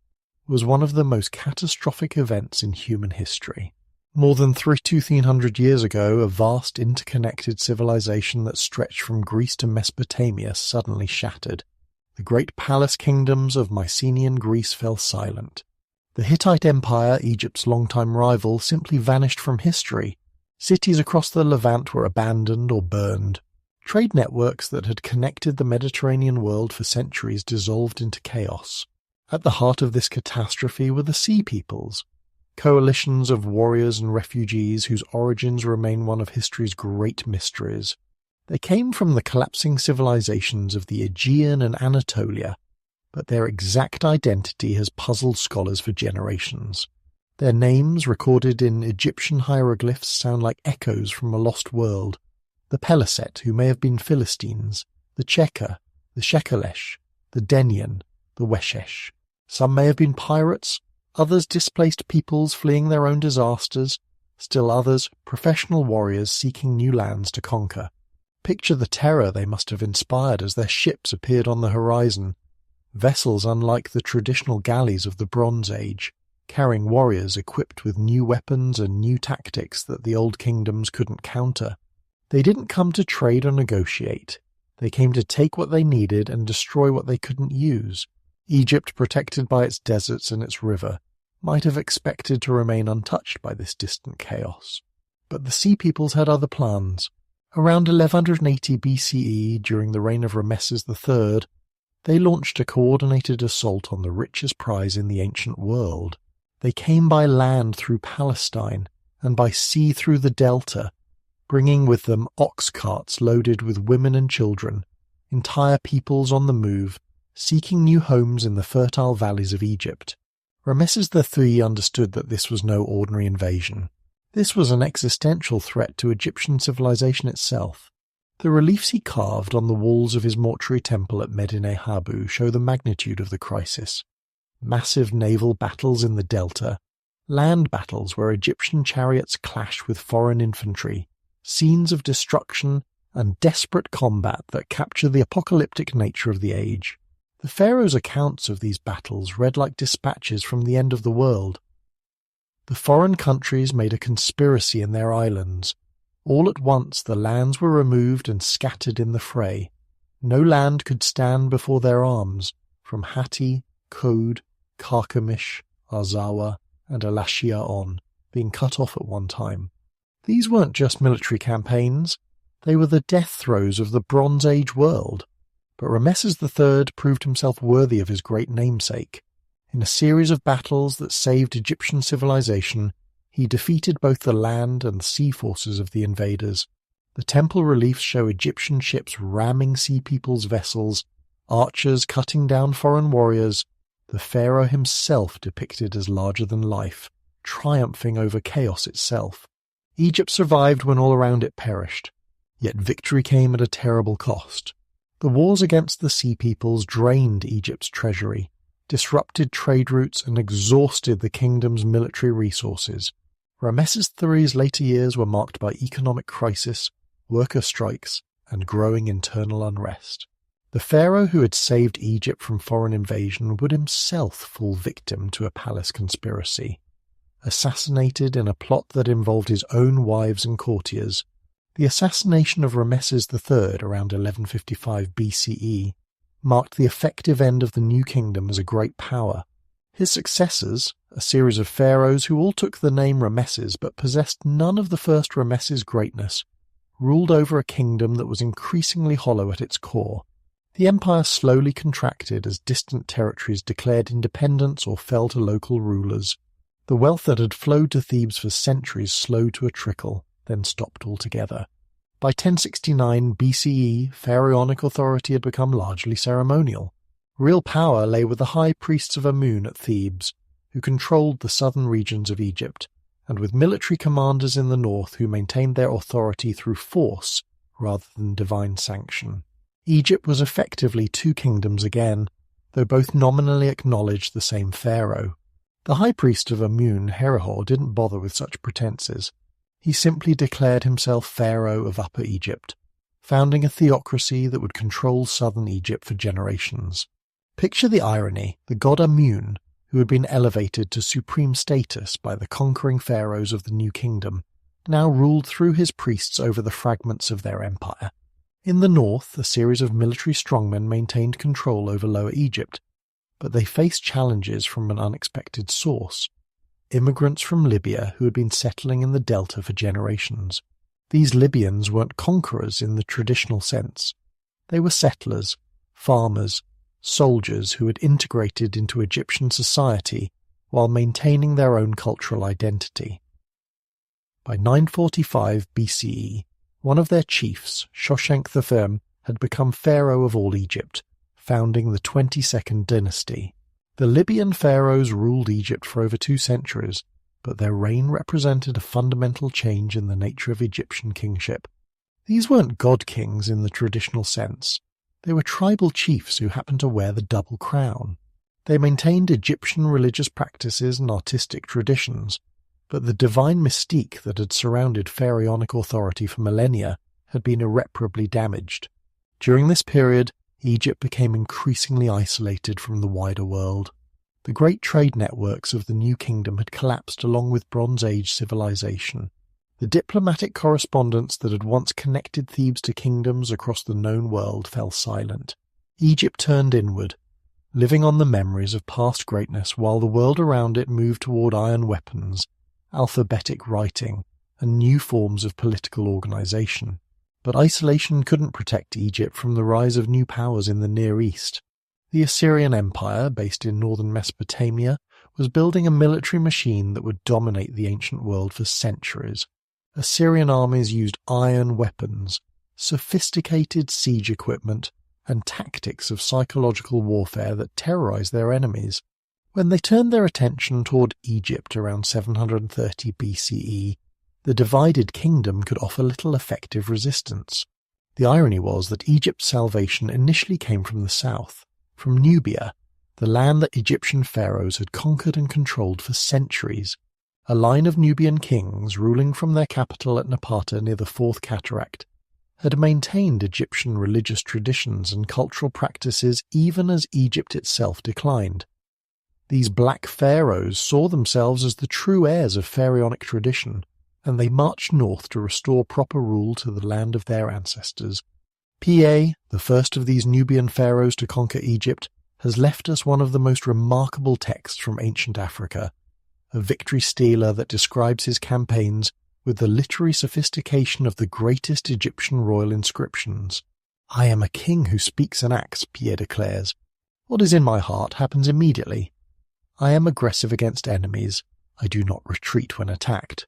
was one of the most catastrophic events in human history. More than 2,300 years ago, a vast interconnected civilization that stretched from Greece to Mesopotamia suddenly shattered. The great palace kingdoms of Mycenaean Greece fell silent. The Hittite Empire, Egypt's longtime rival, simply vanished from history. Cities across the Levant were abandoned or burned. Trade networks that had connected the Mediterranean world for centuries dissolved into chaos. At the heart of this catastrophe were the Sea Peoples, coalitions of warriors and refugees whose origins remain one of history's great mysteries. They came from the collapsing civilizations of the Aegean and Anatolia, but their exact identity has puzzled scholars for generations. Their names, recorded in Egyptian hieroglyphs, sound like echoes from a lost world. The Peliset, who may have been Philistines, the Cheka, the Shekelesh, the Denyen, the Weshesh. Some may have been pirates, others displaced peoples fleeing their own disasters, still others professional warriors seeking new lands to conquer. Picture the terror they must have inspired as their ships appeared on the horizon, vessels unlike the traditional galleys of the Bronze Age, carrying warriors equipped with new weapons and new tactics that the old kingdoms couldn't counter. They didn't come to trade or negotiate. They came to take what they needed and destroy what they couldn't use. Egypt, protected by its deserts and its river, might have expected to remain untouched by this distant chaos. But the Sea Peoples had other plans. Around 1180 BCE, during the reign of Rameses III, they launched a coordinated assault on the richest prize in the ancient world. They came by land through Palestine and by sea through the Delta, bringing with them ox carts loaded with women and children, entire peoples on the move, seeking new homes in the fertile valleys of Egypt. Rameses III understood that this was no ordinary invasion. This was an existential threat to Egyptian civilization itself. The reliefs he carved on the walls of his mortuary temple at Medinet Habu show the magnitude of the crisis. Massive naval battles in the delta, land battles where Egyptian chariots clash with foreign infantry, scenes of destruction and desperate combat that capture the apocalyptic nature of the age. The pharaoh's accounts of these battles read like dispatches from the end of the world. The foreign countries made a conspiracy in their islands. All at once the lands were removed and scattered in the fray. No land could stand before their arms, from Hatti, Kode, Carchemish, Arzawa, and Alashia on, being cut off at one time. These weren't just military campaigns, they were the death throes of the Bronze Age world. But Rameses III proved himself worthy of his great namesake. In a series of battles that saved Egyptian civilization, he defeated both the land and sea forces of the invaders. The temple reliefs show Egyptian ships ramming sea people's vessels, archers cutting down foreign warriors, the pharaoh himself depicted as larger than life, triumphing over chaos itself. Egypt survived when all around it perished, yet victory came at a terrible cost. The wars against the sea peoples drained Egypt's treasury, disrupted trade routes and exhausted the kingdom's military resources. Rameses III's later years were marked by economic crisis, worker strikes, and growing internal unrest. The pharaoh who had saved Egypt from foreign invasion would himself fall victim to a palace conspiracy. Assassinated in a plot that involved his own wives and courtiers, the assassination of Rameses III around 1155 BCE marked the effective end of the new kingdom as a great power. His successors, a series of pharaohs who all took the name Rameses but possessed none of the first Ramesses' greatness, ruled over a kingdom that was increasingly hollow at its core. The empire slowly contracted as distant territories declared independence or fell to local rulers. The wealth that had flowed to Thebes for centuries slowed to a trickle, then stopped altogether. By 1069 BCE, pharaonic authority had become largely ceremonial. Real power lay with the high priests of Amun at Thebes, who controlled the southern regions of Egypt, and with military commanders in the north who maintained their authority through force rather than divine sanction. Egypt was effectively two kingdoms again, though both nominally acknowledged the same pharaoh. The high priest of Amun, Herihor, didn't bother with such pretenses. He simply declared himself pharaoh of Upper Egypt, founding a theocracy that would control southern Egypt for generations. Picture the irony: the god Amun, who had been elevated to supreme status by the conquering pharaohs of the new kingdom, now ruled through his priests over the fragments of their empire. In the north, a series of military strongmen maintained control over Lower Egypt, but they faced challenges from an unexpected source: immigrants from Libya who had been settling in the delta for generations. These Libyans weren't conquerors in the traditional sense. They were settlers, farmers, soldiers who had integrated into Egyptian society while maintaining their own cultural identity. By 945 BCE, one of their chiefs, Shoshenq I, had become pharaoh of all Egypt, founding the 22nd dynasty. The Libyan pharaohs ruled Egypt for over 2 centuries, but their reign represented a fundamental change in the nature of Egyptian kingship. These weren't god kings in the traditional sense. They were tribal chiefs who happened to wear the double crown. They maintained Egyptian religious practices and artistic traditions, but the divine mystique that had surrounded pharaonic authority for millennia had been irreparably damaged. During this period, Egypt became increasingly isolated from the wider world. The great trade networks of the new kingdom had collapsed along with Bronze Age civilization. The diplomatic correspondence that had once connected Thebes to kingdoms across the known world fell silent. Egypt turned inward, living on the memories of past greatness while the world around it moved toward iron weapons, alphabetic writing, and new forms of political organization. But isolation couldn't protect Egypt from the rise of new powers in the Near East. The Assyrian Empire, based in northern Mesopotamia, was building a military machine that would dominate the ancient world for centuries. Assyrian armies used iron weapons, sophisticated siege equipment, and tactics of psychological warfare that terrorized their enemies. When they turned their attention toward Egypt around 730 BCE, the divided kingdom could offer little effective resistance. The irony was that Egypt's salvation initially came from the south, from Nubia, the land that Egyptian pharaohs had conquered and controlled for centuries. A line of Nubian kings, ruling from their capital at Napata near the Fourth Cataract, had maintained Egyptian religious traditions and cultural practices even as Egypt itself declined. These black pharaohs saw themselves as the true heirs of pharaonic tradition, and they marched north to restore proper rule to the land of their ancestors. Pa, the first of these Nubian pharaohs to conquer Egypt, has left us one of the most remarkable texts from ancient Africa, a victory stela that describes his campaigns with the literary sophistication of the greatest Egyptian royal inscriptions. "I am a king who speaks and acts," Pierre declares. "What is in my heart happens immediately. I am aggressive against enemies. I do not retreat when attacked."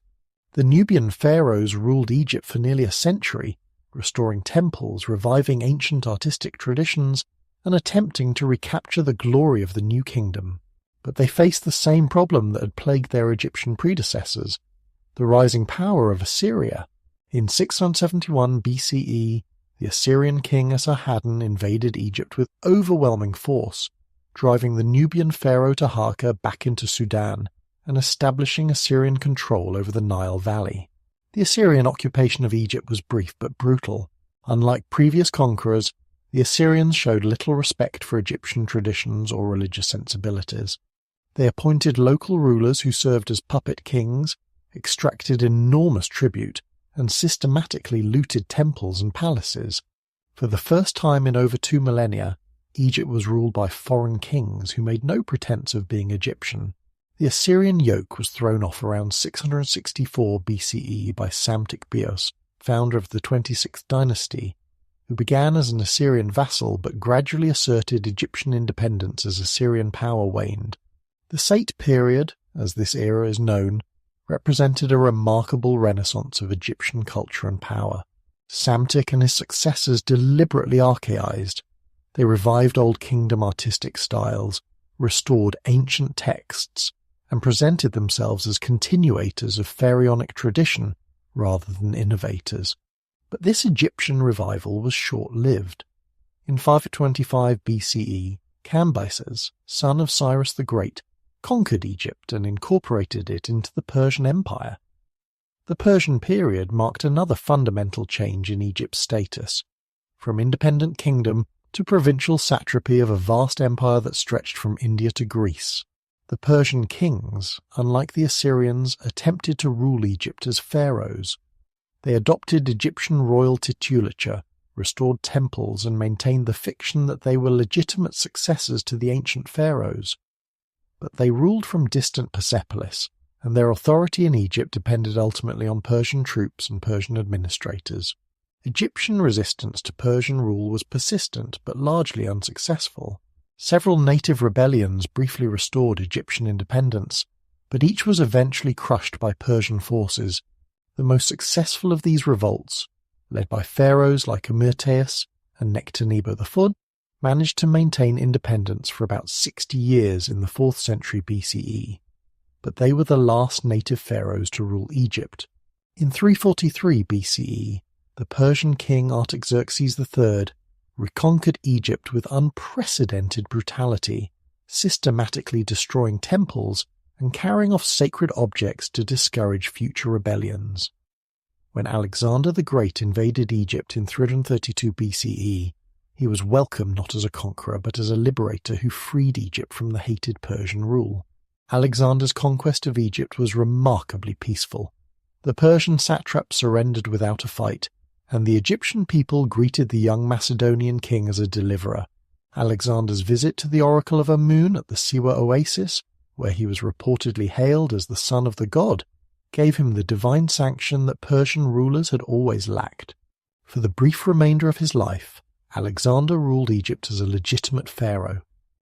The Nubian pharaohs ruled Egypt for nearly a century, restoring temples, reviving ancient artistic traditions, and attempting to recapture the glory of the new kingdom. But they faced the same problem that had plagued their Egyptian predecessors, the rising power of Assyria. In 671 BCE, the Assyrian king Esarhaddon invaded Egypt with overwhelming force, driving the Nubian pharaoh Taharqa back into Sudan and establishing Assyrian control over the Nile Valley. The Assyrian occupation of Egypt was brief but brutal. Unlike previous conquerors, the Assyrians showed little respect for Egyptian traditions or religious sensibilities. They appointed local rulers who served as puppet kings, extracted enormous tribute, and systematically looted temples and palaces. For the first time in over 2 millennia, Egypt was ruled by foreign kings who made no pretense of being Egyptian. The Assyrian yoke was thrown off around 664 BCE by Psamtik-Bios, founder of the 26th dynasty, who began as an Assyrian vassal but gradually asserted Egyptian independence as Assyrian power waned. The Sate period, as this era is known, represented a remarkable renaissance of Egyptian culture and power. Psamtik and his successors deliberately archaized. They revived Old Kingdom artistic styles, restored ancient texts, and presented themselves as continuators of pharaonic tradition rather than innovators. But this Egyptian revival was short-lived. In 525 BCE, Cambyses, son of Cyrus the Great, conquered Egypt and incorporated it into the Persian Empire. The Persian period marked another fundamental change in Egypt's status, from independent kingdom to provincial satrapy of a vast empire that stretched from India to Greece. The Persian kings, unlike the Assyrians, attempted to rule Egypt as pharaohs. They adopted Egyptian royal titulature, restored temples, and maintained the fiction that they were legitimate successors to the ancient pharaohs. But they ruled from distant Persepolis, and their authority in Egypt depended ultimately on Persian troops and Persian administrators. Egyptian resistance to Persian rule was persistent but largely unsuccessful. Several native rebellions briefly restored Egyptian independence, but each was eventually crushed by Persian forces. The most successful of these revolts, led by pharaohs like Amyrtaeus and Nectanebo IV, managed to maintain independence for about 60 years in the 4th century BCE. But they were the last native pharaohs to rule Egypt. In 343 BCE, the Persian king Artaxerxes III reconquered Egypt with unprecedented brutality, systematically destroying temples and carrying off sacred objects to discourage future rebellions. When Alexander the Great invaded Egypt in 332 BCE, he was welcomed not as a conqueror but as a liberator who freed Egypt from the hated Persian rule. Alexander's conquest of Egypt was remarkably peaceful. The Persian satrap surrendered without a fight, and the Egyptian people greeted the young Macedonian king as a deliverer. Alexander's visit to the Oracle of Amun at the Siwa Oasis, where he was reportedly hailed as the son of the god, gave him the divine sanction that Persian rulers had always lacked. For the brief remainder of his life, Alexander ruled Egypt as a legitimate pharaoh.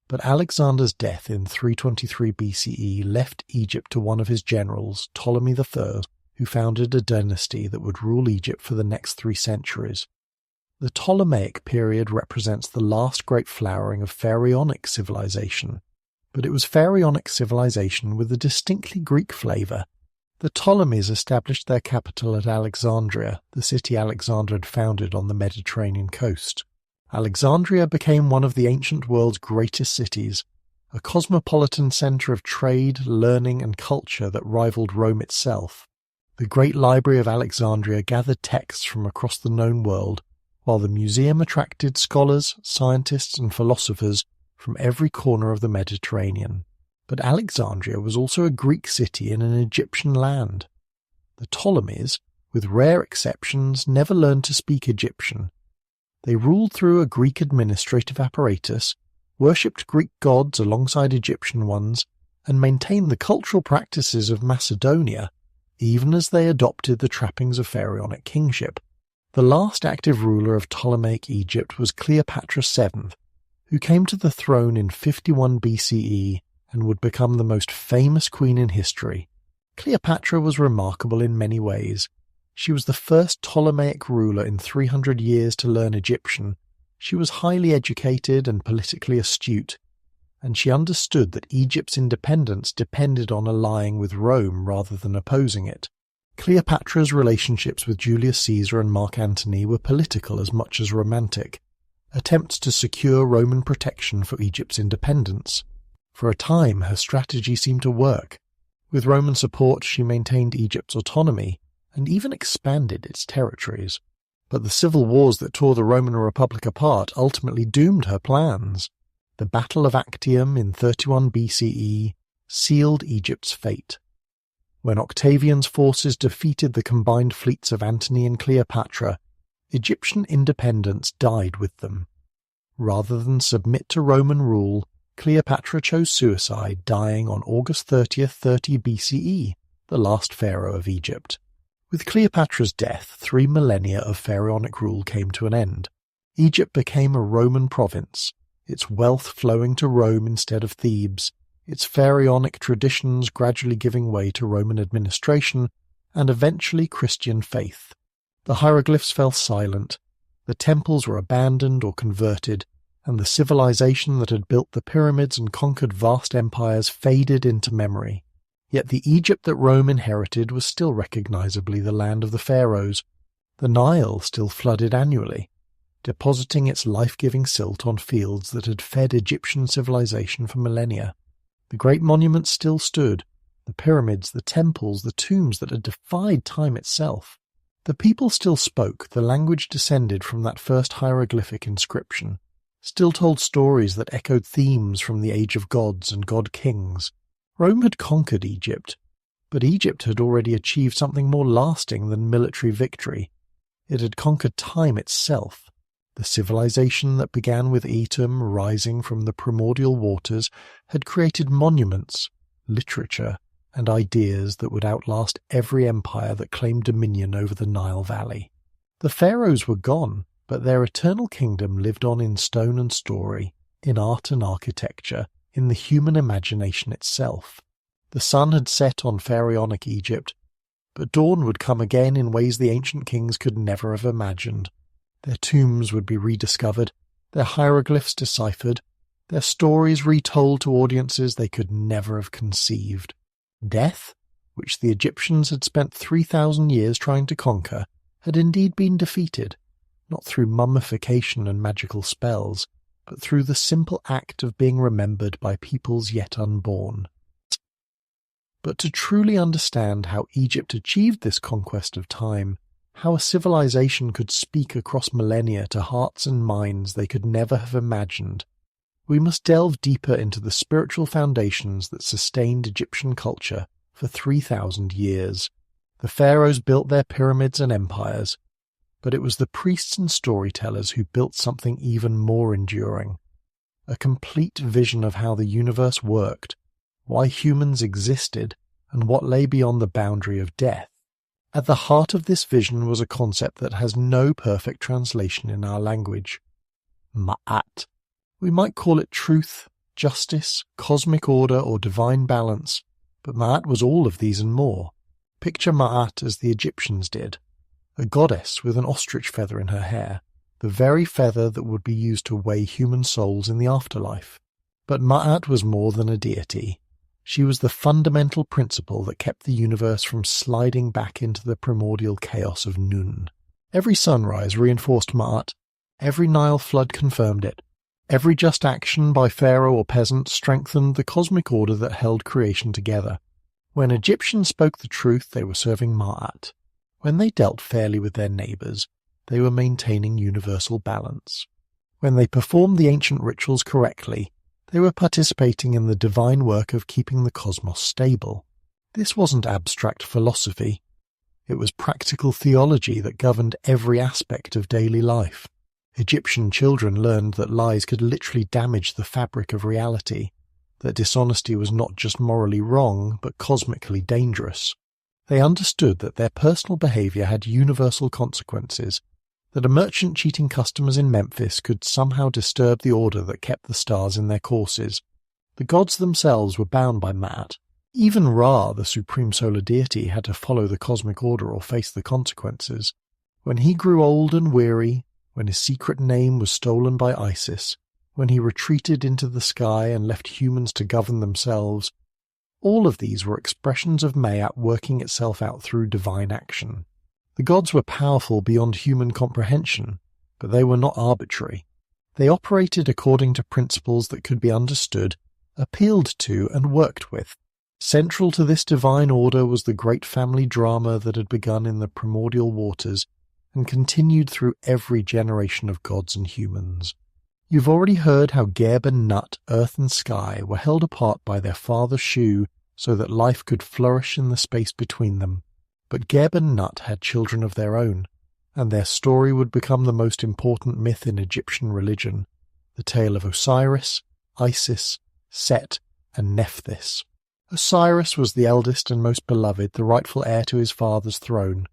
But Alexander's death in 323 BCE left Egypt to one of his generals, Ptolemy III, who founded a dynasty that would rule Egypt for the next 3 centuries. The Ptolemaic period represents the last great flowering of pharaonic civilization, but it was pharaonic civilization with a distinctly Greek flavor. The Ptolemies established their capital at Alexandria, the city Alexander had founded on the Mediterranean coast. Alexandria became one of the ancient world's greatest cities, a cosmopolitan center of trade, learning, and culture that rivaled Rome itself. The Great Library of Alexandria gathered texts from across the known world, while the museum attracted scholars, scientists, and philosophers from every corner of the Mediterranean. But Alexandria was also a Greek city in an Egyptian land. The Ptolemies, with rare exceptions, never learned to speak Egyptian. They ruled through a Greek administrative apparatus, worshipped Greek gods alongside Egyptian ones, and maintained the cultural practices of Macedonia, even as they adopted the trappings of pharaonic kingship. The last active ruler of Ptolemaic Egypt was Cleopatra VII, who came to the throne in 51 BCE and would become the most famous queen in history. Cleopatra was remarkable in many ways. She was the first Ptolemaic ruler in 300 years to learn Egyptian. She was highly educated and politically astute, and she understood that Egypt's independence depended on allying with Rome rather than opposing it. Cleopatra's relationships with Julius Caesar and Mark Antony were political as much as romantic, attempts to secure Roman protection for Egypt's independence. For a time, her strategy seemed to work. With Roman support, she maintained Egypt's autonomy and even expanded its territories. But the civil wars that tore the Roman Republic apart ultimately doomed her plans. The Battle of Actium in 31 BCE sealed Egypt's fate. When Octavian's forces defeated the combined fleets of Antony and Cleopatra, Egyptian independence died with them. Rather than submit to Roman rule, Cleopatra chose suicide, dying on August 30th, 30 BCE, the last pharaoh of Egypt. With Cleopatra's death, 3 millennia of pharaonic rule came to an end. Egypt became a Roman province, its wealth flowing to Rome instead of Thebes, its pharaonic traditions gradually giving way to Roman administration and eventually Christian faith. The hieroglyphs fell silent, the temples were abandoned or converted, and the civilization that had built the pyramids and conquered vast empires faded into memory. Yet the Egypt that Rome inherited was still recognizably the land of the pharaohs. The Nile still flooded annually, depositing its life-giving silt on fields that had fed Egyptian civilization for millennia. The great monuments still stood, the pyramids, the temples, the tombs that had defied time itself. The people still spoke the language descended from that first hieroglyphic inscription, still told stories that echoed themes from the age of gods and god-kings. Rome had conquered Egypt, but Egypt had already achieved something more lasting than military victory. It had conquered time itself. The civilization that began with Etum rising from the primordial waters had created monuments, literature, and ideas that would outlast every empire that claimed dominion over the Nile Valley. The pharaohs were gone, but their eternal kingdom lived on in stone and story, in art and architecture, in the human imagination itself. The sun had set on pharaonic Egypt, but dawn would come again in ways the ancient kings could never have imagined. Their tombs would be rediscovered, their hieroglyphs deciphered, their stories retold to audiences they could never have conceived. Death, which the Egyptians had spent 3,000 years trying to conquer, had indeed been defeated, not through mummification and magical spells, but through the simple act of being remembered by peoples yet unborn. But to truly understand how Egypt achieved this conquest of time, how a civilization could speak across millennia to hearts and minds they could never have imagined, we must delve deeper into the spiritual foundations that sustained Egyptian culture for 3,000 years. The pharaohs built their pyramids and empires, but it was the priests and storytellers who built something even more enduring, a complete vision of how the universe worked, why humans existed, and what lay beyond the boundary of death. At the heart of this vision was a concept that has no perfect translation in our language. Ma'at. We might call it truth, justice, cosmic order, or divine balance, but Ma'at was all of these and more. Picture Ma'at as the Egyptians did, a goddess with an ostrich feather in her hair, the very feather that would be used to weigh human souls in the afterlife. But Ma'at was more than a deity. She was the fundamental principle that kept the universe from sliding back into the primordial chaos of Nun. Every sunrise reinforced Ma'at. Every Nile flood confirmed it. Every just action by pharaoh or peasant strengthened the cosmic order that held creation together. When Egyptians spoke the truth, they were serving Ma'at. When they dealt fairly with their neighbours, they were maintaining universal balance. When they performed the ancient rituals correctly, they were participating in the divine work of keeping the cosmos stable. This wasn't abstract philosophy. It was practical theology that governed every aspect of daily life. Egyptian children learned that lies could literally damage the fabric of reality, that dishonesty was not just morally wrong, but cosmically dangerous. They understood that their personal behavior had universal consequences, that a merchant cheating customers in Memphis could somehow disturb the order that kept the stars in their courses. The gods themselves were bound by Ma'at. Even Ra, the supreme solar deity, had to follow the cosmic order or face the consequences. When he grew old and weary, when his secret name was stolen by Isis, when he retreated into the sky and left humans to govern themselves, all of these were expressions of Ma'at working itself out through divine action. The gods were powerful beyond human comprehension, but they were not arbitrary. They operated according to principles that could be understood, appealed to, and worked with. Central to this divine order was the great family drama that had begun in the primordial waters and continued through every generation of gods and humans. You've already heard how Geb and Nut, earth and sky, were held apart by their father Shu so that life could flourish in the space between them. But Geb and Nut had children of their own, and their story would become the most important myth in Egyptian religion, the tale of Osiris, Isis, Set, and Nephthys. Osiris was the eldest and most beloved, the rightful heir to his father's throne.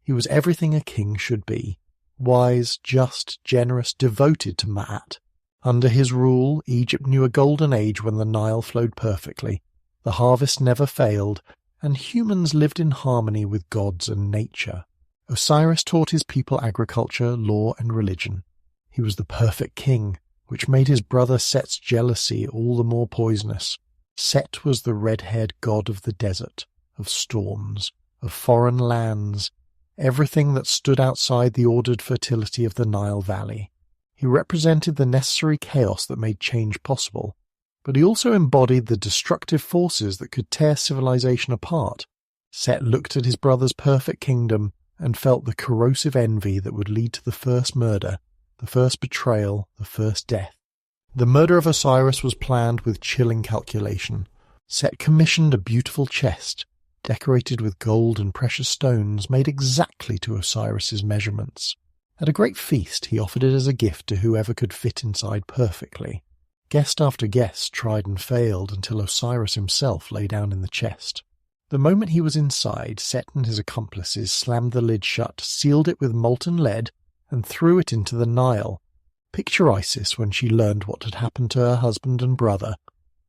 He was everything a king should be, wise, just, generous, devoted to Ma'at. Under his rule, Egypt knew a golden age when the Nile flowed perfectly, the harvest never failed, and humans lived in harmony with gods and nature. Osiris taught his people agriculture, law, and religion. He was the perfect king, which made his brother Set's jealousy all the more poisonous. Set was the red-haired god of the desert, of storms, of foreign lands, everything that stood outside the ordered fertility of the Nile Valley. He represented the necessary chaos that made change possible, but he also embodied the destructive forces that could tear civilization apart. Set looked at his brother's perfect kingdom and felt the corrosive envy that would lead to the first murder, the first betrayal, the first death. The murder of Osiris was planned with chilling calculation. Set commissioned a beautiful chest, decorated with gold and precious stones, made exactly to Osiris's measurements. At a great feast, he offered it as a gift to whoever could fit inside perfectly. Guest after guest tried and failed until Osiris himself lay down in the chest. The moment he was inside, Set and his accomplices slammed the lid shut, sealed it with molten lead, and threw it into the Nile. Picture Isis when she learned what had happened to her husband and brother.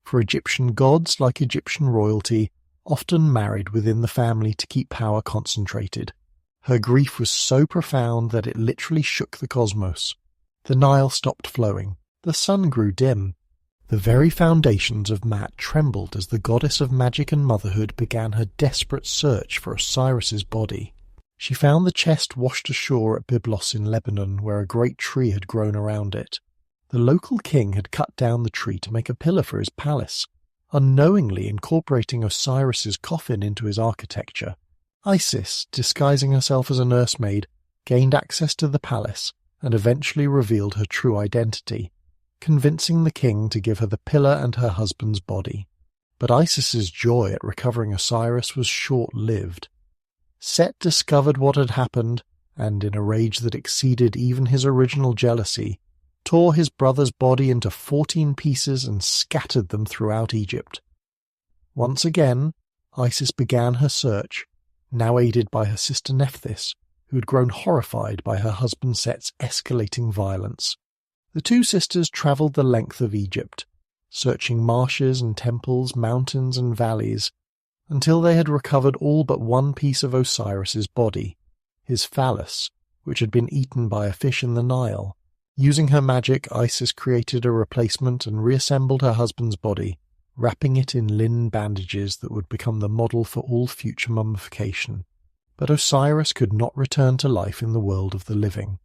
For Egyptian gods, like Egyptian royalty, often married within the family to keep power concentrated. Her grief was so profound that it literally shook the cosmos. The Nile stopped flowing. The sun grew dim. The very foundations of Ma'at trembled as the goddess of magic and motherhood began her desperate search for Osiris's body. She found the chest washed ashore at Byblos in Lebanon, where a great tree had grown around it. The local king had cut down the tree to make a pillar for his palace, unknowingly incorporating Osiris's coffin into his architecture. Isis, disguising herself as a nursemaid, gained access to the palace and eventually revealed her true identity, convincing the king to give her the pillar and her husband's body. But Isis's joy at recovering Osiris was short-lived. Set discovered what had happened, and in a rage that exceeded even his original jealousy, tore his brother's body into 14 pieces and scattered them throughout Egypt. Once again, Isis began her search, now aided by her sister Nephthys, who had grown horrified by her husband Set's escalating violence. The two sisters travelled the length of Egypt, searching marshes and temples, mountains and valleys, until they had recovered all but one piece of Osiris's body, his phallus, which had been eaten by a fish in the Nile. Using her magic, Isis created a replacement and reassembled her husband's body, wrapping it in linen bandages that would become the model for all future mummification. But Osiris could not return to life in the world of the living.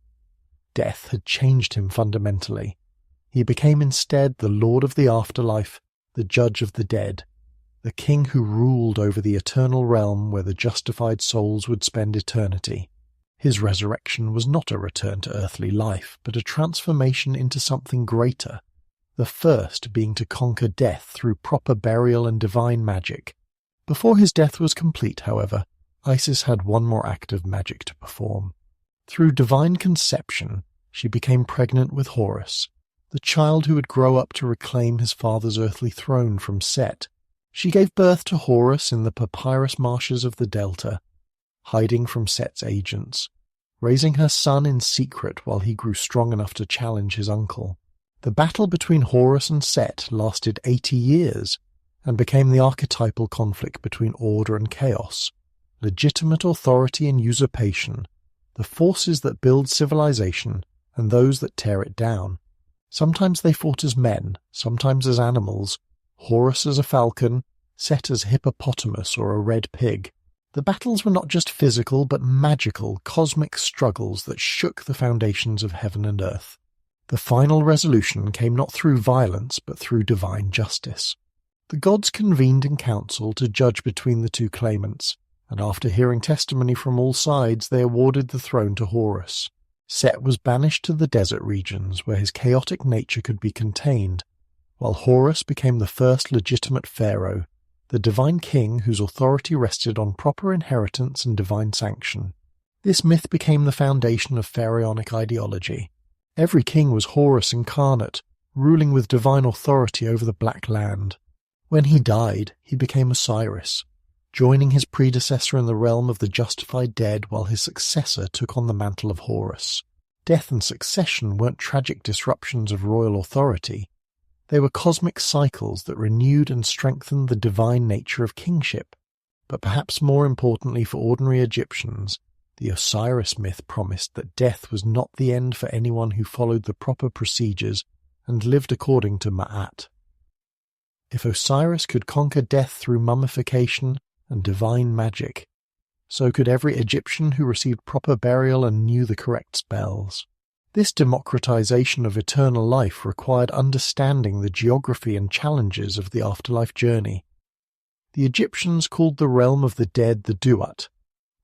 Death had changed him fundamentally. He became instead the lord of the afterlife, the judge of the dead, the king who ruled over the eternal realm where the justified souls would spend eternity. His resurrection was not a return to earthly life, but a transformation into something greater, the first being to conquer death through proper burial and divine magic. Before his death was complete, however, Isis had one more act of magic to perform. Through divine conception, she became pregnant with Horus, the child who would grow up to reclaim his father's earthly throne from Set. She gave birth to Horus in the papyrus marshes of the Delta, hiding from Set's agents, raising her son in secret while he grew strong enough to challenge his uncle. The battle between Horus and Set lasted 80 years and became the archetypal conflict between order and chaos, legitimate authority and usurpation, the forces that build civilization and those that tear it down. Sometimes they fought as men, sometimes as animals, Horus as a falcon, Set as a hippopotamus or a red pig. The battles were not just physical but magical, cosmic struggles that shook the foundations of heaven and earth. The final resolution came not through violence but through divine justice. The gods convened in council to judge between the two claimants, and after hearing testimony from all sides they awarded the throne to Horus. Set was banished to the desert regions where his chaotic nature could be contained, while Horus became the first legitimate pharaoh, the divine king whose authority rested on proper inheritance and divine sanction. This myth became the foundation of pharaonic ideology. Every king was Horus incarnate, ruling with divine authority over the Black Land. When he died, he became Osiris, joining his predecessor in the realm of the justified dead while his successor took on the mantle of Horus. Death and succession weren't tragic disruptions of royal authority. They were cosmic cycles that renewed and strengthened the divine nature of kingship. But perhaps more importantly for ordinary Egyptians, the Osiris myth promised that death was not the end for anyone who followed the proper procedures and lived according to Ma'at. If Osiris could conquer death through mummification and divine magic, so could every Egyptian who received proper burial and knew the correct spells. This democratization of eternal life required understanding the geography and challenges of the afterlife journey. The Egyptians called the realm of the dead the Duat,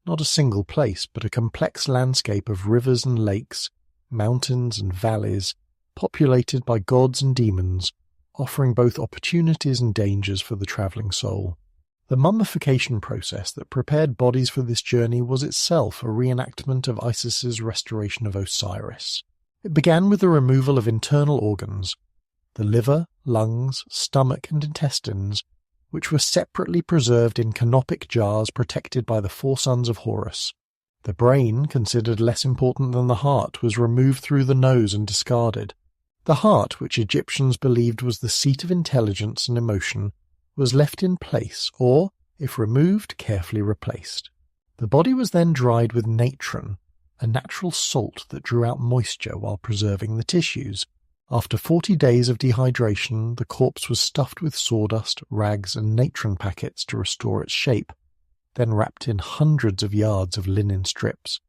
not a single place but a complex landscape of rivers and lakes, mountains and valleys, populated by gods and demons, offering both opportunities and dangers for the travelling soul. The mummification process that prepared bodies for this journey was itself a reenactment of Isis's restoration of Osiris. It began with the removal of internal organs, the liver, lungs, stomach and intestines, which were separately preserved in canopic jars protected by the four sons of Horus. The brain, considered less important than the heart, was removed through the nose and discarded. The heart, which Egyptians believed was the seat of intelligence and emotion, was left in place or, if removed, carefully replaced. The body was then dried with natron, a natural salt that drew out moisture while preserving the tissues. After 40 days of dehydration, the corpse was stuffed with sawdust, rags and natron packets to restore its shape, then wrapped in hundreds of yards of linen strips.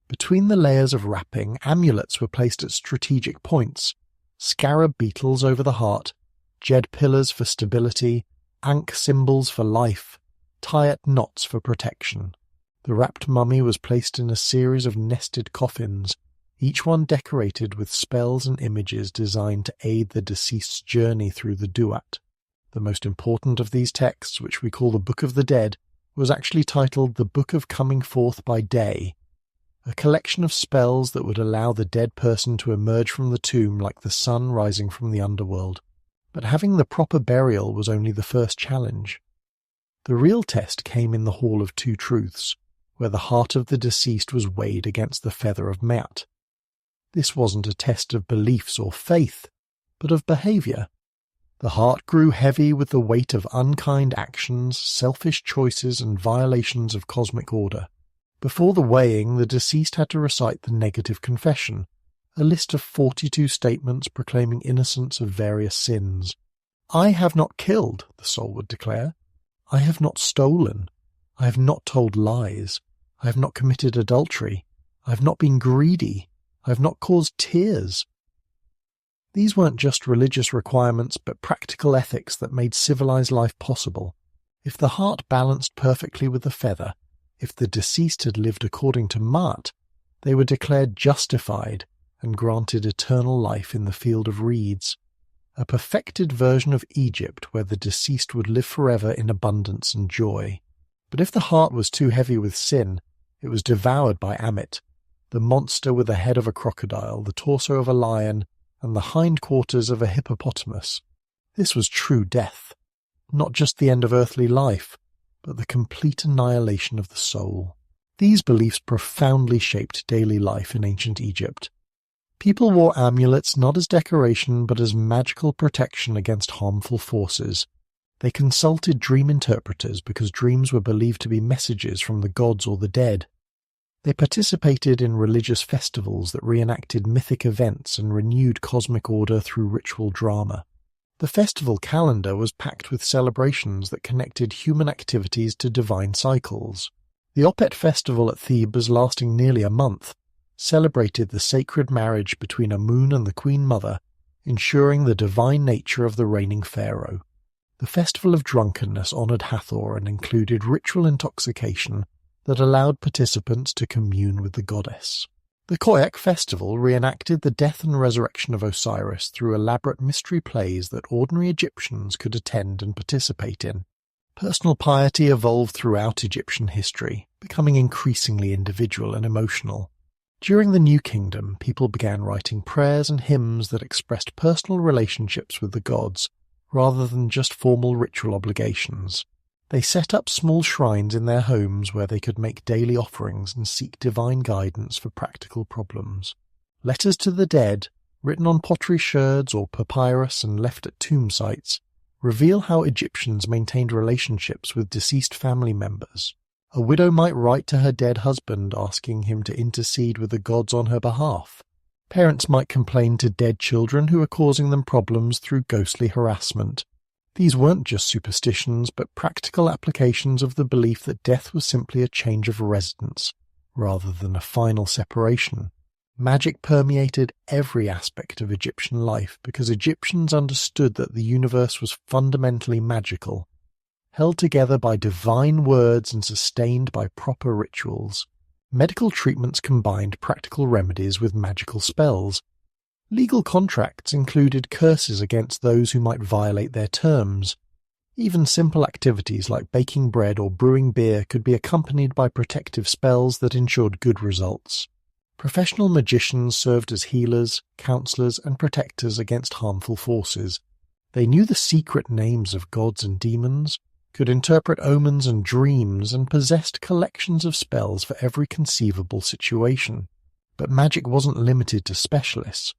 Between the layers of wrapping, amulets were placed at strategic points, scarab beetles over the heart, jed pillars for stability, Ankh symbols for life, Tayat knots for protection. The wrapped mummy was placed in a series of nested coffins, each one decorated with spells and images designed to aid the deceased's journey through the Duat. The most important of these texts, which we call the Book of the Dead, was actually titled The Book of Coming Forth by Day, a collection of spells that would allow the dead person to emerge from the tomb like the sun rising from the underworld. But having the proper burial was only the first challenge. The real test came in the Hall of Two Truths, where the heart of the deceased was weighed against the feather of Ma'at. This wasn't a test of beliefs or faith, but of behavior. The heart grew heavy with the weight of unkind actions, selfish choices, and violations of cosmic order. Before the weighing, the deceased had to recite the negative confession, a list of 42 statements proclaiming innocence of various sins. "I have not killed," the soul would declare. "I have not stolen. I have not told lies. I have not committed adultery. I have not been greedy. I have not caused tears." These weren't just religious requirements, but practical ethics that made civilized life possible. If the heart balanced perfectly with the feather, if the deceased had lived according to Ma'at, they were declared justified and granted eternal life in the field of reeds, a perfected version of Egypt where the deceased would live forever in abundance and joy. But if the heart was too heavy with sin, it was devoured by Ammit, the monster with the head of a crocodile, the torso of a lion, and the hindquarters of a hippopotamus. This was true death, not just the end of earthly life, but the complete annihilation of the soul. These beliefs profoundly shaped daily life in ancient Egypt. People wore amulets not as decoration but as magical protection against harmful forces. They consulted dream interpreters because dreams were believed to be messages from the gods or the dead. They participated in religious festivals that reenacted mythic events and renewed cosmic order through ritual drama. The festival calendar was packed with celebrations that connected human activities to divine cycles. The Opet festival at Thebes, lasting nearly a month, celebrated the sacred marriage between Amun and the Queen Mother, ensuring the divine nature of the reigning pharaoh. The festival of drunkenness honored Hathor and included ritual intoxication that allowed participants to commune with the goddess. The Koyak festival reenacted the death and resurrection of Osiris through elaborate mystery plays that ordinary Egyptians could attend and participate in. Personal piety evolved throughout Egyptian history, becoming increasingly individual and emotional. During the New Kingdom, people began writing prayers and hymns that expressed personal relationships with the gods, rather than just formal ritual obligations. They set up small shrines in their homes where they could make daily offerings and seek divine guidance for practical problems. Letters to the dead, written on pottery sherds or papyrus and left at tomb sites, reveal how Egyptians maintained relationships with deceased family members. A widow might write to her dead husband asking him to intercede with the gods on her behalf. Parents might complain to dead children who are causing them problems through ghostly harassment. These weren't just superstitions, but practical applications of the belief that death was simply a change of residence, rather than a final separation. Magic permeated every aspect of Egyptian life because Egyptians understood that the universe was fundamentally magical, held together by divine words and sustained by proper rituals. Medical treatments combined practical remedies with magical spells. Legal contracts included curses against those who might violate their terms. Even simple activities like baking bread or brewing beer could be accompanied by protective spells that ensured good results. Professional magicians served as healers, counselors, and protectors against harmful forces. They knew the secret names of gods and demons, could interpret omens and dreams, and possessed collections of spells for every conceivable situation. But magic wasn't limited to specialists.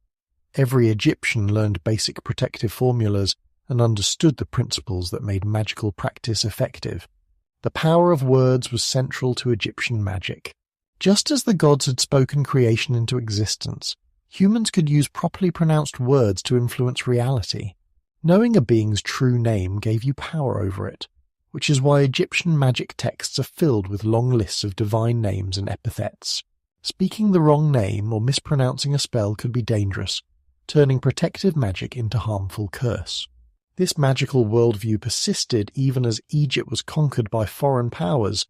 Every Egyptian learned basic protective formulas and understood the principles that made magical practice effective. The power of words was central to Egyptian magic. Just as the gods had spoken creation into existence, humans could use properly pronounced words to influence reality. Knowing a being's true name gave you power over it, which is why Egyptian magic texts are filled with long lists of divine names and epithets. Speaking the wrong name or mispronouncing a spell could be dangerous, turning protective magic into harmful curse. This magical worldview persisted even as Egypt was conquered by foreign powers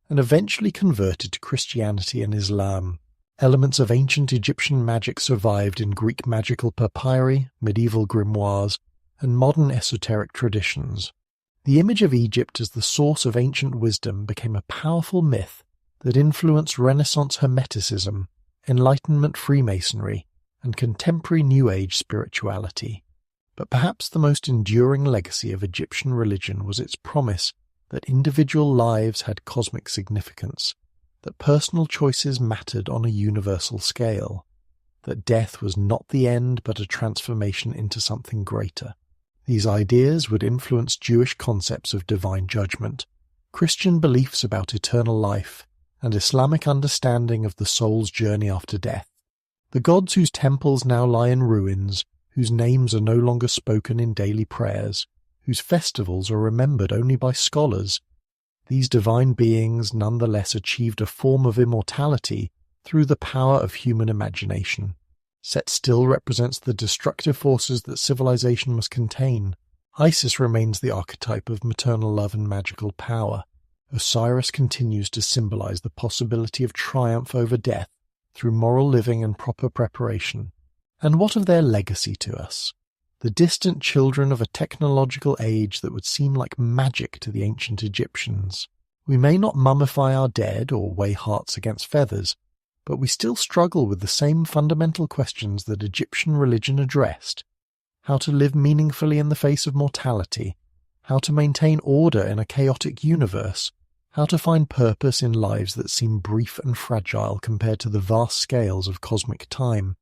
and eventually converted to Christianity and Islam. Elements of ancient Egyptian magic survived in Greek magical papyri, medieval grimoires, and modern esoteric traditions. The image of Egypt as the source of ancient wisdom became a powerful myth that influenced Renaissance Hermeticism, Enlightenment Freemasonry, and contemporary New Age spirituality. But perhaps the most enduring legacy of Egyptian religion was its promise that individual lives had cosmic significance, that personal choices mattered on a universal scale, that death was not the end but a transformation into something greater. These ideas would influence Jewish concepts of divine judgment, Christian beliefs about eternal life, and Islamic understanding of the soul's journey after death. The gods whose temples now lie in ruins, whose names are no longer spoken in daily prayers, whose festivals are remembered only by scholars, these divine beings nonetheless achieved a form of immortality through the power of human imagination. Set still represents the destructive forces that civilization must contain. Isis remains the archetype of maternal love and magical power. Osiris continues to symbolize the possibility of triumph over death through moral living and proper preparation. And what of their legacy to us? The distant children of a technological age that would seem like magic to the ancient Egyptians. We may not mummify our dead or weigh hearts against feathers, but we still struggle with the same fundamental questions that Egyptian religion addressed: how to live meaningfully in the face of mortality, how to maintain order in a chaotic universe, how to find purpose in lives that seem brief and fragile compared to the vast scales of cosmic time.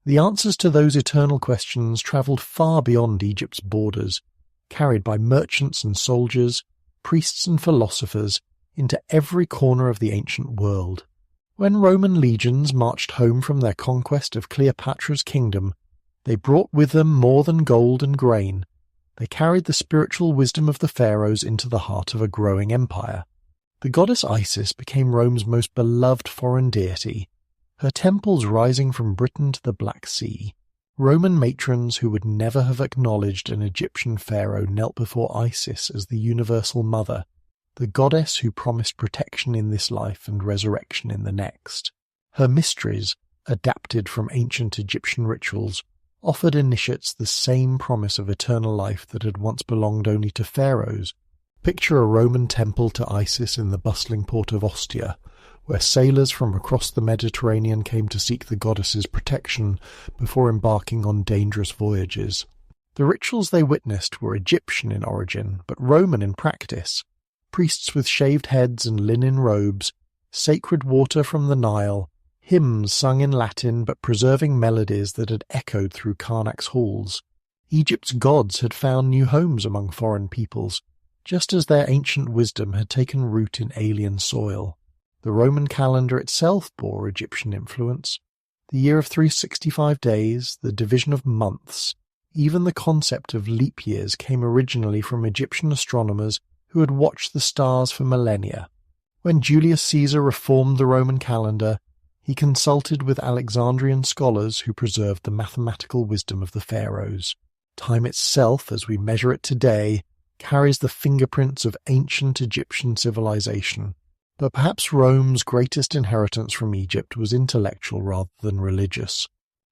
The answers to those eternal questions travelled far beyond Egypt's borders, carried by merchants and soldiers, priests and philosophers, into every corner of the ancient world. When Roman legions marched home from their conquest of Cleopatra's kingdom, they brought with them more than gold and grain. They carried the spiritual wisdom of the pharaohs into the heart of a growing empire. The goddess Isis became Rome's most beloved foreign deity, her temples rising from Britain to the Black Sea. Roman matrons who would never have acknowledged an Egyptian pharaoh knelt before Isis as the universal mother, the goddess who promised protection in this life and resurrection in the next. Her mysteries, adapted from ancient Egyptian rituals, offered initiates the same promise of eternal life that had once belonged only to pharaohs. Picture a Roman temple to Isis in the bustling port of Ostia, where sailors from across the Mediterranean came to seek the goddess's protection before embarking on dangerous voyages. The rituals they witnessed were Egyptian in origin, but Roman in practice. Priests with shaved heads and linen robes, sacred water from the Nile, hymns sung in Latin but preserving melodies that had echoed through Karnak's halls. Egypt's gods had found new homes among foreign peoples, just as their ancient wisdom had taken root in alien soil. The Roman calendar itself bore Egyptian influence. The year of 365 days, the division of months, even the concept of leap years came originally from Egyptian astronomers who had watched the stars for millennia. When Julius Caesar reformed the Roman calendar, he consulted with Alexandrian scholars who preserved the mathematical wisdom of the pharaohs. Time itself, as we measure it today, carries the fingerprints of ancient Egyptian civilization. But perhaps Rome's greatest inheritance from Egypt was intellectual rather than religious.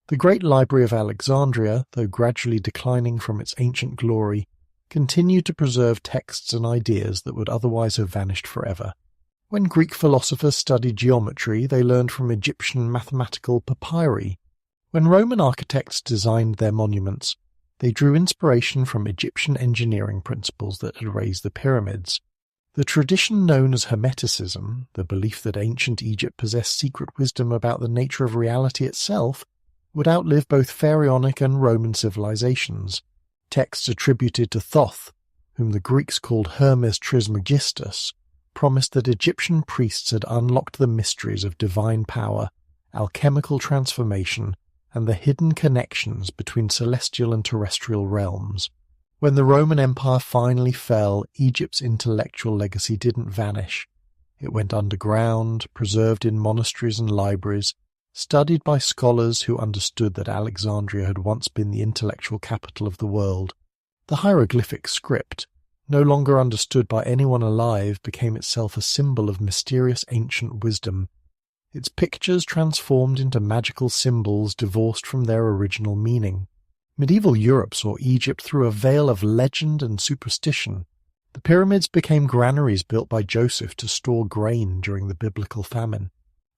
The great library of Alexandria, though gradually declining from its ancient glory, continued to preserve texts and ideas that would otherwise have vanished forever. When Greek philosophers studied geometry, they learned from Egyptian mathematical papyri. When Roman architects designed their monuments, they drew inspiration from Egyptian engineering principles that had raised the pyramids. The tradition known as Hermeticism, the belief that ancient Egypt possessed secret wisdom about the nature of reality itself, would outlive both pharaonic and Roman civilizations. Texts attributed to Thoth, whom the Greeks called Hermes Trismegistus, promised that Egyptian priests had unlocked the mysteries of divine power, alchemical transformation, and the hidden connections between celestial and terrestrial realms. When the Roman Empire finally fell, Egypt's intellectual legacy didn't vanish. It went underground, preserved in monasteries and libraries, studied by scholars who understood that Alexandria had once been the intellectual capital of the world. The hieroglyphic script, no longer understood by anyone alive, became itself a symbol of mysterious ancient wisdom. Its pictures transformed into magical symbols divorced from their original meaning. Medieval Europe saw Egypt through a veil of legend and superstition. The pyramids became granaries built by Joseph to store grain during the biblical famine.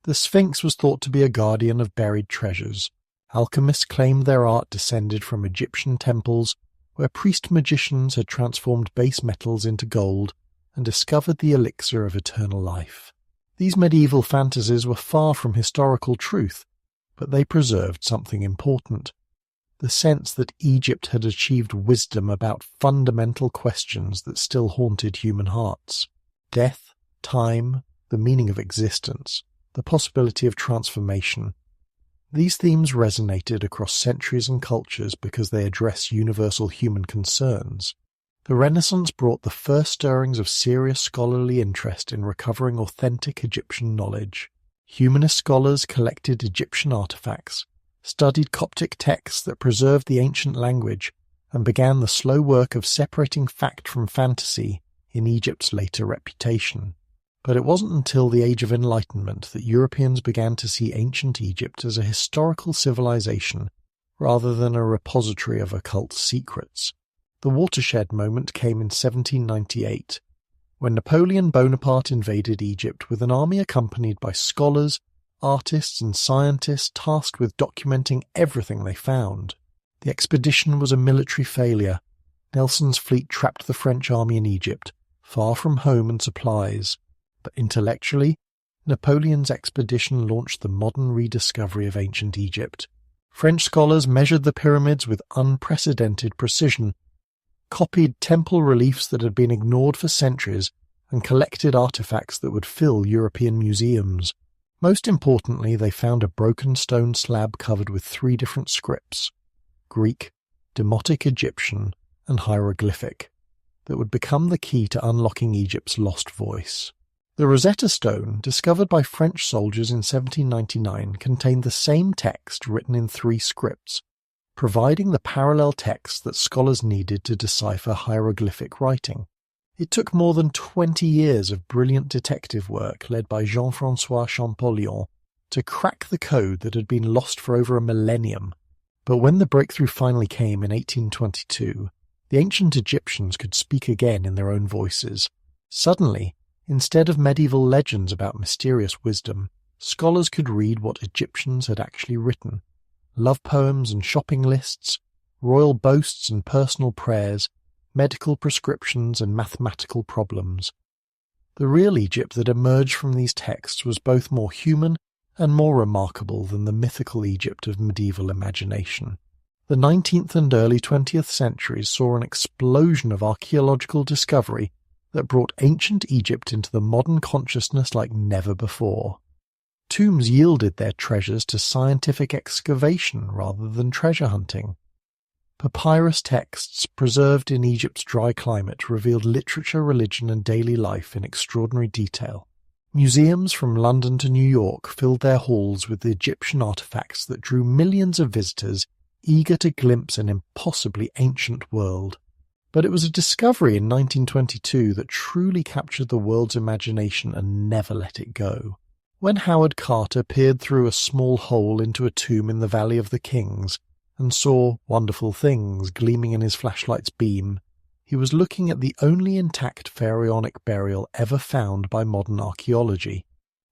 The Sphinx was thought to be a guardian of buried treasures. Alchemists claimed their art descended from Egyptian temples, where priest-magicians had transformed base metals into gold and discovered the elixir of eternal life. These medieval fantasies were far from historical truth, but they preserved something important. the sense that Egypt had achieved wisdom about fundamental questions that still haunted human hearts: death, time, the meaning of existence, the possibility of transformation. These themes resonated across centuries and cultures because they address universal human concerns. The Renaissance brought the first stirrings of serious scholarly interest in recovering authentic Egyptian knowledge. Humanist scholars collected Egyptian artifacts, studied Coptic texts that preserved the ancient language, and began the slow work of separating fact from fantasy in Egypt's later reputation. But it wasn't until the Age of Enlightenment that Europeans began to see ancient Egypt as a historical civilization rather than a repository of occult secrets. The watershed moment came in 1798, when Napoleon Bonaparte invaded Egypt with an army accompanied by scholars, artists and scientists tasked with documenting everything they found. The expedition was a military failure. Nelson's fleet trapped the French army in Egypt, far from home and supplies. But intellectually, Napoleon's expedition launched the modern rediscovery of ancient Egypt. French scholars measured the pyramids with unprecedented precision, copied temple reliefs that had been ignored for centuries, and collected artifacts that would fill European museums. Most importantly, they found a broken stone slab covered with 3 different scripts: Greek, Demotic Egyptian, and hieroglyphic, that would become the key to unlocking Egypt's lost voice. The Rosetta Stone, discovered by French soldiers in 1799, contained the same text written in 3 scripts, providing the parallel text that scholars needed to decipher hieroglyphic writing. It took more than 20 years of brilliant detective work led by Jean-François Champollion to crack the code that had been lost for over a millennium. But when the breakthrough finally came in 1822, the ancient Egyptians could speak again in their own voices. Suddenly, instead of medieval legends about mysterious wisdom, scholars could read what Egyptians had actually written: love poems and shopping lists, royal boasts and personal prayers, medical prescriptions and mathematical problems. The real Egypt that emerged from these texts was both more human and more remarkable than the mythical Egypt of medieval imagination. The 19th and early 20th centuries saw an explosion of archaeological discovery that brought ancient Egypt into the modern consciousness like never before. Tombs yielded their treasures to scientific excavation rather than treasure hunting. Papyrus texts preserved in Egypt's dry climate revealed literature, religion, and daily life in extraordinary detail. Museums from London to New York filled their halls with Egyptian artifacts that drew millions of visitors eager to glimpse an impossibly ancient world. But it was a discovery in 1922 that truly captured the world's imagination and never let it go. When Howard Carter peered through a small hole into a tomb in the Valley of the Kings and saw wonderful things gleaming in his flashlight's beam, he was looking at the only intact pharaonic burial ever found by modern archaeology.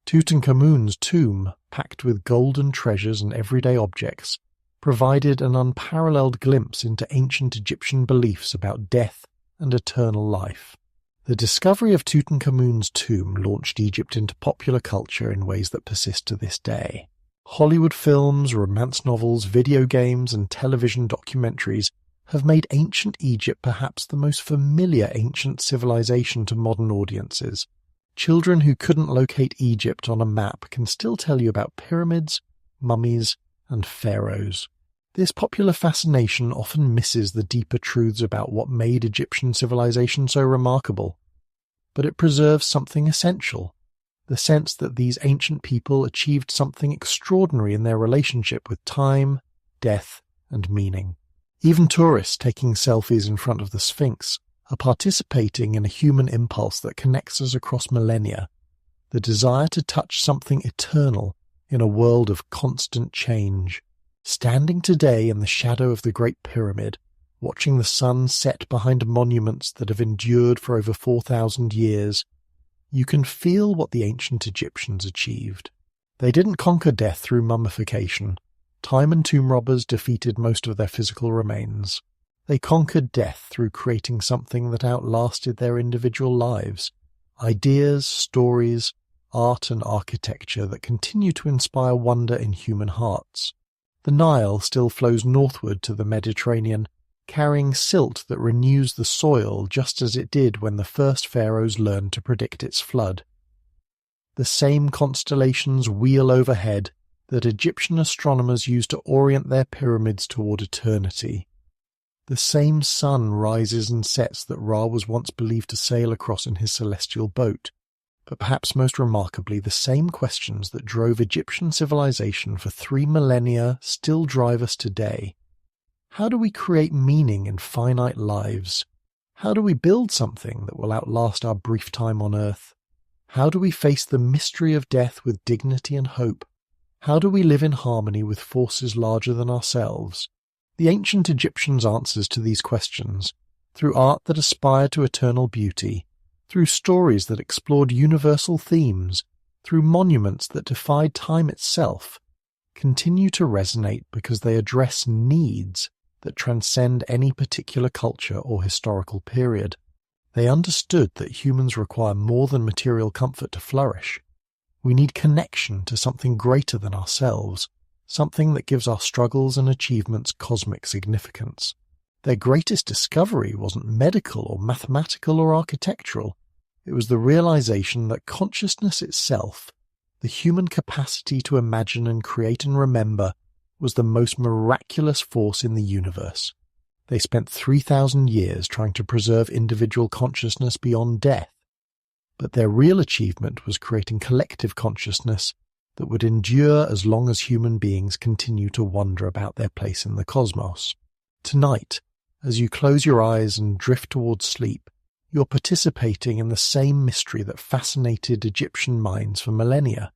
Tutankhamun's tomb, packed with golden treasures and everyday objects, provided an unparalleled glimpse into ancient Egyptian beliefs about death and eternal life. The discovery of Tutankhamun's tomb launched Egypt into popular culture in ways that persist to this day. Hollywood films, romance novels, video games, and television documentaries have made ancient Egypt perhaps the most familiar ancient civilization to modern audiences. Children who couldn't locate Egypt on a map can still tell you about pyramids, mummies, and pharaohs. This popular fascination often misses the deeper truths about what made Egyptian civilization so remarkable, but it preserves something essential: the sense that these ancient people achieved something extraordinary in their relationship with time, death, and meaning. Even tourists taking selfies in front of the Sphinx are participating in a human impulse that connects us across millennia, the desire to touch something eternal in a world of constant change. Standing today in the shadow of the Great Pyramid, watching the sun set behind monuments that have endured for over 4,000 years, you can feel what the ancient Egyptians achieved. They didn't conquer death through mummification. Time and tomb robbers defeated most of their physical remains. They conquered death through creating something that outlasted their individual lives: ideas, stories, art and architecture that continue to inspire wonder in human hearts. The Nile still flows northward to the Mediterranean, carrying silt that renews the soil just as it did when the first pharaohs learned to predict its flood. The same constellations wheel overhead that Egyptian astronomers used to orient their pyramids toward eternity. The same sun rises and sets that Ra was once believed to sail across in his celestial boat, but perhaps most remarkably, the same questions that drove Egyptian civilization for 3 millennia still drive us today. How do we create meaning in finite lives? How do we build something that will outlast our brief time on earth? How do we face the mystery of death with dignity and hope? How do we live in harmony with forces larger than ourselves? The ancient Egyptians' answers to these questions, through art that aspired to eternal beauty, through stories that explored universal themes, through monuments that defied time itself, continue to resonate because they address needs that transcend any particular culture or historical period. They understood that humans require more than material comfort to flourish. We need connection to something greater than ourselves, something that gives our struggles and achievements cosmic significance. Their greatest discovery wasn't medical or mathematical or architectural. It was the realization that consciousness itself, the human capacity to imagine and create and remember, was the most miraculous force in the universe. They spent 3,000 years trying to preserve individual consciousness beyond death, but their real achievement was creating collective consciousness that would endure as long as human beings continue to wonder about their place in the cosmos. Tonight, as you close your eyes and drift towards sleep, you're participating in the same mystery that fascinated Egyptian minds for millennia.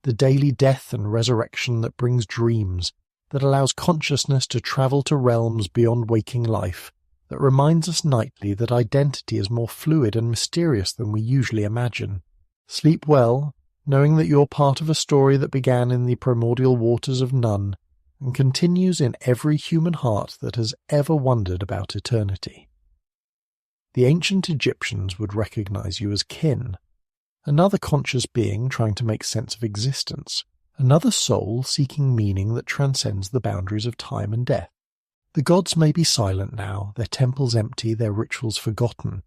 The daily death and resurrection that brings dreams, that allows consciousness to travel to realms beyond waking life, that reminds us nightly that identity is more fluid and mysterious than we usually imagine. Sleep well, knowing that you're part of a story that began in the primordial waters of Nun and continues in every human heart that has ever wondered about eternity. The ancient Egyptians would recognize you as kin, another conscious being trying to make sense of existence, another soul seeking meaning that transcends the boundaries of time and death. The gods may be silent now, their temples empty, their rituals forgotten,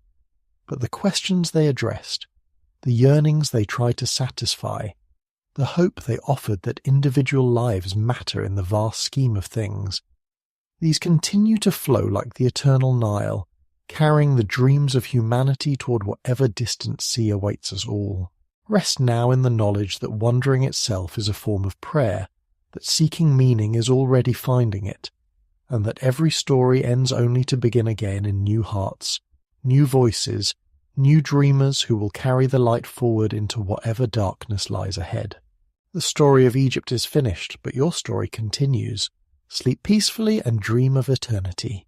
but the questions they addressed, the yearnings they tried to satisfy, the hope they offered that individual lives matter in the vast scheme of things, these continue to flow like the eternal Nile, carrying the dreams of humanity toward whatever distant sea awaits us all. Rest now in the knowledge that wandering itself is a form of prayer, that seeking meaning is already finding it, and that every story ends only to begin again in new hearts, new voices, new dreamers who will carry the light forward into whatever darkness lies ahead. The story of Egypt is finished, but your story continues. Sleep peacefully and dream of eternity.